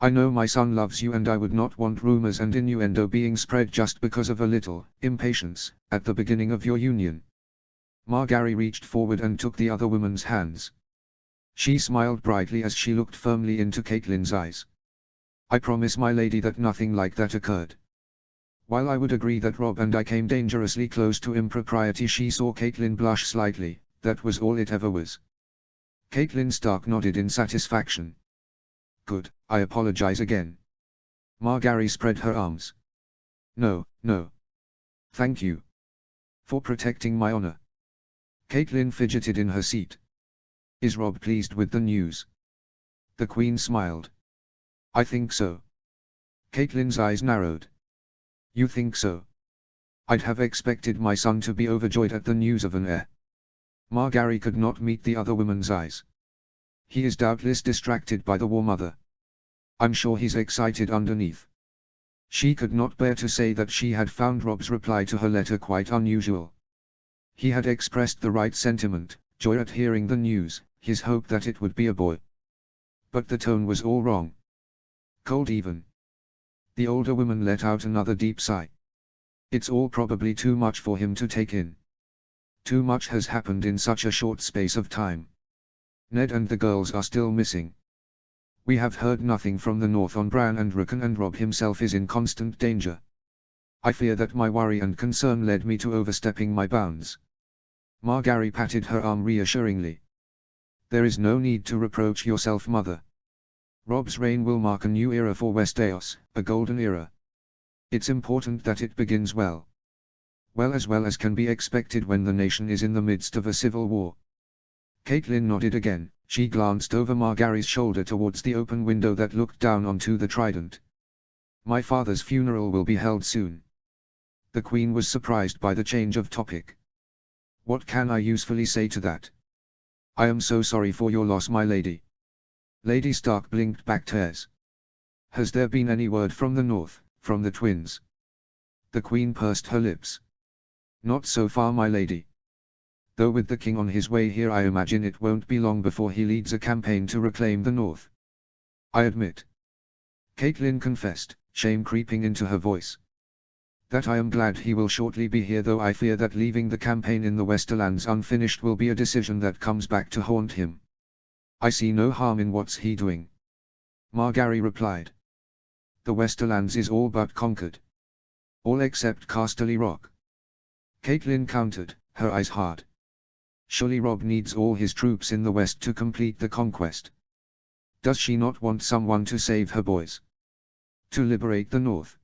I know my son loves you and I would not want rumors and innuendo being spread just because of a little impatience at the beginning of your union. Margaery reached forward and took the other woman's hands. She smiled brightly as she looked firmly into Caitlin's eyes. I promise, my lady, that nothing like that occurred. While I would agree that Robb and I came dangerously close to impropriety, she saw Caitlin blush slightly. That was all it ever was. Caitlin Stark nodded in satisfaction. Good, I apologize again. Margaery spread her arms. No, no. Thank you. For protecting my honor. Caitlin fidgeted in her seat. Is Robb pleased with the news? The Queen smiled. I think so. Caitlin's eyes narrowed. You think so? I'd have expected my son to be overjoyed at the news of an heir. Margaery could not meet the other woman's eyes. He is doubtless distracted by the war, mother. I'm sure he's excited underneath. She could not bear to say that she had found Robb's reply to her letter quite unusual. He had expressed the right sentiment, joy at hearing the news, his hope that it would be a boy. But the tone was all wrong. Cold even. The older woman let out another deep sigh. It's all probably too much for him to take in. Too much has happened in such a short space of time. Ned and the girls are still missing. We have heard nothing from the north on Bran and Rickon, and Robb himself is in constant danger. I fear that my worry and concern led me to overstepping my bounds. Margaery patted her arm reassuringly. There is no need to reproach yourself, mother. Robb's reign will mark a new era for Westeros, a golden era. It's important that it begins well. Well as can be expected when the nation is in the midst of a civil war. Caitlin nodded again, She glanced over Margary's shoulder towards the open window that looked down onto the Trident. My father's funeral will be held soon. The Queen was surprised by the change of topic. What can I usefully say to that? I am so sorry for your loss, my lady. Lady Stark blinked back tears. Has there been any word from the north, from the twins? The Queen pursed her lips. Not so far, my lady. Though with the king on his way here, I imagine it won't be long before he leads a campaign to reclaim the north. I admit, Catelyn confessed, shame creeping into her voice, that I am glad he will shortly be here, though I fear that leaving the campaign in the Westerlands unfinished will be a decision that comes back to haunt him. I see no harm in what's he doing, Margaery replied. The Westerlands is all but conquered. All except Casterly Rock. Catelyn countered, her eyes hard. Surely Robb needs all his troops in the west to complete the conquest. Does she not want someone to save her boys? To liberate the north?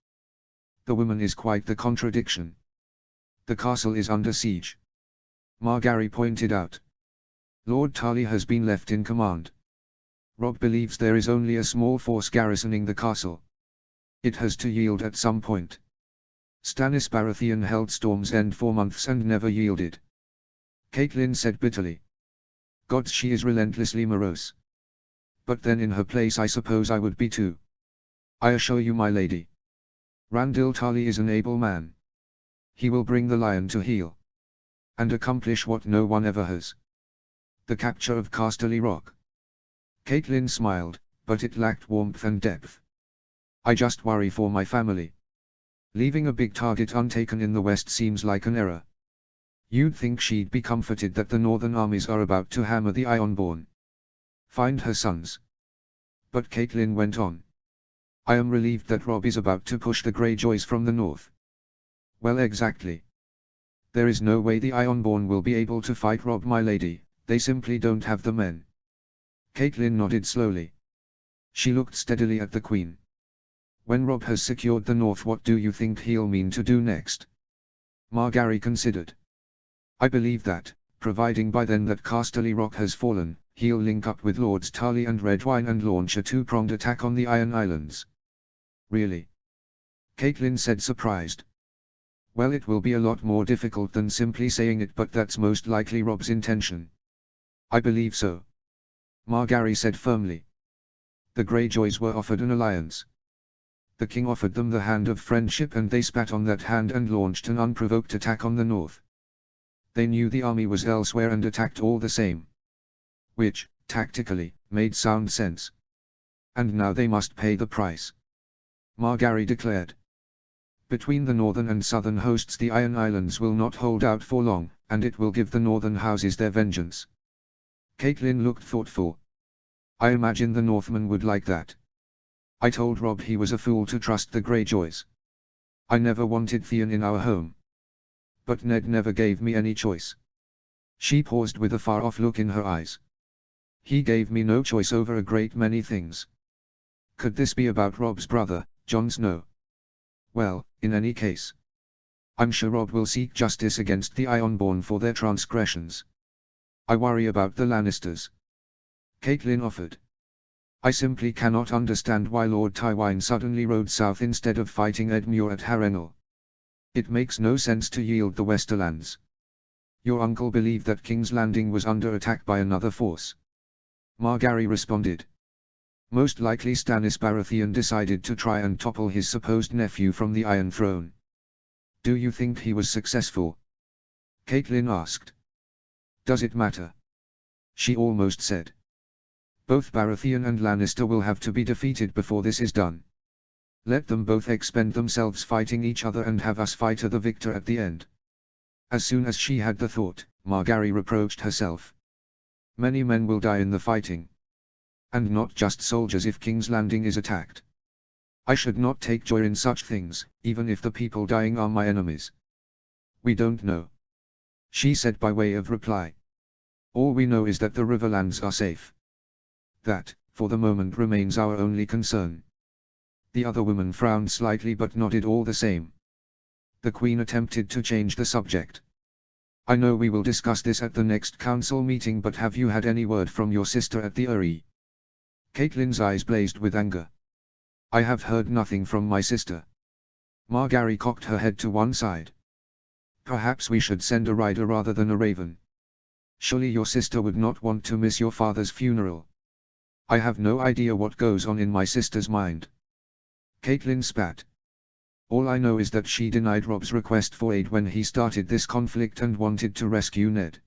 The woman is quite the contradiction. The castle is under siege, Margaery pointed out. Lord Tarly has been left in command. Robb believes there is only a small force garrisoning the castle. It has to yield at some point. Stannis Baratheon held Storm's End for months and never yielded. Catelyn said bitterly. Gods, she is relentlessly morose. But then in her place I suppose I would be too. I assure you, my lady, Randyll Tarly is an able man. He will bring the Lion to heel. And accomplish what no one ever has. The capture of Casterly Rock. Catelyn smiled, but it lacked warmth and depth. I just worry for my family. Leaving a big target untaken in the west seems like an error. You'd think she'd be comforted that the northern armies are about to hammer the Ironborn. Find her sons. But Catelyn went on. I am relieved that Robb is about to push the Greyjoys from the north. Well, exactly. There is no way the Ironborn will be able to fight Robb, my lady, they simply don't have the men. Catelyn nodded slowly. She looked steadily at the Queen. When Robb has secured the north, what do you think he'll mean to do next? Margaery considered. I believe that, providing by then that Casterly Rock has fallen, he'll link up with Lords Tarly and Redwyne and launch a two-pronged attack on the Iron Islands. Really? Catelyn said, surprised. Well, it will be a lot more difficult than simply saying it, but that's most likely Robb's intention. I believe so, Margaery said firmly. The Greyjoys were offered an alliance. The king offered them the hand of friendship and they spat on that hand and launched an unprovoked attack on the north. They knew the army was elsewhere and attacked all the same. Which, tactically, made sound sense. And now they must pay the price, Margaery declared. Between the northern and southern hosts, the Iron Islands will not hold out for long, and it will give the northern houses their vengeance. Catelyn looked thoughtful. I imagine the Northmen would like that. I told Robb he was a fool to trust the Greyjoys. I never wanted Theon in our home. But Ned never gave me any choice. She paused with a far-off look in her eyes. He gave me no choice over a great many things. Could this be about Robb's brother, Jon Snow? Well, in any case, I'm sure Robb will seek justice against the Ironborn for their transgressions. I worry about the Lannisters, Catelyn offered. I simply cannot understand why Lord Tywine suddenly rode south instead of fighting Edmure at Harrenhal. It makes no sense to yield the Westerlands. Your uncle believed that King's Landing was under attack by another force, Margaery responded. Most likely Stannis Baratheon decided to try and topple his supposed nephew from the Iron Throne. Do you think he was successful? Catelyn asked. Does it matter? She almost said. Both Baratheon and Lannister will have to be defeated before this is done. Let them both expend themselves fighting each other and have us fight the victor at the end. As soon as she had the thought, Margaery reproached herself. Many men will die in the fighting. And not just soldiers if King's Landing is attacked. I should not take joy in such things, even if the people dying are my enemies. We don't know, she said by way of reply. All we know is that the Riverlands are safe. That, for the moment, remains our only concern. The other woman frowned slightly but nodded all the same. The Queen attempted to change the subject. I know we will discuss this at the next council meeting, but have you had any word from your sister at the Uri? Caitlyn's eyes blazed with anger. I have heard nothing from my sister. Margaery cocked her head to one side. Perhaps we should send a rider rather than a raven. Surely your sister would not want to miss your father's funeral. I have no idea what goes on in my sister's mind. Caitlyn spat. All I know is that she denied Rob's request for aid when he started this conflict and wanted to rescue Ned.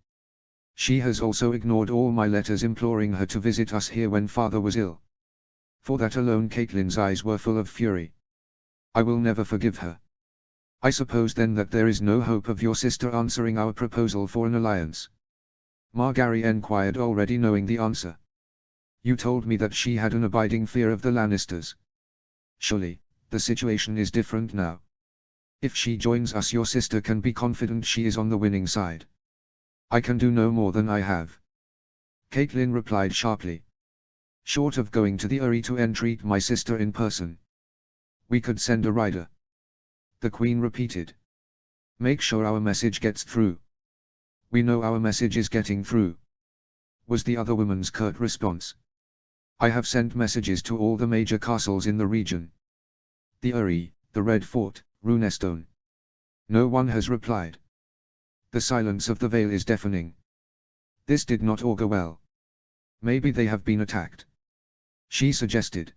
She has also ignored all my letters imploring her to visit us here when father was ill. For that alone Caitlyn's eyes were full of fury. I will never forgive her. I suppose then that there is no hope of your sister answering our proposal for an alliance? Margaery enquired, already knowing the answer. You told me that she had an abiding fear of the Lannisters. Surely, the situation is different now. If she joins us, your sister can be confident she is on the winning side. I can do no more than I have. Caitlyn replied sharply. Short of going to the Uri to entreat my sister in person. We could send a rider. The Queen repeated. Make sure our message gets through. We know our message is getting through, was the other woman's curt response. I have sent messages to all the major castles in the region. The Uri, the Red Fort, Runestone. No one has replied. The silence of the Vale is deafening. This did not augur well. Maybe they have been attacked, she suggested.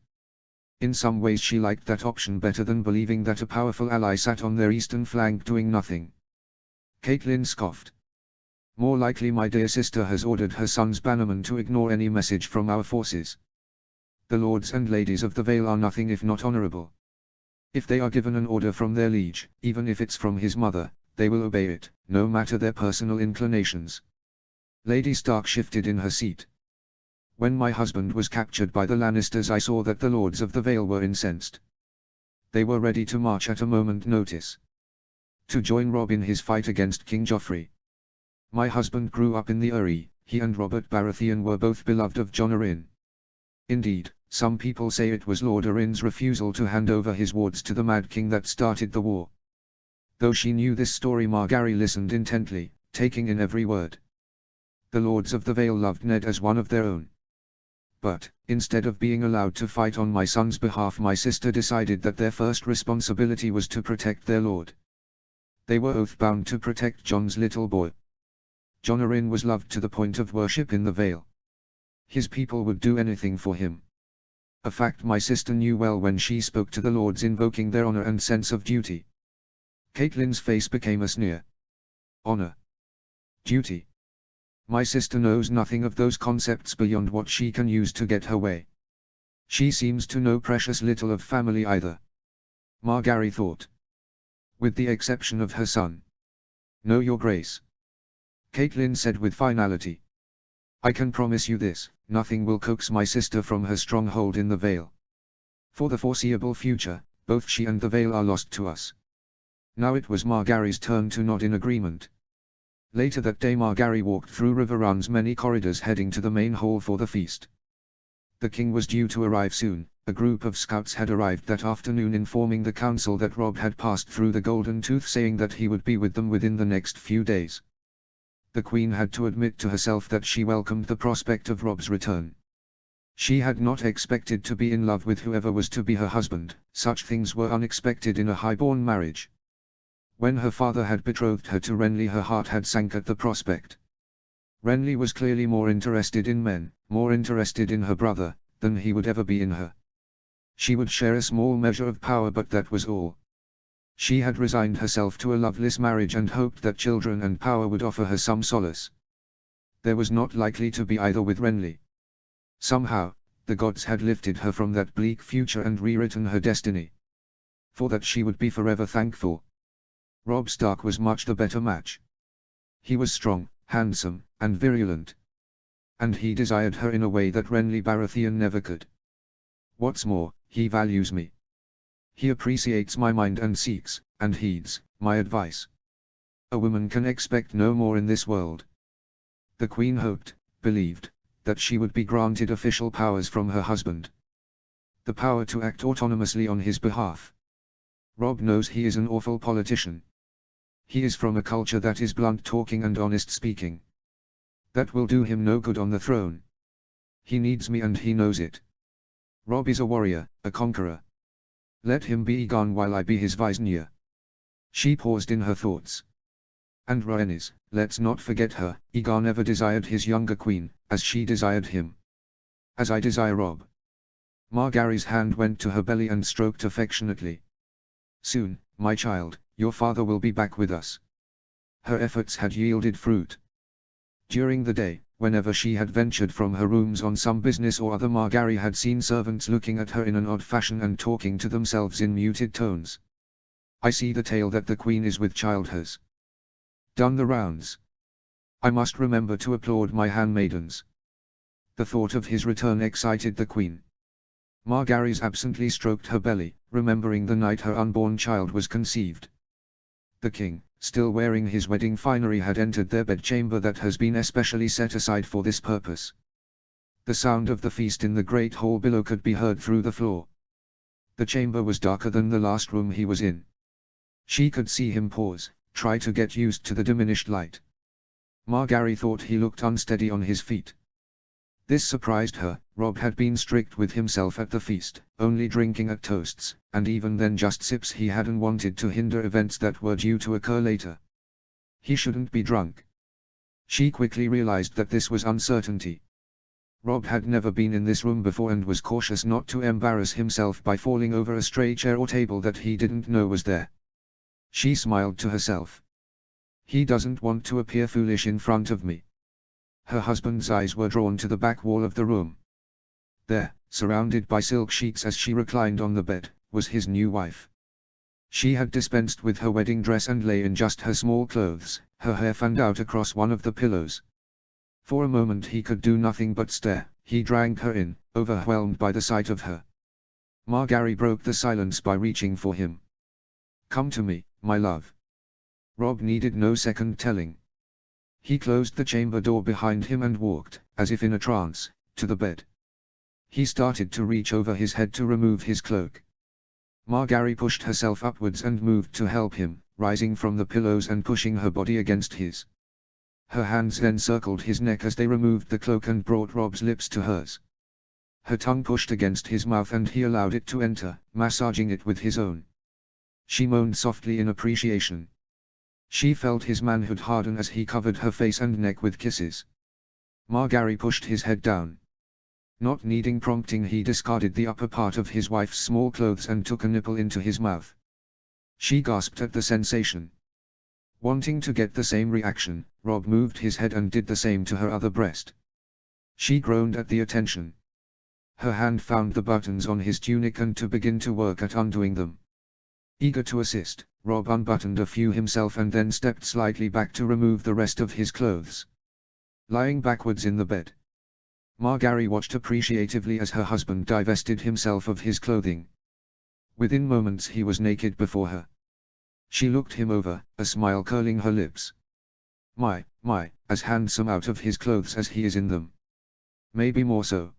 In some ways she liked that option better than believing that a powerful ally sat on their eastern flank doing nothing. Caitlyn scoffed. More likely my dear sister has ordered her son's bannerman to ignore any message from our forces. The lords and ladies of the Vale are nothing if not honorable. If they are given an order from their liege, even if it's from his mother, they will obey it, no matter their personal inclinations. Lady Stark shifted in her seat. When my husband was captured by the Lannisters, I saw that the lords of the Vale were incensed. They were ready to march at a moment's notice to join Robb in his fight against King Joffrey. My husband grew up in the Uri, he and Robert Baratheon were both beloved of Jon Arryn. Indeed, some people say it was Lord Arryn's refusal to hand over his wards to the Mad King that started the war. Though she knew this story, Margaery listened intently, taking in every word. The lords of the Vale loved Ned as one of their own. But, instead of being allowed to fight on my son's behalf, my sister decided that their first responsibility was to protect their lord. They were oath-bound to protect Jon's little boy. Jon Arryn was loved to the point of worship in the Vale. His people would do anything for him. A fact my sister knew well when she spoke to the lords, invoking their honor and sense of duty. Caitlyn's face became a sneer. Honor. Duty. My sister knows nothing of those concepts beyond what she can use to get her way. She seems to know precious little of family either. Margaery thought. With the exception of her son. No, your grace. Caitlyn said with finality. I can promise you this, nothing will coax my sister from her stronghold in the Vale. For the foreseeable future, both she and the Vale are lost to us. Now it was Margaery's turn to nod in agreement. Later that day Margaery walked through Riverrun's many corridors heading to the main hall for the feast. The king was due to arrive soon. A group of scouts had arrived that afternoon informing the council that Robb had passed through the Golden Tooth, saying that he would be with them within the next few days. The queen had to admit to herself that she welcomed the prospect of Robb's return. She had not expected to be in love with whoever was to be her husband. Such things were unexpected in a highborn marriage. When her father had betrothed her to Renly, her heart had sank at the prospect. Renly was clearly more interested in men, more interested in her brother, than he would ever be in her. She would share a small measure of power, but that was all. She had resigned herself to a loveless marriage and hoped that children and power would offer her some solace. There was not likely to be either with Renly. Somehow, the gods had lifted her from that bleak future and rewritten her destiny. For that she would be forever thankful. Robb Stark was much the better match. He was strong, handsome, and virulent. And he desired her in a way that Renly Baratheon never could. What's more, he values me. He appreciates my mind and seeks, and heeds, my advice. A woman can expect no more in this world. The queen hoped, believed, that she would be granted official powers from her husband. The power to act autonomously on his behalf. Robb knows he is an awful politician. He is from a culture that is blunt talking and honest speaking. That will do him no good on the throne. He needs me and he knows it. Robb is a warrior, a conqueror. Let him be Aegon while I be his Visenya. She paused in her thoughts. And Rhaenys, let's not forget her. Aegon ever desired his younger queen, as she desired him. As I desire Robb. Margaery's hand went to her belly and stroked affectionately. Soon, my child, your father will be back with us. Her efforts had yielded fruit. During the day, whenever she had ventured from her rooms on some business or other, Margaery had seen servants looking at her in an odd fashion and talking to themselves in muted tones. I see the tale that the queen is with child has done the rounds. I must remember to applaud my handmaidens. The thought of his return excited the queen. Margaery absently stroked her belly, remembering the night her unborn child was conceived. The king, still wearing his wedding finery, had entered their bedchamber that has been especially set aside for this purpose. The sound of the feast in the great hall below could be heard through the floor. The chamber was darker than the last room he was in. She could see him pause, try to get used to the diminished light. Margaery thought he looked unsteady on his feet. This surprised her. Robb had been strict with himself at the feast, only drinking at toasts, and even then just sips. He hadn't wanted to hinder events that were due to occur later. He shouldn't be drunk. She quickly realized that this was uncertainty. Robb had never been in this room before and was cautious not to embarrass himself by falling over a stray chair or table that he didn't know was there. She smiled to herself. He doesn't want to appear foolish in front of me. Her husband's eyes were drawn to the back wall of the room. There, surrounded by silk sheets as she reclined on the bed, was his new wife. She had dispensed with her wedding dress and lay in just her small clothes, her hair fanned out across one of the pillows. For a moment he could do nothing but stare. He drank her in, overwhelmed by the sight of her. Margaery broke the silence by reaching for him. Come to me, my love. Robb needed no second telling. He closed the chamber door behind him and walked, as if in a trance, to the bed. He started to reach over his head to remove his cloak. Margaery pushed herself upwards and moved to help him, rising from the pillows and pushing her body against his. Her hands then circled his neck as they removed the cloak and brought Robb's lips to hers. Her tongue pushed against his mouth and he allowed it to enter, massaging it with his own. She moaned softly in appreciation. She felt his manhood harden as he covered her face and neck with kisses. Margaery pushed his head down. Not needing prompting, he discarded the upper part of his wife's small clothes and took a nipple into his mouth. She gasped at the sensation. Wanting to get the same reaction, Robb moved his head and did the same to her other breast. She groaned at the attention. Her hand found the buttons on his tunic and to begin to work at undoing them. Eager to assist, Robb unbuttoned a few himself and then stepped slightly back to remove the rest of his clothes. Lying backwards in the bed, Margaery watched appreciatively as her husband divested himself of his clothing. Within moments he was naked before her. She looked him over, a smile curling her lips. My, as handsome out of his clothes as he is in them. Maybe more so.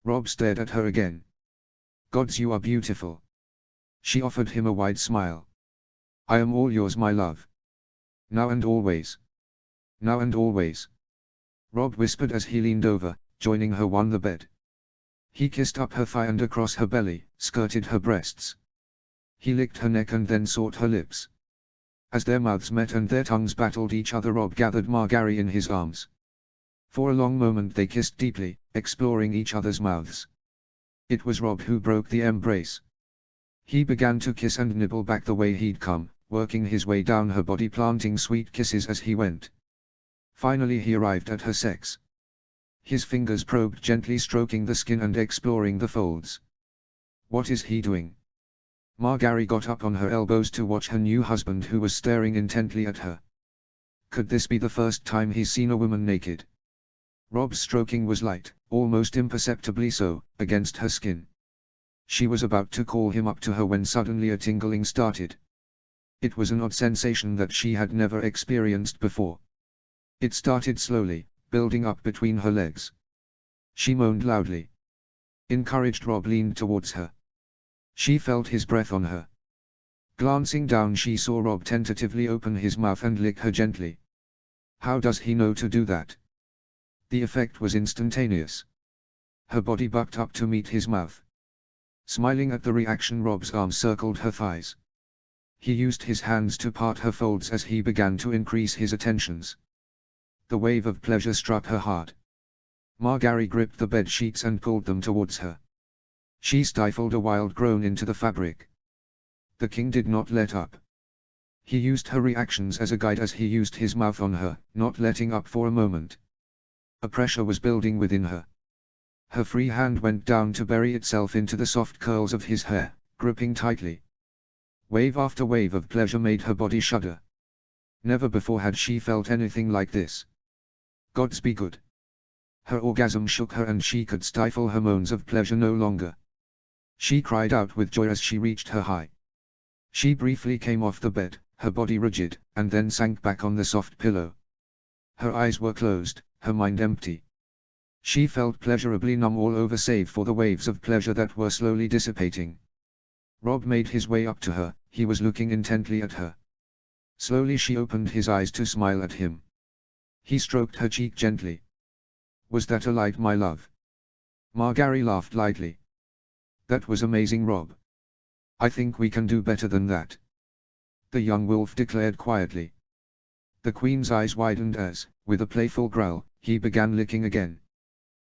Robb stared at her again. Gods, you are beautiful. She offered him a wide smile. I am all yours, my love. Now and always. Now and always. Robb whispered as he leaned over, joining her on the bed. He kissed up her thigh and across her belly, skirted her breasts. He licked her neck and then sought her lips. As their mouths met and their tongues battled each other, Robb gathered Margaery in his arms. For a long moment they kissed deeply, exploring each other's mouths. It was Robb who broke the embrace. He began to kiss and nibble back the way he'd come, working his way down her body, planting sweet kisses as he went. Finally he arrived at her sex. His fingers probed, gently stroking the skin and exploring the folds. What is he doing? Margaery got up on her elbows to watch her new husband, who was staring intently at her. Could this be the first time he's seen a woman naked? Robb's stroking was light, almost imperceptibly so, against her skin. She was about to call him up to her when suddenly a tingling started. It was an odd sensation that she had never experienced before. It started slowly, building up between her legs. She moaned loudly. Encouraged, Robb leaned towards her. She felt his breath on her. Glancing down, she saw Rob tentatively open his mouth and lick her gently. How does he know to do that? The effect was instantaneous. Her body bucked up to meet his mouth. Smiling at the reaction, Rob's arm circled her thighs. He used his hands to part her folds as he began to increase his attentions. The wave of pleasure struck her hard. Margaery gripped the bed sheets and pulled them towards her. She stifled a wild groan into the fabric. The king did not let up. He used her reactions as a guide as he used his mouth on her, not letting up for a moment. A pressure was building within her. Her free hand went down to bury itself into the soft curls of his hair, gripping tightly. Wave after wave of pleasure made her body shudder. Never before had she felt anything like this. Gods be good. Her orgasm shook her and she could stifle her moans of pleasure no longer. She cried out with joy as she reached her high. She briefly came off the bed, her body rigid, and then sank back on the soft pillow. Her eyes were closed, her mind empty. She felt pleasurably numb all over save for the waves of pleasure that were slowly dissipating. Rob made his way up to her, he was looking intently at her. Slowly she opened his eyes to smile at him. He stroked her cheek gently. Was that a light, my love? Margaery laughed lightly. That was amazing, Rob. I think we can do better than that. The young wolf declared quietly. The queen's eyes widened as, with a playful growl, he began licking again.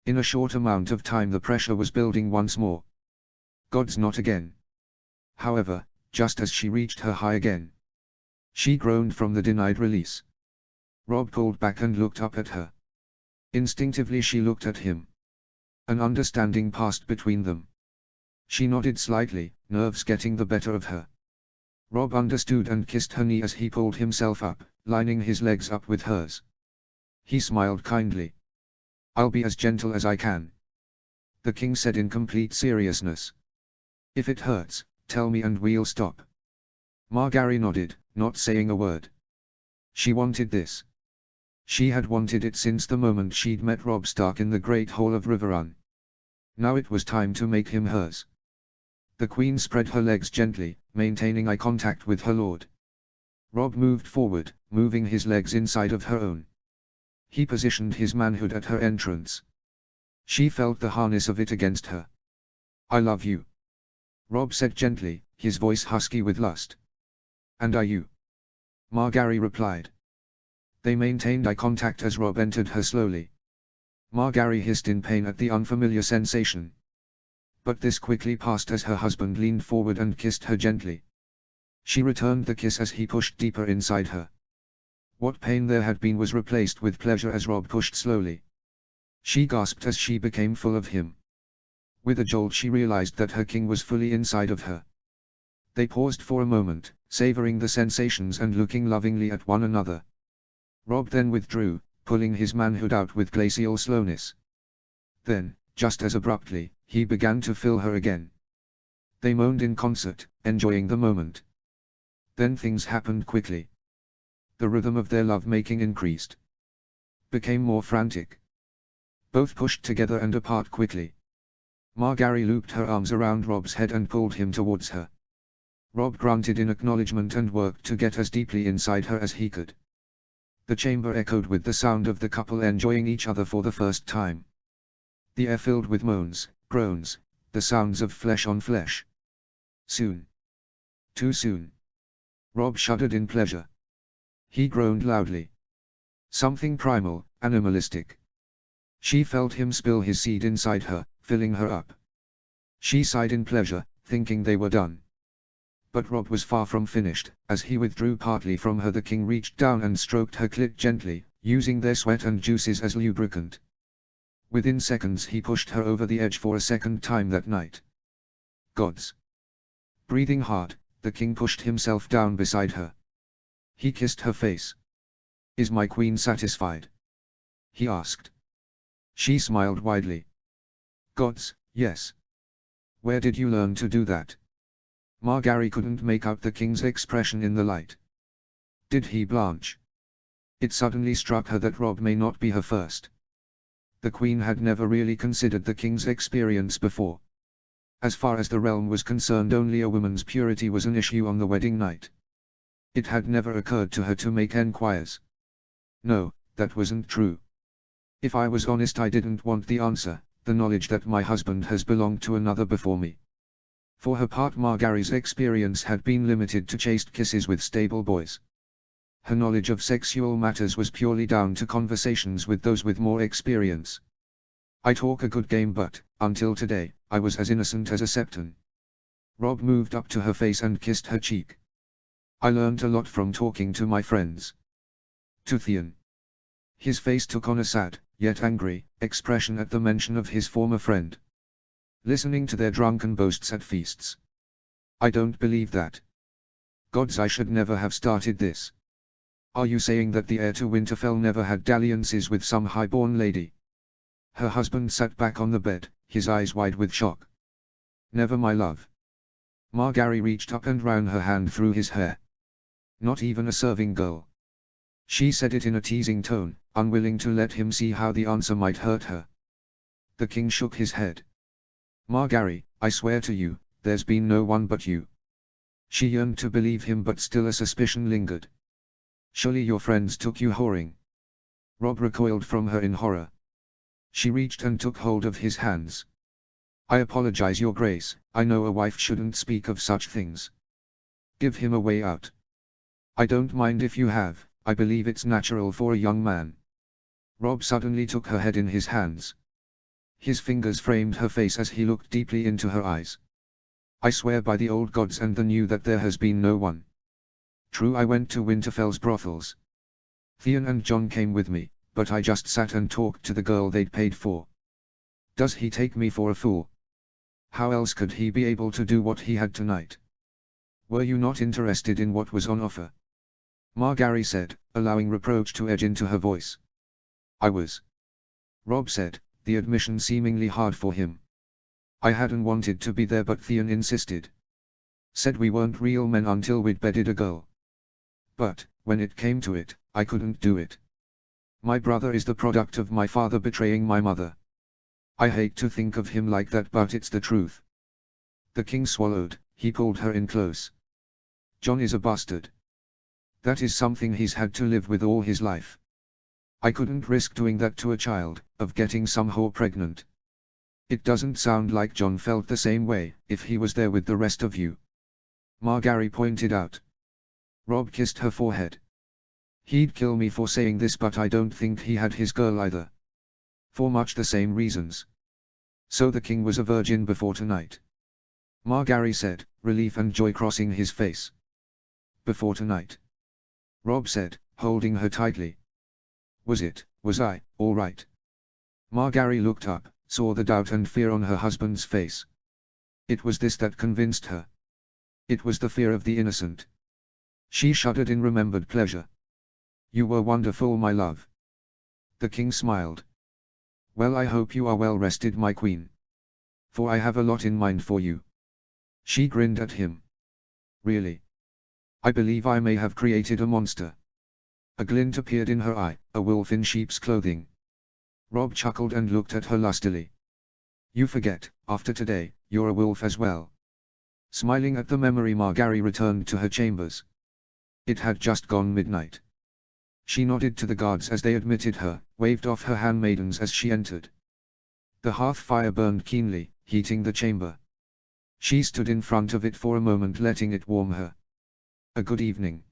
In a short amount of time the pressure was building once more. Gods, not again. However, just as she reached her high again, she groaned from the denied release. Rob pulled back and looked up at her. Instinctively she looked at him. An understanding passed between them. She nodded slightly, nerves getting the better of her. Rob understood and kissed her knee as he pulled himself up, lining his legs up with hers. He smiled kindly. I'll be as gentle as I can, the king said in complete seriousness. If it hurts, tell me and we'll stop. Margaery nodded, not saying a word. She wanted this. She had wanted it since the moment she'd met Robb Stark in the Great Hall of Riverrun. Now it was time to make him hers. The queen spread her legs gently, maintaining eye contact with her lord. Robb moved forward, moving his legs inside of her own. He positioned his manhood at her entrance. She felt the harness of it against her. I love you, Robb said gently, his voice husky with lust. And are you? Margaery replied. They maintained eye contact as Robb entered her slowly. Margaery hissed in pain at the unfamiliar sensation. But this quickly passed as her husband leaned forward and kissed her gently. She returned the kiss as he pushed deeper inside her. What pain there had been was replaced with pleasure as Robb pushed slowly. She gasped as she became full of him. With a jolt she realized that her king was fully inside of her. They paused for a moment, savoring the sensations and looking lovingly at one another. Robb then withdrew, pulling his manhood out with glacial slowness. Then, just as abruptly, he began to fill her again. They moaned in concert, enjoying the moment. Then things happened quickly. The rhythm of their love-making increased. Became more frantic. Both pushed together and apart quickly. Margaery looped her arms around Robb's head and pulled him towards her. Robb grunted in acknowledgement and worked to get as deeply inside her as he could. The chamber echoed with the sound of the couple enjoying each other for the first time. The air filled with moans, groans, the sounds of flesh on flesh. Soon. Too soon. Robb shuddered in pleasure. He groaned loudly. Something primal, animalistic. She felt him spill his seed inside her, filling her up. She sighed in pleasure, thinking they were done. But Robb was far from finished. As he withdrew partly from her, the king reached down and stroked her clit gently, using their sweat and juices as lubricant. Within seconds he pushed her over the edge for a second time that night. Gods. Breathing hard, the king pushed himself down beside her. He kissed her face. Is my queen satisfied? He asked. She smiled widely. Gods, yes. Where did you learn to do that? Margaery couldn't make out the king's expression in the light. Did he blanch? It suddenly struck her that Robb may not be her first. The queen had never really considered the king's experience before. As far as the realm was concerned, only a woman's purity was an issue on the wedding night. It had never occurred to her to make enquiries. No, that wasn't true. If I was honest, I didn't want the answer, the knowledge that my husband has belonged to another before me. For her part, Margary's experience had been limited to chaste kisses with stable boys. Her knowledge of sexual matters was purely down to conversations with those with more experience. I talk a good game, but, until today, I was as innocent as a septon. Rob moved up to her face and kissed her cheek. I learned a lot from talking to my friends. To Theon. His face took on a sad, yet angry, expression at the mention of his former friend. Listening to their drunken boasts at feasts. I don't believe that. Gods, I should never have started this. Are you saying that the heir to Winterfell never had dalliances with some highborn lady? Her husband sat back on the bed, his eyes wide with shock. Never, my love. Margaery reached up and ran her hand through his hair. Not even a serving girl. She said it in a teasing tone, unwilling to let him see how the answer might hurt her. The king shook his head. Margaery, I swear to you, there's been no one but you. She yearned to believe him, but still a suspicion lingered. Surely your friends took you whoring. Rob recoiled from her in horror. She reached and took hold of his hands. I apologize, Your Grace, I know a wife shouldn't speak of such things. Give him a way out. I don't mind if you have, I believe it's natural for a young man. Rob suddenly took her head in his hands. His fingers framed her face as he looked deeply into her eyes. I swear by the old gods and the new that there has been no one. True, I went to Winterfell's brothels. Theon and Jon came with me, but I just sat and talked to the girl they'd paid for. Does he take me for a fool? How else could he be able to do what he had tonight? Were you not interested in what was on offer? Margaery said, allowing reproach to edge into her voice. I was. Rob said, the admission seemingly hard for him. I hadn't wanted to be there, but Theon insisted. Said we weren't real men until we'd bedded a girl. But, when it came to it, I couldn't do it. My brother is the product of my father betraying my mother. I hate to think of him like that, but it's the truth. The king swallowed, he pulled her in close. Jon is a bastard. That is something he's had to live with all his life. I couldn't risk doing that to a child, of getting some whore pregnant. It doesn't sound like Jon felt the same way, if he was there with the rest of you. Margaery pointed out. Rob kissed her forehead. He'd kill me for saying this, but I don't think he had his girl either. For much the same reasons. So the king was a virgin before tonight. Margaery said, relief and joy crossing his face. Before tonight. Rob said, holding her tightly. Was I, all right? Margaery looked up, saw the doubt and fear on her husband's face. It was this that convinced her. It was the fear of the innocent. She shuddered in remembered pleasure. You were wonderful, my love. The king smiled. Well, I hope you are well rested, my queen. For I have a lot in mind for you. She grinned at him. Really? I believe I may have created a monster. A glint appeared in her eye, a wolf in sheep's clothing. Rob chuckled and looked at her lustily. You forget, after today, you're a wolf as well. Smiling at the memory, Margaery returned to her chambers. It had just gone midnight. She nodded to the guards as they admitted her, waved off her handmaidens as she entered. The hearth fire burned keenly, heating the chamber. She stood in front of it for a moment, letting it warm her. A good evening.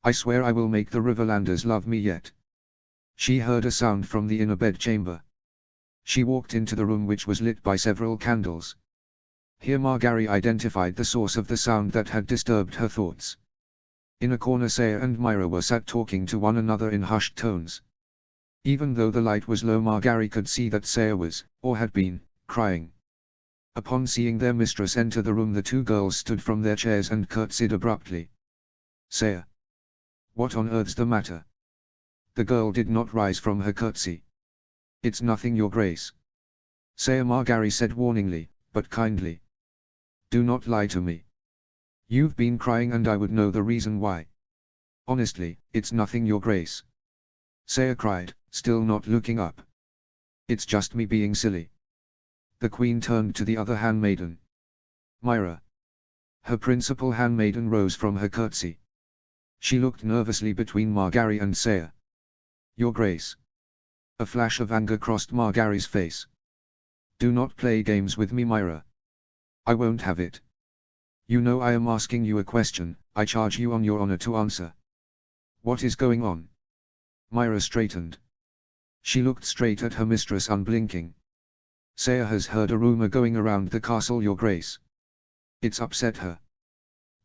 I swear I will make the Riverlanders love me yet. She heard a sound from the inner bedchamber. She walked into the room, which was lit by several candles. Here Margaery identified the source of the sound that had disturbed her thoughts. In a corner, Saya and Myra were sat talking to one another in hushed tones. Even though the light was low, Margaery could see that Saya was, or had been, crying. Upon seeing their mistress enter the room, the two girls stood from their chairs and curtsied abruptly. Saya. What on earth's the matter? The girl did not rise from her curtsy. It's nothing, Your Grace. Saya, Margaery said warningly, but kindly. Do not lie to me. You've been crying and I would know the reason why. Honestly, it's nothing, Your Grace. Saya cried, still not looking up. It's just me being silly. The queen turned to the other handmaiden. Myra. Her principal handmaiden rose from her curtsy. She looked nervously between Margaery and Saya. Your Grace. A flash of anger crossed Margaery's face. Do not play games with me, Myra. I won't have it. You know I am asking you a question, I charge you on your honor to answer. What is going on? Myra straightened. She looked straight at her mistress unblinking. Saya has heard a rumor going around the castle, Your Grace. It's upset her.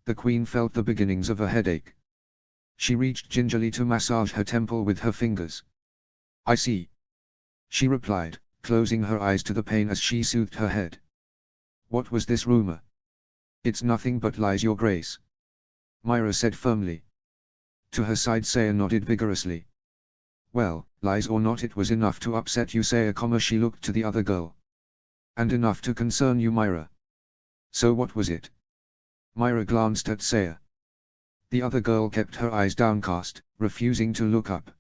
The queen felt the beginnings of a headache. She reached gingerly to massage her temple with her fingers. I see. She replied, closing her eyes to the pain as she soothed her head. What was this rumor? It's nothing but lies, Your Grace. Myra said firmly. To her side Saya nodded vigorously. Well, lies or not, it was enough to upset you, Saya, she looked to the other girl. And enough to concern you, Myra. So what was it? Myra glanced at Saya. The other girl kept her eyes downcast, refusing to look up.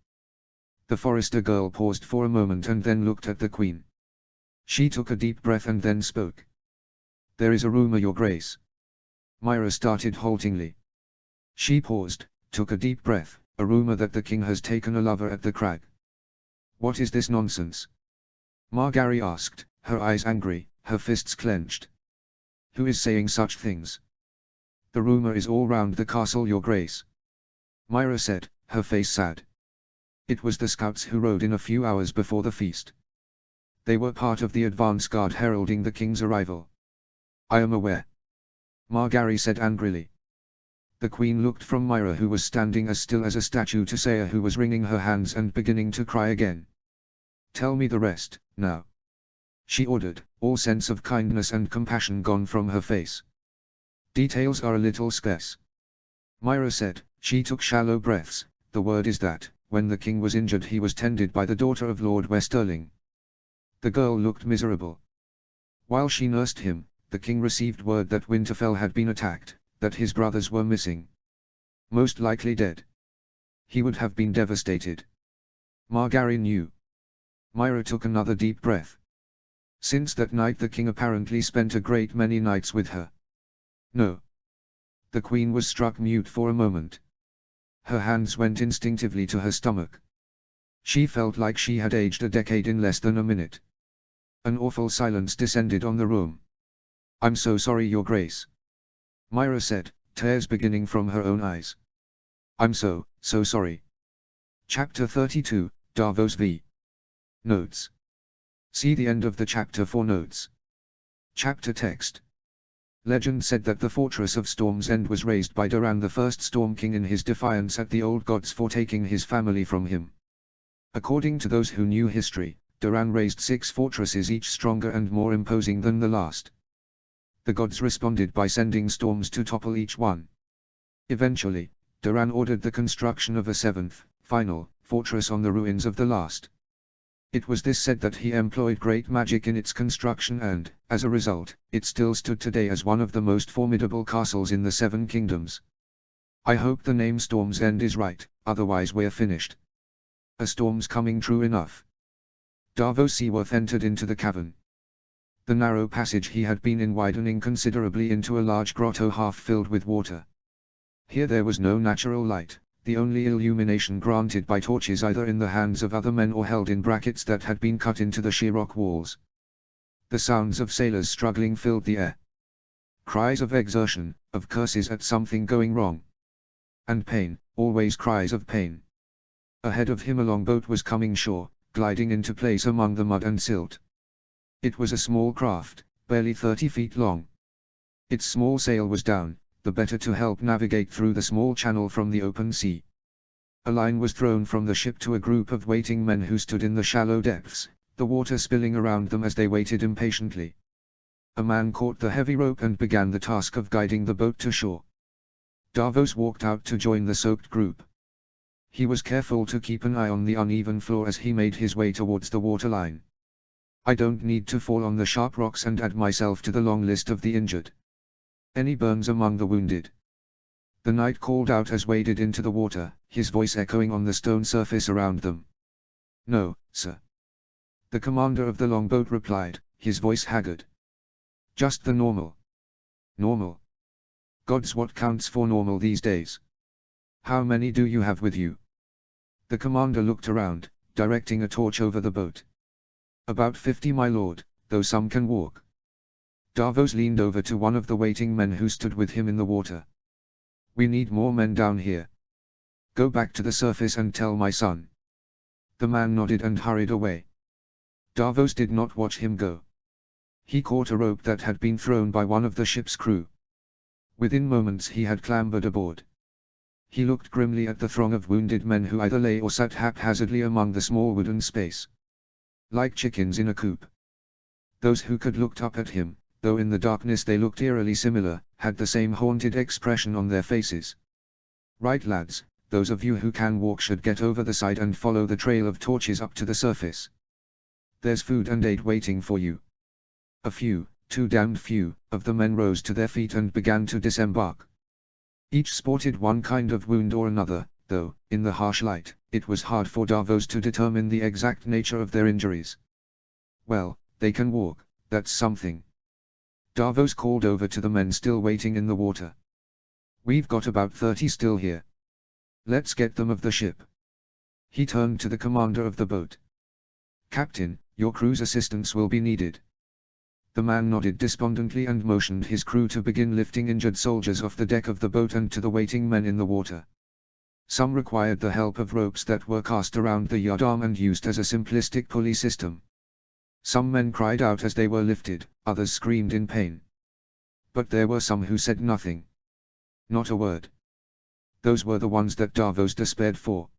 The Forrester girl paused for a moment and then looked at the queen. She took a deep breath and then spoke. There is a rumor, Your Grace. Myra started haltingly. She paused, took a deep breath, a rumor that the king has taken a lover at the crag. What is this nonsense? Margaery asked, her eyes angry, her fists clenched. Who is saying such things? The rumor is all round the castle, Your Grace. Myra said, her face sad. It was the scouts who rode in a few hours before the feast. They were part of the advance guard heralding the king's arrival. I am aware. Margaery said angrily. The queen looked from Myra, who was standing as still as a statue, to Saya, who was wringing her hands and beginning to cry again. Tell me the rest, now. She ordered, all sense of kindness and compassion gone from her face. Details are a little scarce. Myra said. She took shallow breaths. The word is that, when the king was injured, he was tended by the daughter of Lord Westerling. The girl looked miserable. While she nursed him, the king received word that Winterfell had been attacked, that his brothers were missing. Most likely dead. He would have been devastated. Margaery knew. Myra took another deep breath. Since that night the king apparently spent a great many nights with her. No. The queen was struck mute for a moment. Her hands went instinctively to her stomach. She felt like she had aged a decade in less than a minute. An awful silence descended on the room. I'm so sorry, Your Grace. Myra said, tears beginning from her own eyes. I'm so sorry. Chapter 32, Davos v. Notes. See the end of the chapter for notes. Chapter text. Legend said that the fortress of Storm's End was razed by Doran, the first Storm King, in his defiance at the old gods for taking his family from him. According to those who knew history, Doran razed 6 fortresses, each stronger and more imposing than the last. The gods responded by sending storms to topple each one. Eventually, Doran ordered the construction of a 7th, final, fortress on the ruins of the last. It was this said that he employed great magic in its construction and, as a result, it still stood today as one of the most formidable castles in the 7 kingdoms. I hope the name Storm's End is right, otherwise we're finished. A storm's coming, true enough. Davos Seaworth entered into the cavern. The narrow passage he had been in widening considerably into a large grotto half filled with water. Here there was no natural light, the only illumination granted by torches either in the hands of other men or held in brackets that had been cut into the sheer rock walls. The sounds of sailors struggling filled the air. Cries of exertion, of curses at something going wrong. And pain, always cries of pain. Ahead of him a longboat was coming shore, gliding into place among the mud and silt. It was a small craft, barely 30 feet long. Its small sail was down, the better to help navigate through the small channel from the open sea. A line was thrown from the ship to a group of waiting men who stood in the shallow depths, the water spilling around them as they waited impatiently. A man caught the heavy rope and began the task of guiding the boat to shore. Davos walked out to join the soaked group. He was careful to keep an eye on the uneven floor as he made his way towards the waterline. I don't need to fall on the sharp rocks and add myself to the long list of the injured. Any burns among the wounded? The knight called out as waded into the water, his voice echoing on the stone surface around them. No, sir. The commander of the longboat replied, his voice haggard. Just the normal. Normal. Gods, what counts for normal these days? How many do you have with you? The commander looked around, directing a torch over the boat. About 50, my lord, though some can walk. Davos leaned over to one of the waiting men who stood with him in the water. We need more men down here. Go back to the surface and tell my son. The man nodded and hurried away. Davos did not watch him go. He caught a rope that had been thrown by one of the ship's crew. Within moments he had clambered aboard. He looked grimly at the throng of wounded men who either lay or sat haphazardly among the small wooden space. Like chickens in a coop. Those who could looked up at him, though in the darkness they looked eerily similar, had the same haunted expression on their faces. Right, lads, those of you who can walk should get over the side and follow the trail of torches up to the surface. There's food and aid waiting for you. A few, too damned few, of the men rose to their feet and began to disembark. Each sported one kind of wound or another, though, in the harsh light, it was hard for Davos to determine the exact nature of their injuries. Well, they can walk, that's something. Davos called over to the men still waiting in the water. We've got about 30 still here. Let's get them off the ship. He turned to the commander of the boat. Captain, your crew's assistance will be needed. The man nodded despondently and motioned his crew to begin lifting injured soldiers off the deck of the boat and to the waiting men in the water. Some required the help of ropes that were cast around the yardarm and used as a simplistic pulley system. Some men cried out as they were lifted, others screamed in pain. But there were some who said nothing. Not a word. Those were the ones that Davos despaired for.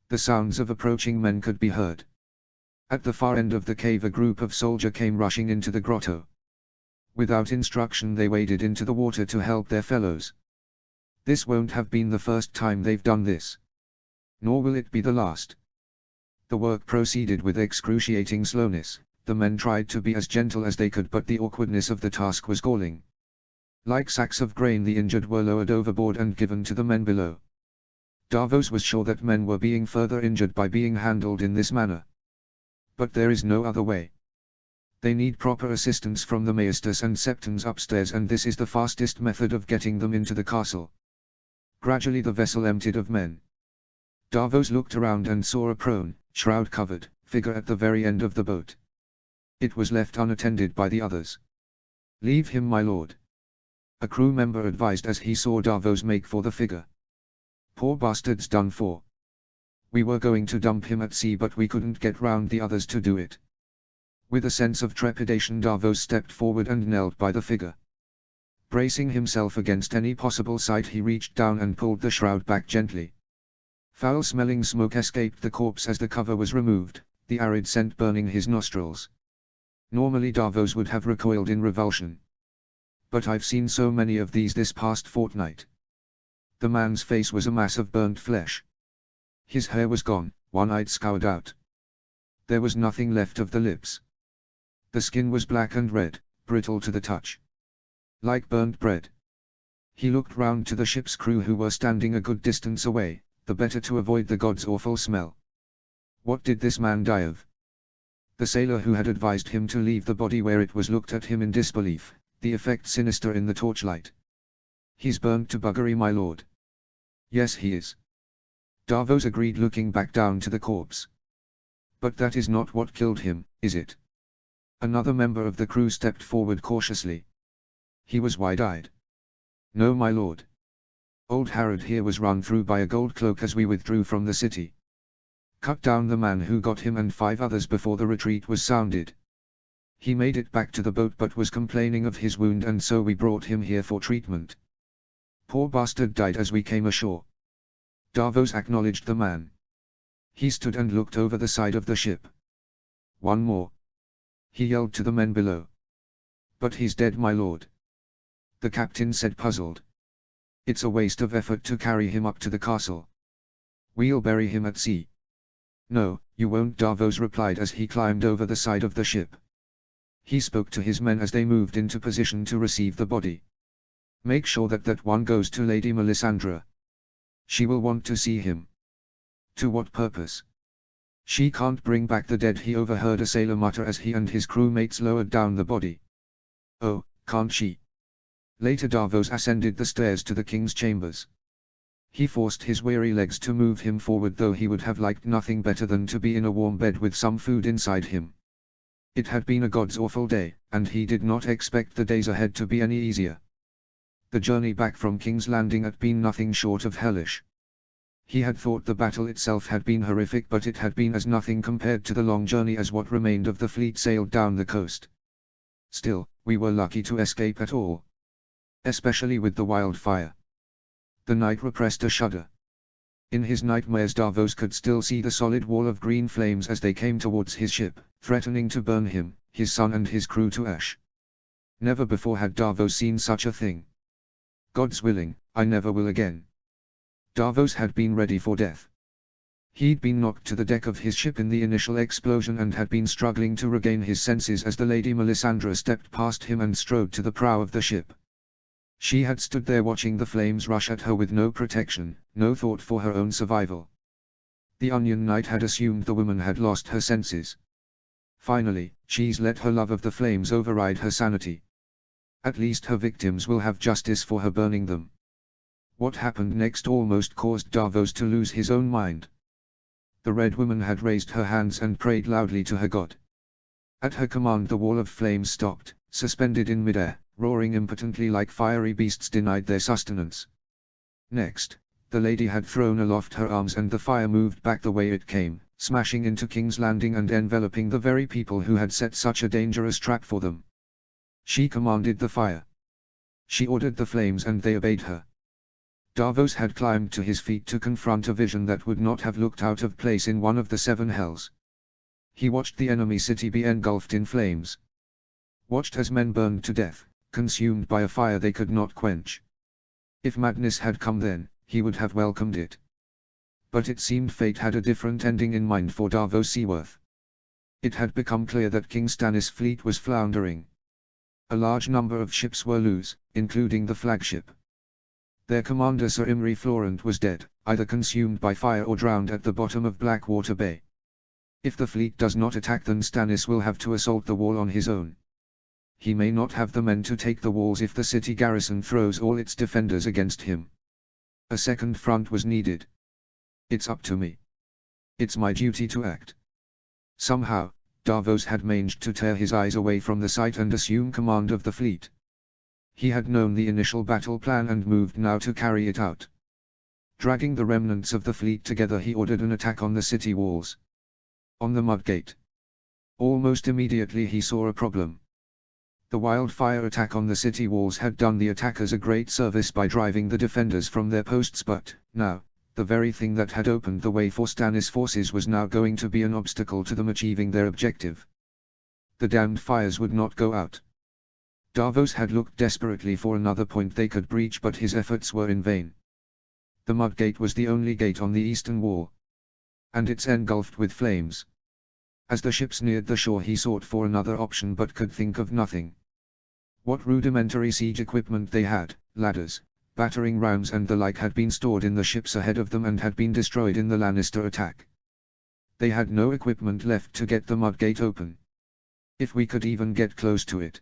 The sounds of approaching men could be heard. At the far end of the cave a group of soldiers came rushing into the grotto. Without instruction they waded into the water to help their fellows. This won't have been the first time they've done this. Nor will it be the last. The work proceeded with excruciating slowness. The men tried to be as gentle as they could, but the awkwardness of the task was galling. Like sacks of grain the injured were lowered overboard and given to the men below. Davos was sure that men were being further injured by being handled in this manner. But there is no other way. They need proper assistance from the maesters and septons upstairs, and this is the fastest method of getting them into the castle. Gradually the vessel emptied of men. Davos looked around and saw a prone, shroud-covered, figure at the very end of the boat. It was left unattended by the others. Leave him, my lord. A crew member advised as he saw Davos make for the figure. Poor bastard's done for. We were going to dump him at sea, but we couldn't get round the others to do it. With a sense of trepidation Davos stepped forward and knelt by the figure. Bracing himself against any possible sight he reached down and pulled the shroud back gently. Foul-smelling smoke escaped the corpse as the cover was removed, the arid scent burning his nostrils. Normally Davos would have recoiled in revulsion. But I've seen so many of these this past fortnight. The man's face was a mass of burnt flesh. His hair was gone, one eye scoured out. There was nothing left of the lips. The skin was black and red, brittle to the touch. Like burnt bread. He looked round to the ship's crew who were standing a good distance away, the better to avoid the god's awful smell. What did this man die of? The sailor who had advised him to leave the body where it was looked at him in disbelief, the effect sinister in the torchlight. He's burnt to buggery, my lord. Yes, he is. Davos agreed, looking back down to the corpse. But that is not what killed him, is it? Another member of the crew stepped forward cautiously. He was wide-eyed. No, my lord. Old Harrod here was run through by a gold cloak as we withdrew from the city. Cut down the man who got him and 5 others before the retreat was sounded. He made it back to the boat but was complaining of his wound, and so we brought him here for treatment. Poor bastard died as we came ashore. Davos acknowledged the man. He stood and looked over the side of the ship. One more. He yelled to the men below. But he's dead, my lord. The captain said, puzzled. It's a waste of effort to carry him up to the castle. We'll bury him at sea. No, you won't, Davos replied as he climbed over the side of the ship. He spoke to his men as they moved into position to receive the body. Make sure that one goes to Lady Melisandre. She will want to see him. To what purpose? She can't bring back the dead, he overheard a sailor mutter as he and his crewmates lowered down the body. Oh, can't she? Later Davos ascended the stairs to the king's chambers. He forced his weary legs to move him forward, though he would have liked nothing better than to be in a warm bed with some food inside him. It had been a god's awful day, and he did not expect the days ahead to be any easier. The journey back from King's Landing had been nothing short of hellish. He had thought the battle itself had been horrific, but it had been as nothing compared to the long journey as what remained of the fleet sailed down the coast. Still, we were lucky to escape at all. Especially with the wildfire. The knight repressed a shudder. In his nightmares Davos could still see the solid wall of green flames as they came towards his ship, threatening to burn him, his son and his crew to ash. Never before had Davos seen such a thing. God's willing, I never will again. Davos had been ready for death. He'd been knocked to the deck of his ship in the initial explosion and had been struggling to regain his senses as the Lady Melisandre stepped past him and strode to the prow of the ship. She had stood there watching the flames rush at her with no protection, no thought for her own survival. The Onion Knight had assumed the woman had lost her senses. Finally, she's let her love of the flames override her sanity. At least her victims will have justice for her burning them. What happened next almost caused Davos to lose his own mind. The Red Woman had raised her hands and prayed loudly to her god. At her command the wall of flames stopped, suspended in midair, roaring impotently like fiery beasts denied their sustenance. Next, the lady had thrown aloft her arms and the fire moved back the way it came, smashing into King's Landing and enveloping the very people who had set such a dangerous trap for them. She commanded the fire. She ordered the flames and they obeyed her. Davos had climbed to his feet to confront a vision that would not have looked out of place in one of the seven hells. He watched the enemy city be engulfed in flames. Watched as men burned to death, consumed by a fire they could not quench. If madness had come then, he would have welcomed it. But it seemed fate had a different ending in mind for Davos Seaworth. It had become clear that King Stannis' fleet was floundering. A large number of ships were loose, including the flagship. Their commander Sir Imry Florent was dead, either consumed by fire or drowned at the bottom of Blackwater Bay. If the fleet does not attack, then Stannis will have to assault the wall on his own. He may not have the men to take the walls if the city garrison throws all its defenders against him. A second front was needed. It's up to me. It's my duty to act. Somehow, Davos had managed to tear his eyes away from the sight and assume command of the fleet. He had known the initial battle plan and moved now to carry it out. Dragging the remnants of the fleet together, he ordered an attack on the city walls. On the Mudgate. Almost immediately he saw a problem. The wildfire attack on the city walls had done the attackers a great service by driving the defenders from their posts, but, now, the very thing that had opened the way for Stannis' forces was now going to be an obstacle to them achieving their objective. The damned fires would not go out. Davos had looked desperately for another point they could breach, but his efforts were in vain. The Mudgate was the only gate on the eastern wall. And it's engulfed with flames. As the ships neared the shore he sought for another option but could think of nothing. What rudimentary siege equipment they had, ladders, battering rams and the like, had been stored in the ships ahead of them and had been destroyed in the Lannister attack. They had no equipment left to get the Mudgate open. If we could even get close to it.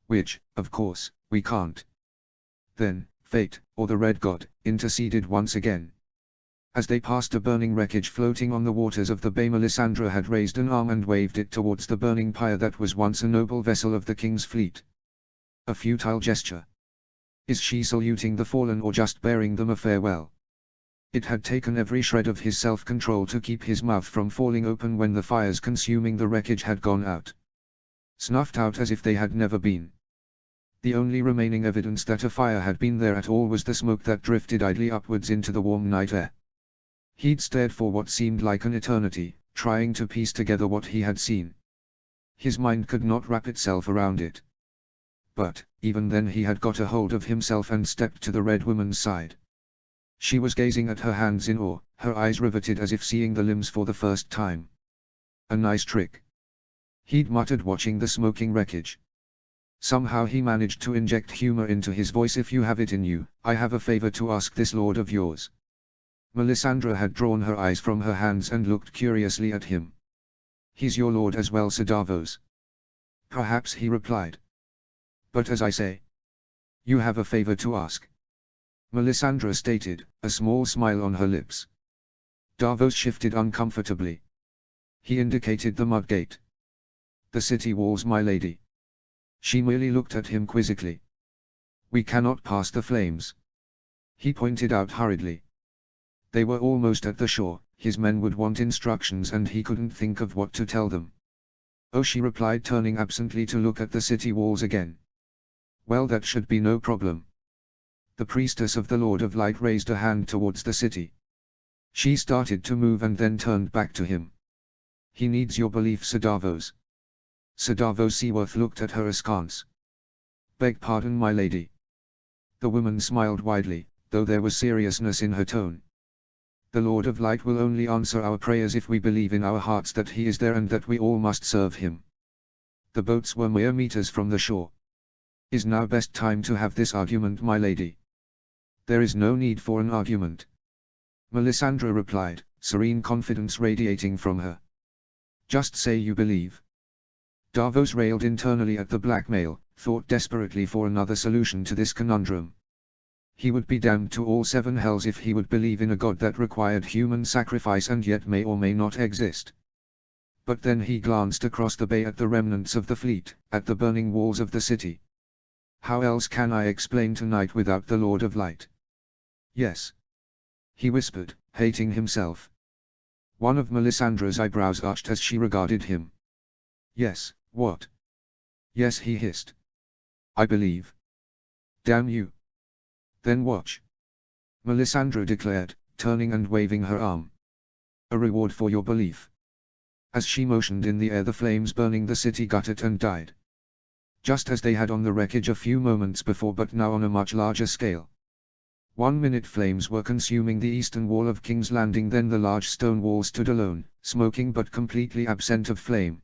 Which, of course, we can't. Then, fate, or the Red God, interceded once again. As they passed a burning wreckage floating on the waters of the bay, Melisandre had raised an arm and waved it towards the burning pyre that was once a noble vessel of the king's fleet. A futile gesture. Is she saluting the fallen or just bearing them a farewell? It had taken every shred of his self-control to keep his mouth from falling open when the fires consuming the wreckage had gone out. Snuffed out as if they had never been. The only remaining evidence that a fire had been there at all was the smoke that drifted idly upwards into the warm night air. He'd stared for what seemed like an eternity, trying to piece together what he had seen. His mind could not wrap itself around it. But, even then he had got a hold of himself and stepped to the Red Woman's side. She was gazing at her hands in awe, her eyes riveted as if seeing the limbs for the first time. A nice trick. He'd muttered, watching the smoking wreckage. Somehow he managed to inject humor into his voice. If you have it in you, I have a favor to ask this lord of yours. Melisandre had drawn her eyes from her hands and looked curiously at him. He's your lord as well, Sir Davos. Perhaps, he replied. But as I say, You have a favor to ask, Melisandre stated, a small smile on her lips. Davos shifted uncomfortably. He indicated the mud gate. The city walls, my lady. She merely looked at him quizzically. We cannot pass the flames. He pointed out hurriedly. They were almost at the shore, his men would want instructions and he couldn't think of what to tell them. Oh, she replied, turning absently to look at the city walls again. Well, that should be no problem. The priestess of the Lord of Light raised a hand towards the city. She started to move and then turned back to him. He needs your belief, Sir Davos. Sir Davos Seaworth looked at her askance. Beg pardon, my lady. The woman smiled widely, though there was seriousness in her tone. The Lord of Light will only answer our prayers if we believe in our hearts that he is there and that we all must serve him. The boats were mere meters from the shore. Is now best time to have this argument, my lady? There is no need for an argument, Melisandre replied, serene confidence radiating from her. Just say you believe. Davos railed internally at the blackmail, thought desperately for another solution to this conundrum. He would be damned to all seven hells if he would believe in a god that required human sacrifice and yet may or may not exist. But then he glanced across the bay at the remnants of the fleet, at the burning walls of the city. How else can I explain tonight without the Lord of Light? Yes, he whispered, hating himself. One of Melisandre's eyebrows arched as she regarded him. Yes, what? Yes, he hissed. I believe. Damn you. Then watch, Melisandre declared, turning and waving her arm. A reward for your belief. As she motioned in the air, the flames burning the city guttered and died. Just as they had on the wreckage a few moments before, but now on a much larger scale. 1 minute flames were consuming the eastern wall of King's Landing, then the large stone wall stood alone, smoking but completely absent of flame.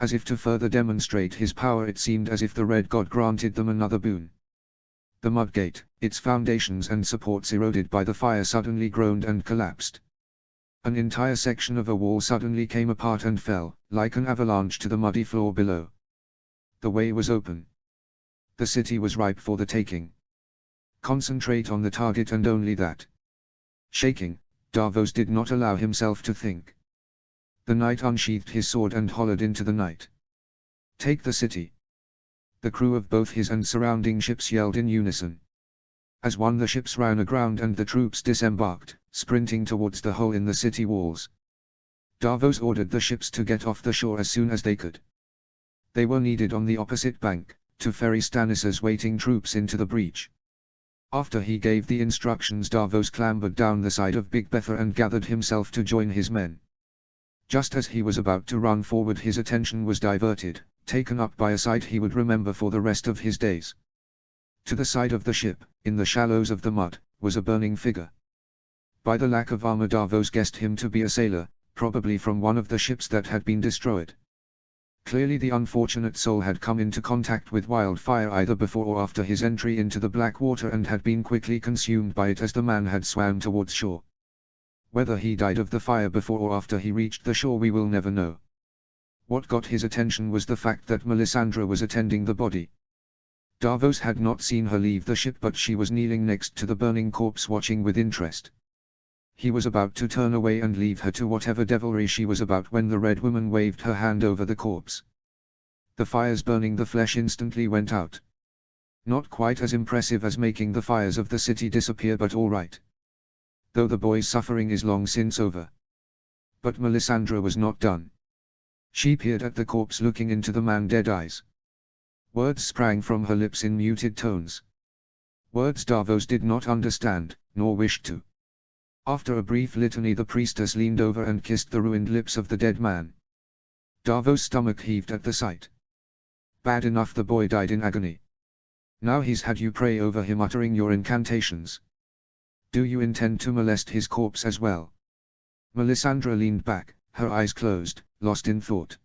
As if to further demonstrate his power, it seemed as if the Red God granted them another boon. The mudgate, its foundations and supports eroded by the fire, suddenly groaned and collapsed. An entire section of a wall suddenly came apart and fell, like an avalanche, to the muddy floor below. The way was open. The city was ripe for the taking. Concentrate on the target and only that. Shaking, Davos did not allow himself to think. The knight unsheathed his sword and hollered into the night. Take the city. The crew of both his and surrounding ships yelled in unison. As one, the ships ran aground and the troops disembarked, sprinting towards the hole in the city walls. Davos ordered the ships to get off the shore as soon as they could. They were needed on the opposite bank, to ferry Stannis' waiting troops into the breach. After he gave the instructions, Davos clambered down the side of Big Betha and gathered himself to join his men. Just as he was about to run forward, his attention was diverted, taken up by a sight he would remember for the rest of his days. To the side of the ship, in the shallows of the mud, was a burning figure. By the lack of armor, Davos guessed him to be a sailor, probably from one of the ships that had been destroyed. Clearly the unfortunate soul had come into contact with wildfire either before or after his entry into the black water and had been quickly consumed by it as the man had swam towards shore. Whether he died of the fire before or after he reached the shore we will never know. What got his attention was the fact that Melisandre was attending the body. Davos had not seen her leave the ship, but she was kneeling next to the burning corpse, watching with interest. He was about to turn away and leave her to whatever devilry she was about when the Red Woman waved her hand over the corpse. The fires burning the flesh instantly went out. Not quite as impressive as making the fires of the city disappear, but all right. Though the boy's suffering is long since over. But Melisandre was not done. She peered at the corpse, looking into the man's dead eyes. Words sprang from her lips in muted tones. Words Davos did not understand, nor wished to. After a brief litany, the priestess leaned over and kissed the ruined lips of the dead man. Davos' stomach heaved at the sight. Bad enough the boy died in agony. Now he's had you pray over him, uttering your incantations. Do you intend to molest his corpse as well? Melisandre leaned back, her eyes closed, lost in thought.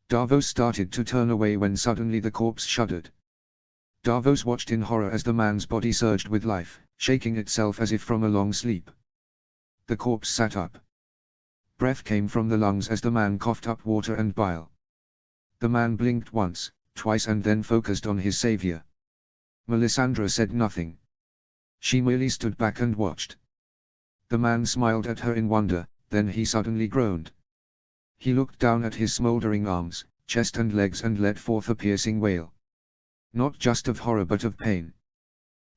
Davos started to turn away when suddenly the corpse shuddered. Davos watched in horror as the man's body surged with life, shaking itself as if from a long sleep. The corpse sat up. Breath came from the lungs as the man coughed up water and bile. The man blinked once, twice, and then focused on his savior. Melisandre said nothing. She merely stood back and watched. The man smiled at her in wonder, then he suddenly groaned. He looked down at his smoldering arms, chest and legs and let forth a piercing wail. Not just of horror but of pain.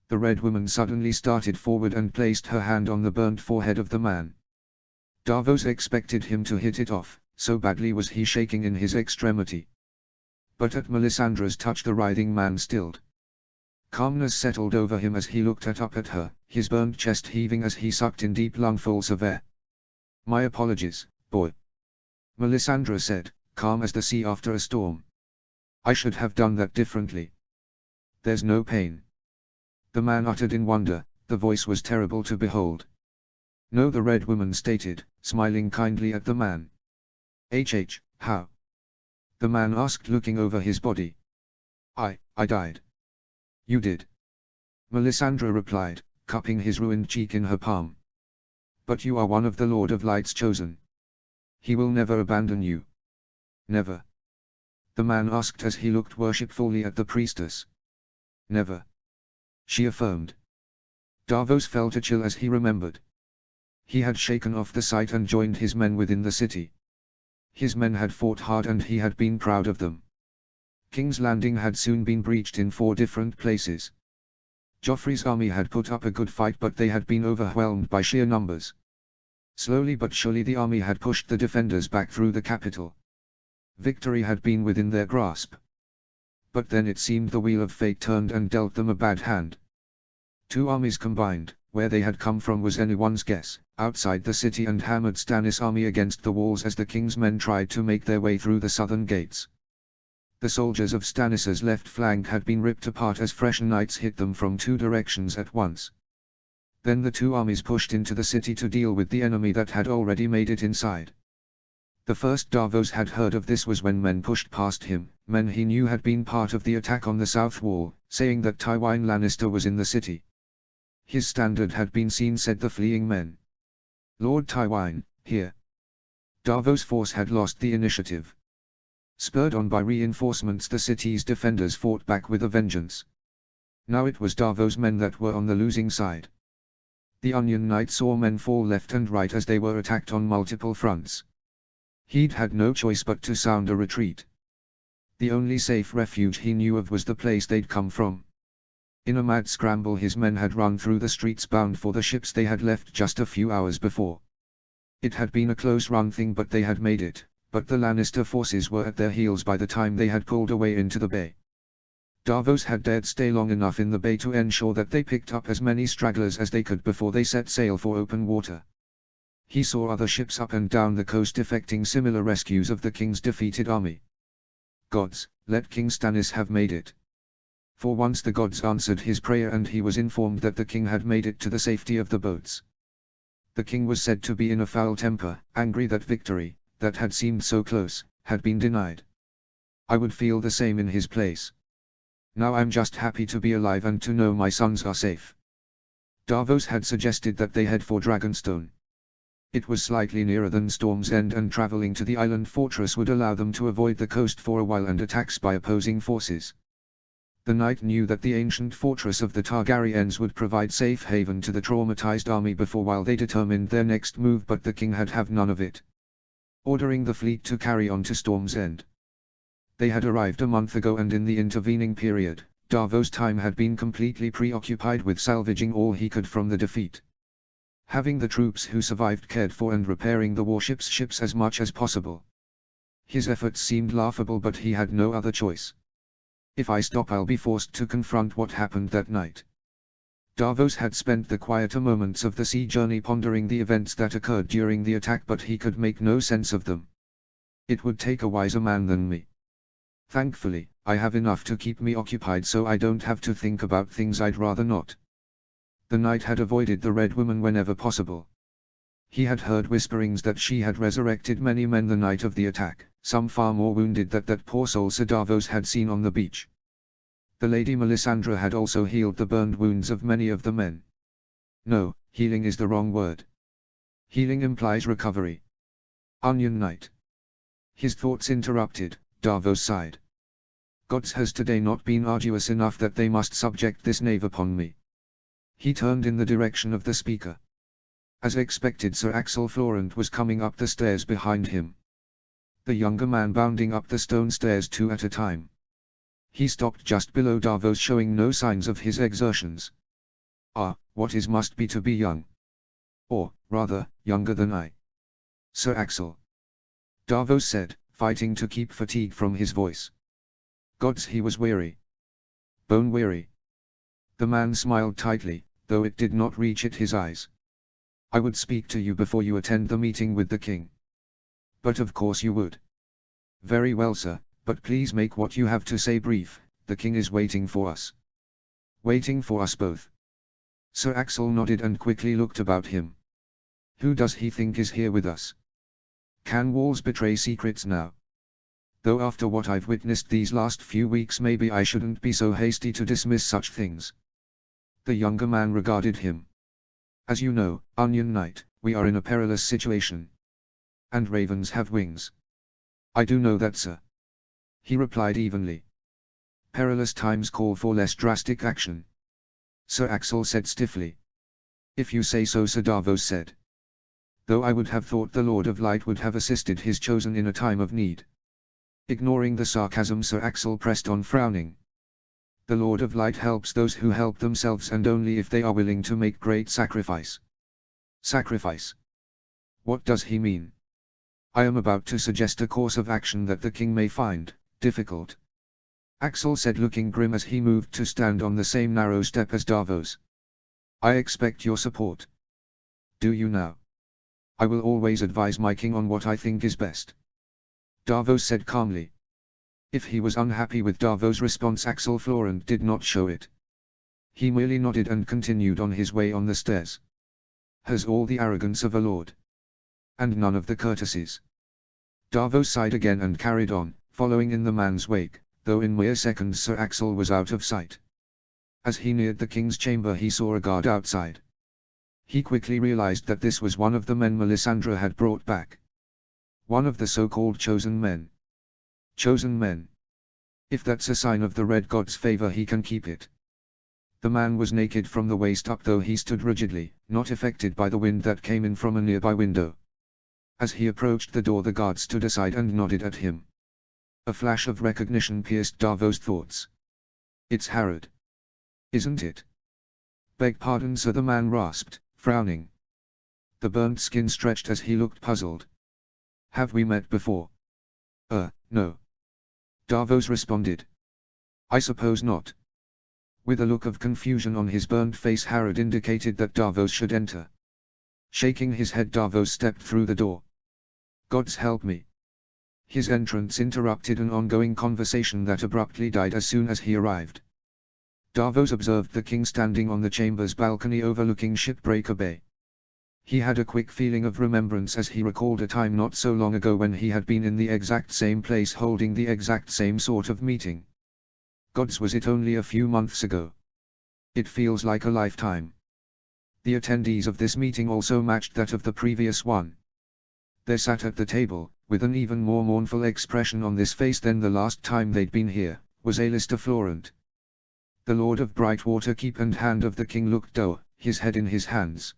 The Red Woman suddenly started forward and placed her hand on the burnt forehead of the man. Davos expected him to hit it off, so badly was he shaking in his extremity. But at Melisandre's touch the writhing man stilled. Calmness settled over him as he looked up at her, his burnt chest heaving as he sucked in deep lungfuls of air. "My apologies, boy," Melisandre said, calm as the sea after a storm. "I should have done that differently. There's no pain." The man uttered in wonder, the voice was terrible to behold. "No," the Red Woman stated, smiling kindly at the man. How?" the man asked, looking over his body. I died." "You did?" Melisandre replied, cupping his ruined cheek in her palm. "But you are one of the Lord of Light's chosen. He will never abandon you." "Never?" the man asked as he looked worshipfully at the priestess. "Never," she affirmed. Davos felt a chill as he remembered. He had shaken off the sight and joined his men within the city. His men had fought hard and he had been proud of them. King's Landing had soon been breached in 4 different places. Joffrey's army had put up a good fight but they had been overwhelmed by sheer numbers. Slowly but surely the army had pushed the defenders back through the capital. Victory had been within their grasp. But then it seemed the wheel of fate turned and dealt them a bad hand. 2 armies combined, where they had come from was anyone's guess, outside the city and hammered Stannis' army against the walls as the king's men tried to make their way through the southern gates. The soldiers of Stannis' left flank had been ripped apart as fresh knights hit them from 2 directions at once. Then the 2 armies pushed into the city to deal with the enemy that had already made it inside. The first Davos had heard of this was when men pushed past him, men he knew had been part of the attack on the south wall, saying that Tywin Lannister was in the city. "His standard had been seen," said the fleeing men. "Lord Tywin, here." Davos' force had lost the initiative. Spurred on by reinforcements, the city's defenders fought back with a vengeance. Now it was Davos' men that were on the losing side. The Onion Knight saw men fall left and right as they were attacked on multiple fronts. He'd had no choice but to sound a retreat. The only safe refuge he knew of was the place they'd come from. In a mad scramble his men had run through the streets bound for the ships they had left just a few hours before. It had been a close-run thing but they had made it, but the Lannister forces were at their heels by the time they had pulled away into the bay. Davos had dared stay long enough in the bay to ensure that they picked up as many stragglers as they could before they set sail for open water. He saw other ships up and down the coast effecting similar rescues of the king's defeated army. Gods, let King Stannis have made it. For once the gods answered his prayer and he was informed that the king had made it to the safety of the boats. The king was said to be in a foul temper, angry that victory, that had seemed so close, had been denied. I would feel the same in his place. Now I'm just happy to be alive and to know my sons are safe. Davos had suggested that they head for Dragonstone. It was slightly nearer than Storm's End and traveling to the island fortress would allow them to avoid the coast for a while and attacks by opposing forces. The knight knew that the ancient fortress of the Targaryens would provide safe haven to the traumatized army before while they determined their next move, but the king had have none of it. Ordering the fleet to carry on to Storm's End. They had arrived a month ago and in the intervening period, Davos' time had been completely preoccupied with salvaging all he could from the defeat. Having the troops who survived cared for and repairing the warship's ships as much as possible. His efforts seemed laughable but he had no other choice. If I stop I'll be forced to confront what happened that night. Davos had spent the quieter moments of the sea journey pondering the events that occurred during the attack but he could make no sense of them. It would take a wiser man than me. Thankfully, I have enough to keep me occupied so I don't have to think about things I'd rather not. The knight had avoided the Red Woman whenever possible. He had heard whisperings that she had resurrected many men the night of the attack, some far more wounded than that poor soul Sir Davos had seen on the beach. The Lady Melisandre had also healed the burned wounds of many of the men. No, healing is the wrong word. Healing implies recovery. Onion Knight. His thoughts interrupted, Davos sighed. Gods has today not been arduous enough that they must subject this knave upon me. He turned in the direction of the speaker. As expected, Sir Axel Florent was coming up the stairs behind him. The younger man bounding up the stone stairs 2 at a time. He stopped just below Davos, showing no signs of his exertions. Ah, what is must be to be young. Or, rather, younger than I. Sir Axel. Davos said, fighting to keep fatigue from his voice. Gods, he was weary. Bone weary. The man smiled tightly, though it did not reach at his eyes. I would speak to you before you attend the meeting with the king. But of course you would. Very well, sir, but please make what you have to say brief. The king is waiting for us. Waiting for us both. Sir Axel nodded and quickly looked about him. Who does he think is here with us? Can walls betray secrets now? Though after what I've witnessed these last few weeks, maybe I shouldn't be so hasty to dismiss such things. The younger man regarded him. As you know, Onion Knight, we are in a perilous situation. And ravens have wings. I do know that, sir. He replied evenly. Perilous times call for less drastic action. Sir Axel said stiffly. If you say so, Sir Davos said. Though I would have thought the Lord of Light would have assisted his chosen in a time of need. Ignoring the sarcasm, Sir Axel pressed on, frowning. The Lord of Light helps those who help themselves, and only if they are willing to make great sacrifice. Sacrifice? What does he mean? I am about to suggest a course of action that the king may find difficult. Axel said, looking grim as he moved to stand on the same narrow step as Davos. I expect your support. Do you now? I will always advise my king on what I think is best. Davos said calmly. If he was unhappy with Davos' response, Axel Florent did not show it. He merely nodded and continued on his way on the stairs. Has all the arrogance of a lord. And none of the courtesies. Davos sighed again and carried on, following in the man's wake, though in mere seconds Sir Axel was out of sight. As he neared the king's chamber, he saw a guard outside. He quickly realized that this was one of the men Melisandre had brought back. One of the so-called chosen men. Chosen men. If that's a sign of the Red God's favor, he can keep it. The man was naked from the waist up, though he stood rigidly, not affected by the wind that came in from a nearby window. As he approached the door, the guard stood aside and nodded at him. A flash of recognition pierced Davos' thoughts. It's Harrod. Isn't it? Beg pardon, sir, the man rasped, frowning. The burnt skin stretched as he looked puzzled. Have we met before? No. Davos responded. I suppose not. With a look of confusion on his burnt face, Harrod indicated that Davos should enter. Shaking his head, Davos stepped through the door. Gods help me. His entrance interrupted an ongoing conversation that abruptly died as soon as he arrived. Davos observed the king standing on the chamber's balcony overlooking Shipbreaker Bay. He had a quick feeling of remembrance as he recalled a time not so long ago when he had been in the exact same place holding the exact same sort of meeting. Gods, was it only a few months ago? It feels like a lifetime. The attendees of this meeting also matched that of the previous one. They sat at the table, with an even more mournful expression on this face than the last time they'd been here, was Alistair Florent. The Lord of Brightwater Keep and Hand of the King looked dour, his head in his hands.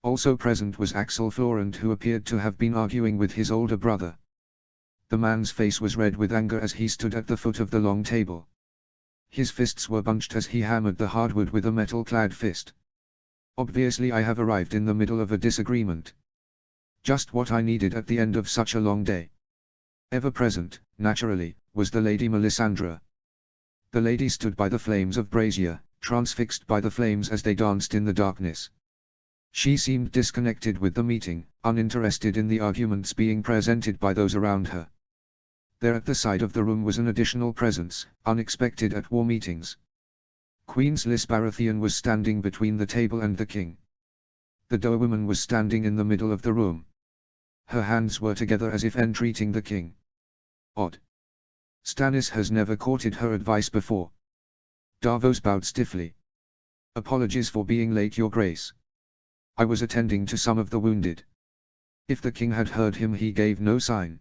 Also present was Axel Florent, who appeared to have been arguing with his older brother. The man's face was red with anger as he stood at the foot of the long table. His fists were bunched as he hammered the hardwood with a metal-clad fist. Obviously I have arrived in the middle of a disagreement. Just what I needed at the end of such a long day. Ever present, naturally, was the Lady Melisandre. The lady stood by the flames of brazier, transfixed by the flames as they danced in the darkness. She seemed disconnected with the meeting, uninterested in the arguments being presented by those around her. There at the side of the room was an additional presence, unexpected at war meetings. Queen Sliss Baratheon was standing between the table and the king. The doe woman was standing in the middle of the room. Her hands were together as if entreating the king. Odd. Stannis has never courted her advice before. Davos bowed stiffly. Apologies for being late, Your Grace. I was attending to some of the wounded. If the king had heard him, he gave no sign.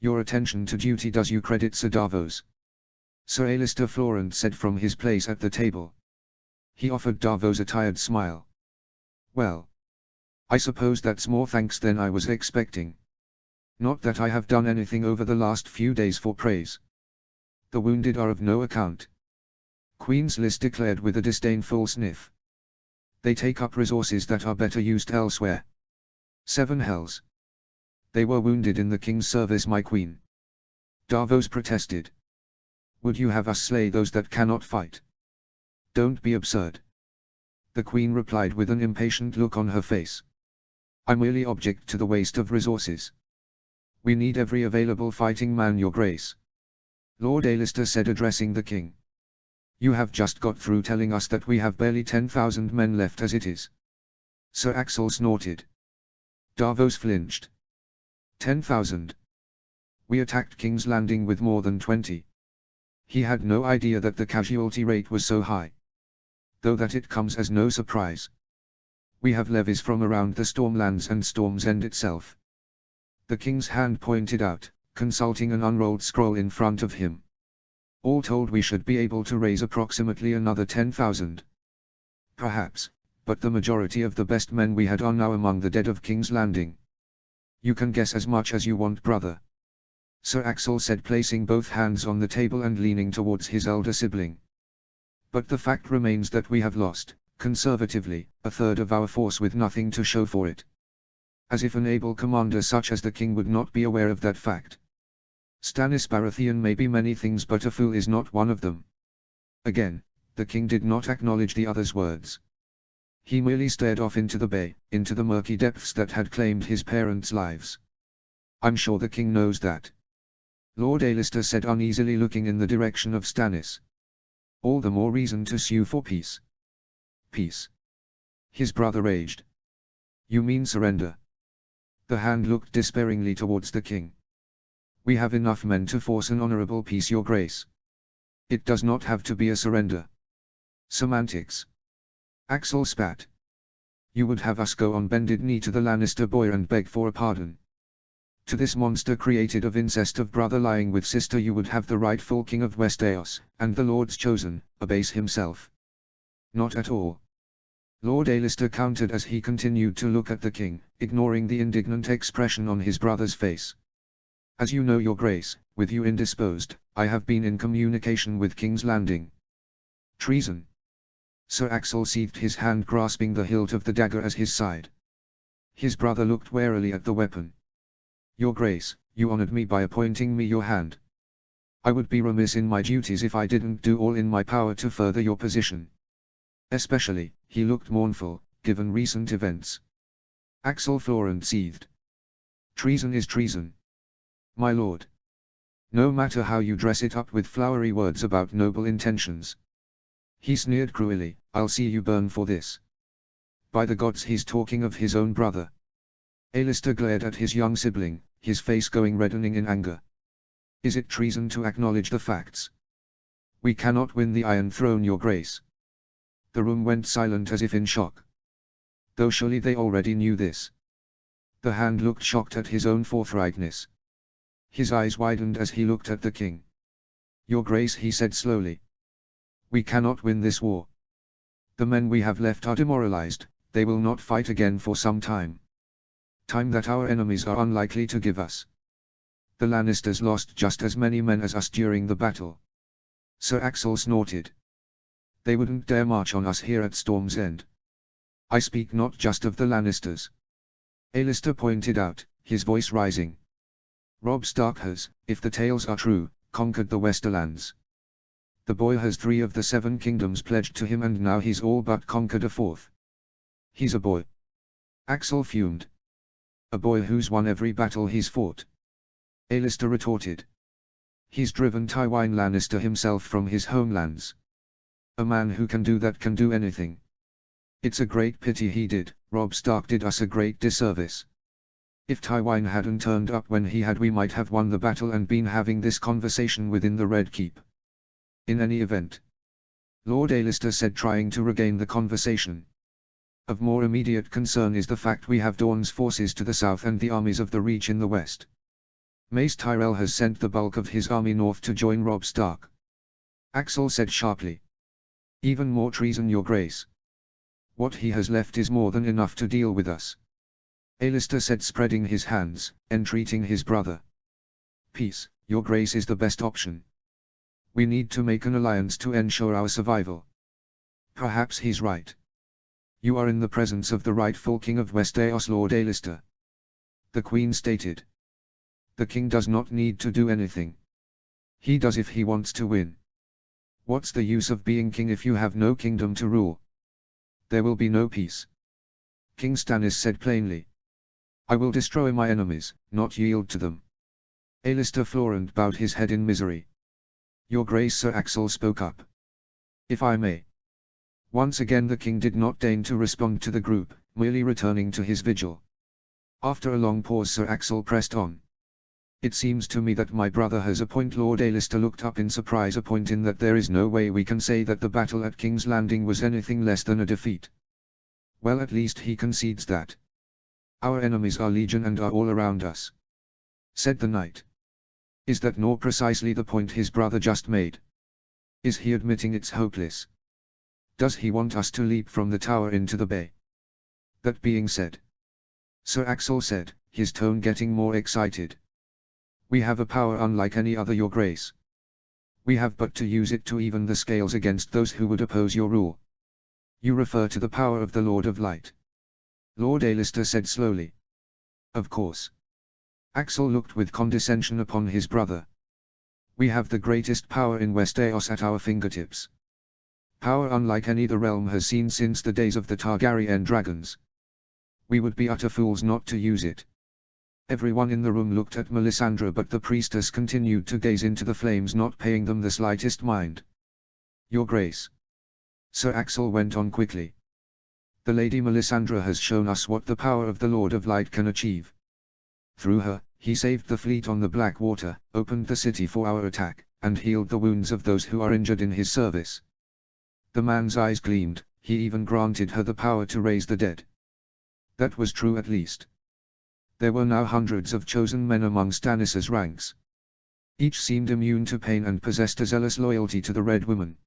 Your attention to duty does you credit, Sir Davos. Sir Alistair Florent said from his place at the table. He offered Davos a tired smile. Well, I suppose that's more thanks than I was expecting. Not that I have done anything over the last few days for praise. The wounded are of no account. Queen's List declared with a disdainful sniff. They take up resources that are better used elsewhere. 7 hells. They were wounded in the king's service, my queen. Davos protested. Would you have us slay those that cannot fight? Don't be absurd. The queen replied with an impatient look on her face. I merely object to the waste of resources. We need every available fighting man, your grace. Lord Alistair said, addressing the king. You have just got through telling us that we have barely 10,000 men left as it is. Sir Axel snorted. Davos flinched. 10,000. We attacked King's Landing with more than 20. He had no idea that the casualty rate was so high. Though that it comes as no surprise. We have levies from around the Stormlands and Storm's End itself. The king's hand pointed out, consulting an unrolled scroll in front of him. All told, we should be able to raise approximately another 10,000. Perhaps, but the majority of the best men we had are now among the dead of King's Landing. You can guess as much as you want, brother. Sir Axel said, placing both hands on the table and leaning towards his elder sibling. But the fact remains that we have lost, conservatively, a third of our force with nothing to show for it. As if an able commander such as the king would not be aware of that fact. Stannis Baratheon may be many things, but a fool is not one of them. Again, the king did not acknowledge the other's words. He merely stared off into the bay, into the murky depths that had claimed his parents' lives. I'm sure the king knows that. Lord Alistair said uneasily, looking in the direction of Stannis. All the more reason to sue for peace. Peace? His brother raged. You mean surrender? The hand looked despairingly towards the king. We have enough men to force an honorable peace, your grace. It does not have to be a surrender. Semantics. Axel spat. You would have us go on bended knee to the Lannister boy and beg for a pardon. To this monster created of incest of brother lying with sister you would have the rightful king of Westeros, and the Lord's chosen, abase himself. Not at all. Lord Alistair countered as he continued to look at the king, ignoring the indignant expression on his brother's face. As you know, your grace, with you indisposed, I have been in communication with King's Landing. Treason. Sir Axel seized his hand, grasping the hilt of the dagger at his side. His brother looked warily at the weapon. Your grace, you honored me by appointing me your hand. I would be remiss in my duties if I didn't do all in my power to further your position. Especially, he looked mournful, given recent events. Axel Florent seethed. Treason is treason. My lord. No matter how you dress it up with flowery words about noble intentions. He sneered cruelly, I'll see you burn for this. By the gods, he's talking of his own brother. Alistair glared at his young sibling, his face going reddening in anger. Is it treason to acknowledge the facts? We cannot win the Iron Throne, your grace. The room went silent as if in shock. Though surely they already knew this. The hand looked shocked at his own forthrightness. His eyes widened as he looked at the king. Your grace, he said slowly. We cannot win this war. The men we have left are demoralized, they will not fight again for some time. Time that our enemies are unlikely to give us. The Lannisters lost just as many men as us during the battle. Sir Axel snorted. They wouldn't dare march on us here at Storm's End. I speak not just of the Lannisters. Alistair pointed out, his voice rising. Robb Stark has, if the tales are true, conquered the Westerlands. The boy has 3 of the 7 kingdoms pledged to him, and now he's all but conquered a 4th. He's a boy. Axel fumed. A boy who's won every battle he's fought. Alistair retorted. He's driven Tywin Lannister himself from his homelands. A man who can do that can do anything. It's a great pity he did. Robb Stark did us a great disservice. If Tywin hadn't turned up when he had, we might have won the battle and been having this conversation within the Red Keep. In any event, Lord Alistair said, trying to regain the conversation. Of more immediate concern is the fact we have Dorne's forces to the south and the armies of the Reach in the west. Mace Tyrell has sent the bulk of his army north to join Robb Stark. Axel said sharply. Even more treason, your grace. What he has left is more than enough to deal with us. Alistair said, spreading his hands, entreating his brother. Peace, your grace, is the best option. We need to make an alliance to ensure our survival. Perhaps he's right. You are in the presence of the rightful king of Westeros, Lord Alistair. The Queen stated. The king does not need to do anything. He does if he wants to win. What's the use of being king if you have no kingdom to rule? There will be no peace. King Stannis said plainly. I will destroy my enemies, not yield to them. Alistair Florent bowed his head in misery. Your grace, Sir Axel spoke up. If I may. Once again the king did not deign to respond to the group, merely returning to his vigil. After a long pause Sir Axel pressed on. It seems to me that my brother has a point. Lord Alistair looked up in surprise. A point in that there is no way we can say that the battle at King's Landing was anything less than a defeat. Well, at least he concedes that. Our enemies are legion and are all around us. Said the knight. Is that not precisely the point his brother just made? Is he admitting it's hopeless? Does he want us to leap from the tower into the bay? That being said, Sir Axel said, his tone getting more excited. We have a power unlike any other, your grace. We have but to use it to even the scales against those who would oppose your rule. You refer to the power of the Lord of Light. Lord Alistair said slowly. Of course. Axel looked with condescension upon his brother. We have the greatest power in Westeros at our fingertips. Power unlike any the realm has seen since the days of the Targaryen dragons. We would be utter fools not to use it. Everyone in the room looked at Melisandre, but the priestess continued to gaze into the flames, not paying them the slightest mind. Your grace. Sir Axel went on quickly. The Lady Melisandre has shown us what the power of the Lord of Light can achieve. Through her, he saved the fleet on the Blackwater, opened the city for our attack, and healed the wounds of those who are injured in his service. The man's eyes gleamed. He even granted her the power to raise the dead. That was true, at least. There were now hundreds of chosen men among Stannis's ranks. Each seemed immune to pain and possessed a zealous loyalty to the Red Woman.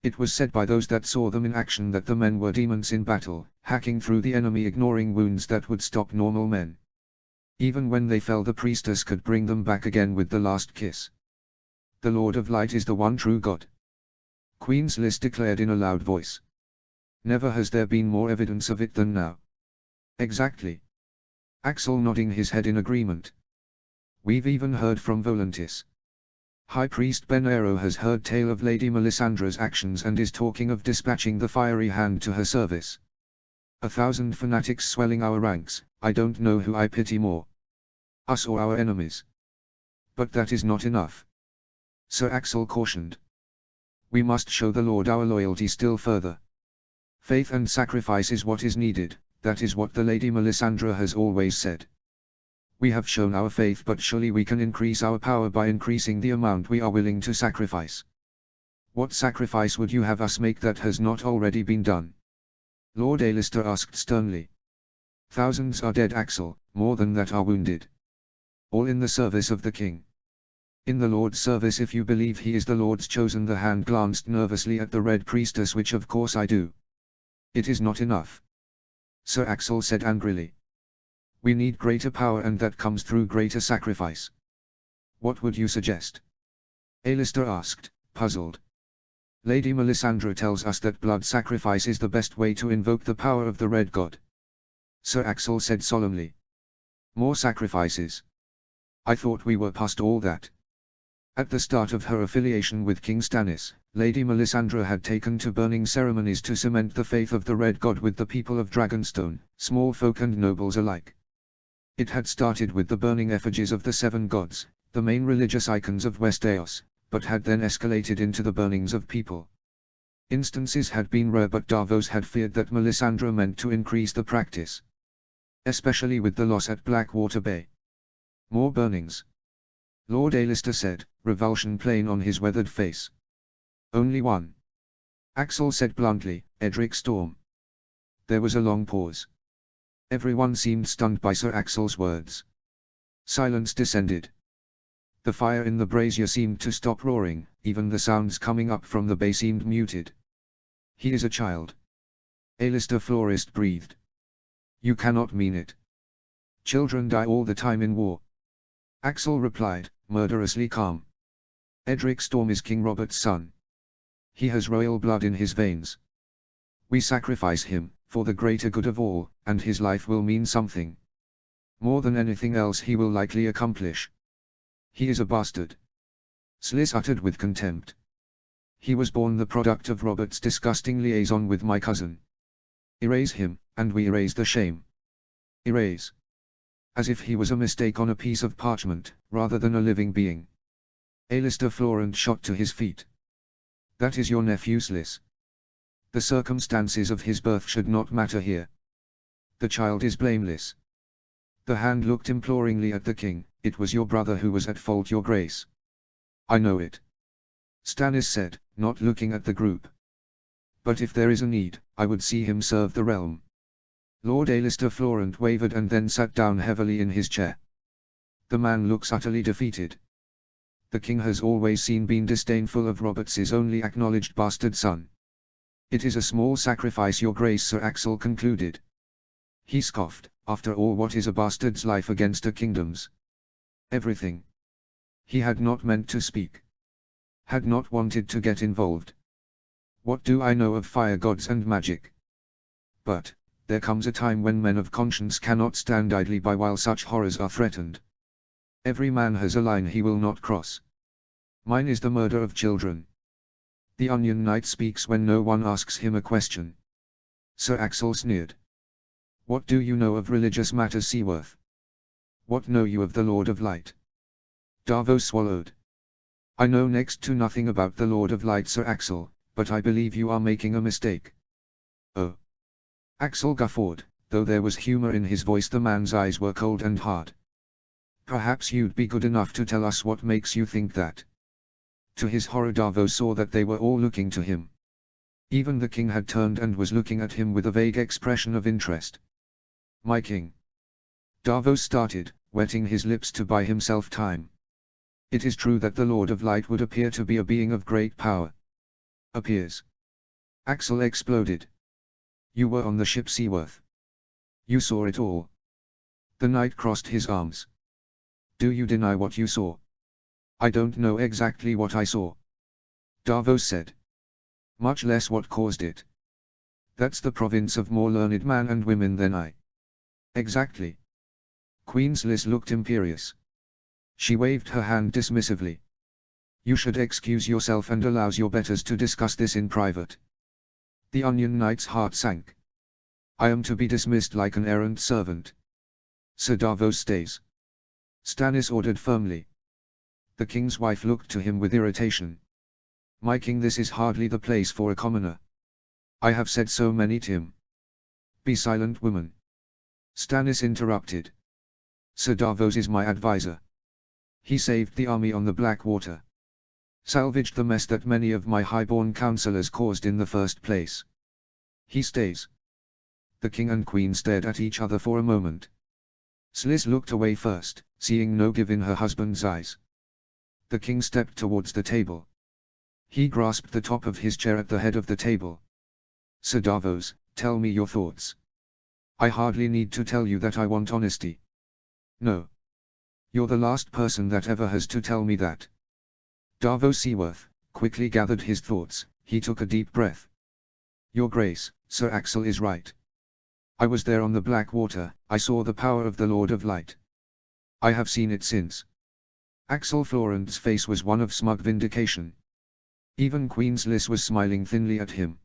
It was said by those that saw them in action that the men were demons in battle, hacking through the enemy, ignoring wounds that would stop normal men. Even when they fell, the priestess could bring them back again with the last kiss. The Lord of Light is the one true God. Queen's List declared in a loud voice. Never has there been more evidence of it than now. Exactly. Axel nodding his head in agreement. We've even heard from Volantis. High Priest Ben Aero has heard tale of Lady Melisandre's actions and is talking of dispatching the fiery hand to her service. 1,000 fanatics swelling our ranks. I don't know who I pity more. Us or our enemies. But that is not enough. Sir Axel cautioned. We must show the Lord our loyalty still further. Faith and sacrifice is what is needed. That is what the Lady Melisandre has always said. We have shown our faith, but surely we can increase our power by increasing the amount we are willing to sacrifice. What sacrifice would you have us make that has not already been done? Lord Alistair asked sternly. Thousands are dead, Axel, more than that are wounded. All in the service of the king. In the Lord's service, if you believe he is the Lord's chosen. The hand glanced nervously at the Red Priestess, which of course I do. It is not enough. Sir Axel said angrily. We need greater power, and that comes through greater sacrifice. What would you suggest? Alistair asked, puzzled. Lady Melisandre tells us that blood sacrifice is the best way to invoke the power of the Red God. Sir Axel said solemnly. More sacrifices? I thought we were past all that. At the start of her affiliation with King Stannis, Lady Melisandre had taken to burning ceremonies to cement the faith of the Red God with the people of Dragonstone, small folk and nobles alike. It had started with the burning effigies of the seven gods, the main religious icons of Westeros, but had then escalated into the burnings of people. Instances had been rare, but Davos had feared that Melisandre meant to increase the practice. Especially with the loss at Blackwater Bay. More burnings. Lord Alistair said, revulsion plain on his weathered face. Only one. Axel said bluntly, Edric Storm. There was a long pause. Everyone seemed stunned by Sir Axel's words. Silence descended. The fire in the brazier seemed to stop roaring, even the sounds coming up from the bay seemed muted. He is a child. Alistair Florist breathed. You cannot mean it. Children die all the time in war. Axel replied, murderously calm. Edric Storm is King Robert's son. He has royal blood in his veins. We sacrifice him, for the greater good of all, and his life will mean something. More than anything else he will likely accomplish. He is a bastard. Sliss uttered with contempt. He was born the product of Robert's disgusting liaison with my cousin. Erase him, and we erase the shame. Erase. As if he was a mistake on a piece of parchment, rather than a living being. Alistair Florent shot to his feet. That is your nephew Sliss. The circumstances of his birth should not matter here. The child is blameless. The hand looked imploringly at the king. It was your brother who was at fault, your grace. I know it. Stannis said, not looking at the group. But if there is a need, I would see him serve the realm. Lord Alistair Florent wavered and then sat down heavily in his chair. The man looks utterly defeated. The king has always been disdainful of Robert's only acknowledged bastard son. It is a small sacrifice, your grace, Sir Axel concluded. He scoffed, after all, what is a bastard's life against a kingdom's? Everything. He had not meant to speak. Had not wanted to get involved. What do I know of fire gods and magic? But, there comes a time when men of conscience cannot stand idly by while such horrors are threatened. Every man has a line he will not cross. Mine is the murder of children. The Onion Knight speaks when no one asks him a question. Sir Axel sneered. What do you know of religious matters, Seaworth? What know you of the Lord of Light? Davos swallowed. I know next to nothing about the Lord of Light, Sir Axel, but I believe you are making a mistake. Oh. Axel guffawed, though there was humor in his voice. The man's eyes were cold and hard. Perhaps you'd be good enough to tell us what makes you think that. To his horror, Davos saw that they were all looking to him. Even the king had turned and was looking at him with a vague expression of interest. My king. Davos started, wetting his lips to buy himself time. It is true that the Lord of Light would appear to be a being of great power. Appears. Axel exploded. You were on the ship, Seaworth. You saw it all. The knight crossed his arms. Do you deny what you saw? I don't know exactly what I saw. Davos said. Much less what caused it. That's the province of more learned men and women than I. Exactly. Queen Sliss looked imperious. She waved her hand dismissively. You should excuse yourself and allow your betters to discuss this in private. The Onion Knight's heart sank. I am to be dismissed like an errant servant. Sir Davos stays. Stannis ordered firmly. The king's wife looked to him with irritation. My king, this is hardly the place for a commoner. I have said so many times. Be silent, woman. Stannis interrupted. Sir Davos is my advisor. He saved the army on the Blackwater. Salvaged the mess that many of my highborn counselors caused in the first place. He stays. The king and queen stared at each other for a moment. Sliss looked away first, seeing no give in her husband's eyes. The king stepped towards the table. He grasped the top of his chair at the head of the table. Sir Davos, tell me your thoughts. I hardly need to tell you that I want honesty. No. You're the last person that ever has to tell me that. Davos Seaworth quickly gathered his thoughts. He took a deep breath. Your Grace, Sir Axel is right. I was there on the Blackwater. I saw the power of the Lord of Light. I have seen it since. Axel Florent's face was one of smug vindication. Even Queen Sliss was smiling thinly at him.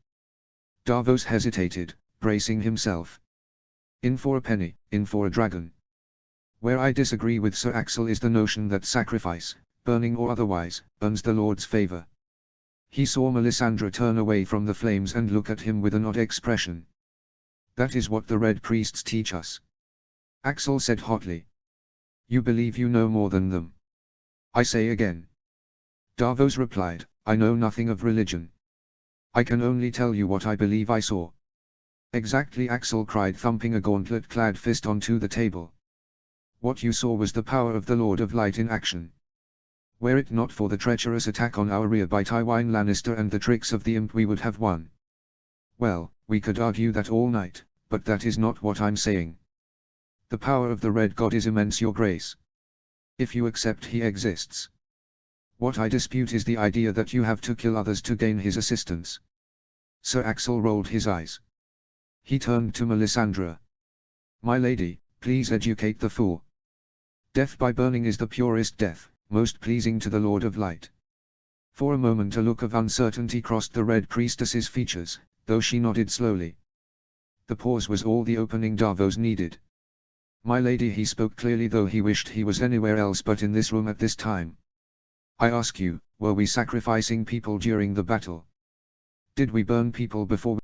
Davos hesitated, bracing himself. In for a penny, in for a dragon. Where I disagree with Sir Axel is the notion that sacrifice, burning or otherwise, earns the Lord's favor. He saw Melisandre turn away from the flames and look at him with an odd expression. That is what the Red Priests teach us. Axel said hotly. You believe you know more than them. I say again. Davos replied, I know nothing of religion. I can only tell you what I believe I saw. Exactly, Axel cried, thumping a gauntlet-clad fist onto the table. What you saw was the power of the Lord of Light in action. Were it not for the treacherous attack on our rear by Tywin Lannister and the tricks of the imp, we would have won. Well, we could argue that all night, but that is not what I'm saying. The power of the Red God is immense, Your Grace. If you accept he exists. What I dispute is the idea that you have to kill others to gain his assistance. Sir Axel rolled his eyes. He turned to Melisandre. My lady, please educate the fool. Death by burning is the purest death, most pleasing to the Lord of Light. For a moment a look of uncertainty crossed the Red Priestess's features, though she nodded slowly. The pause was all the opening Davos needed. My lady, he spoke clearly, though he wished he was anywhere else but in this room at this time. I ask you, were we sacrificing people during the battle? Did we burn people before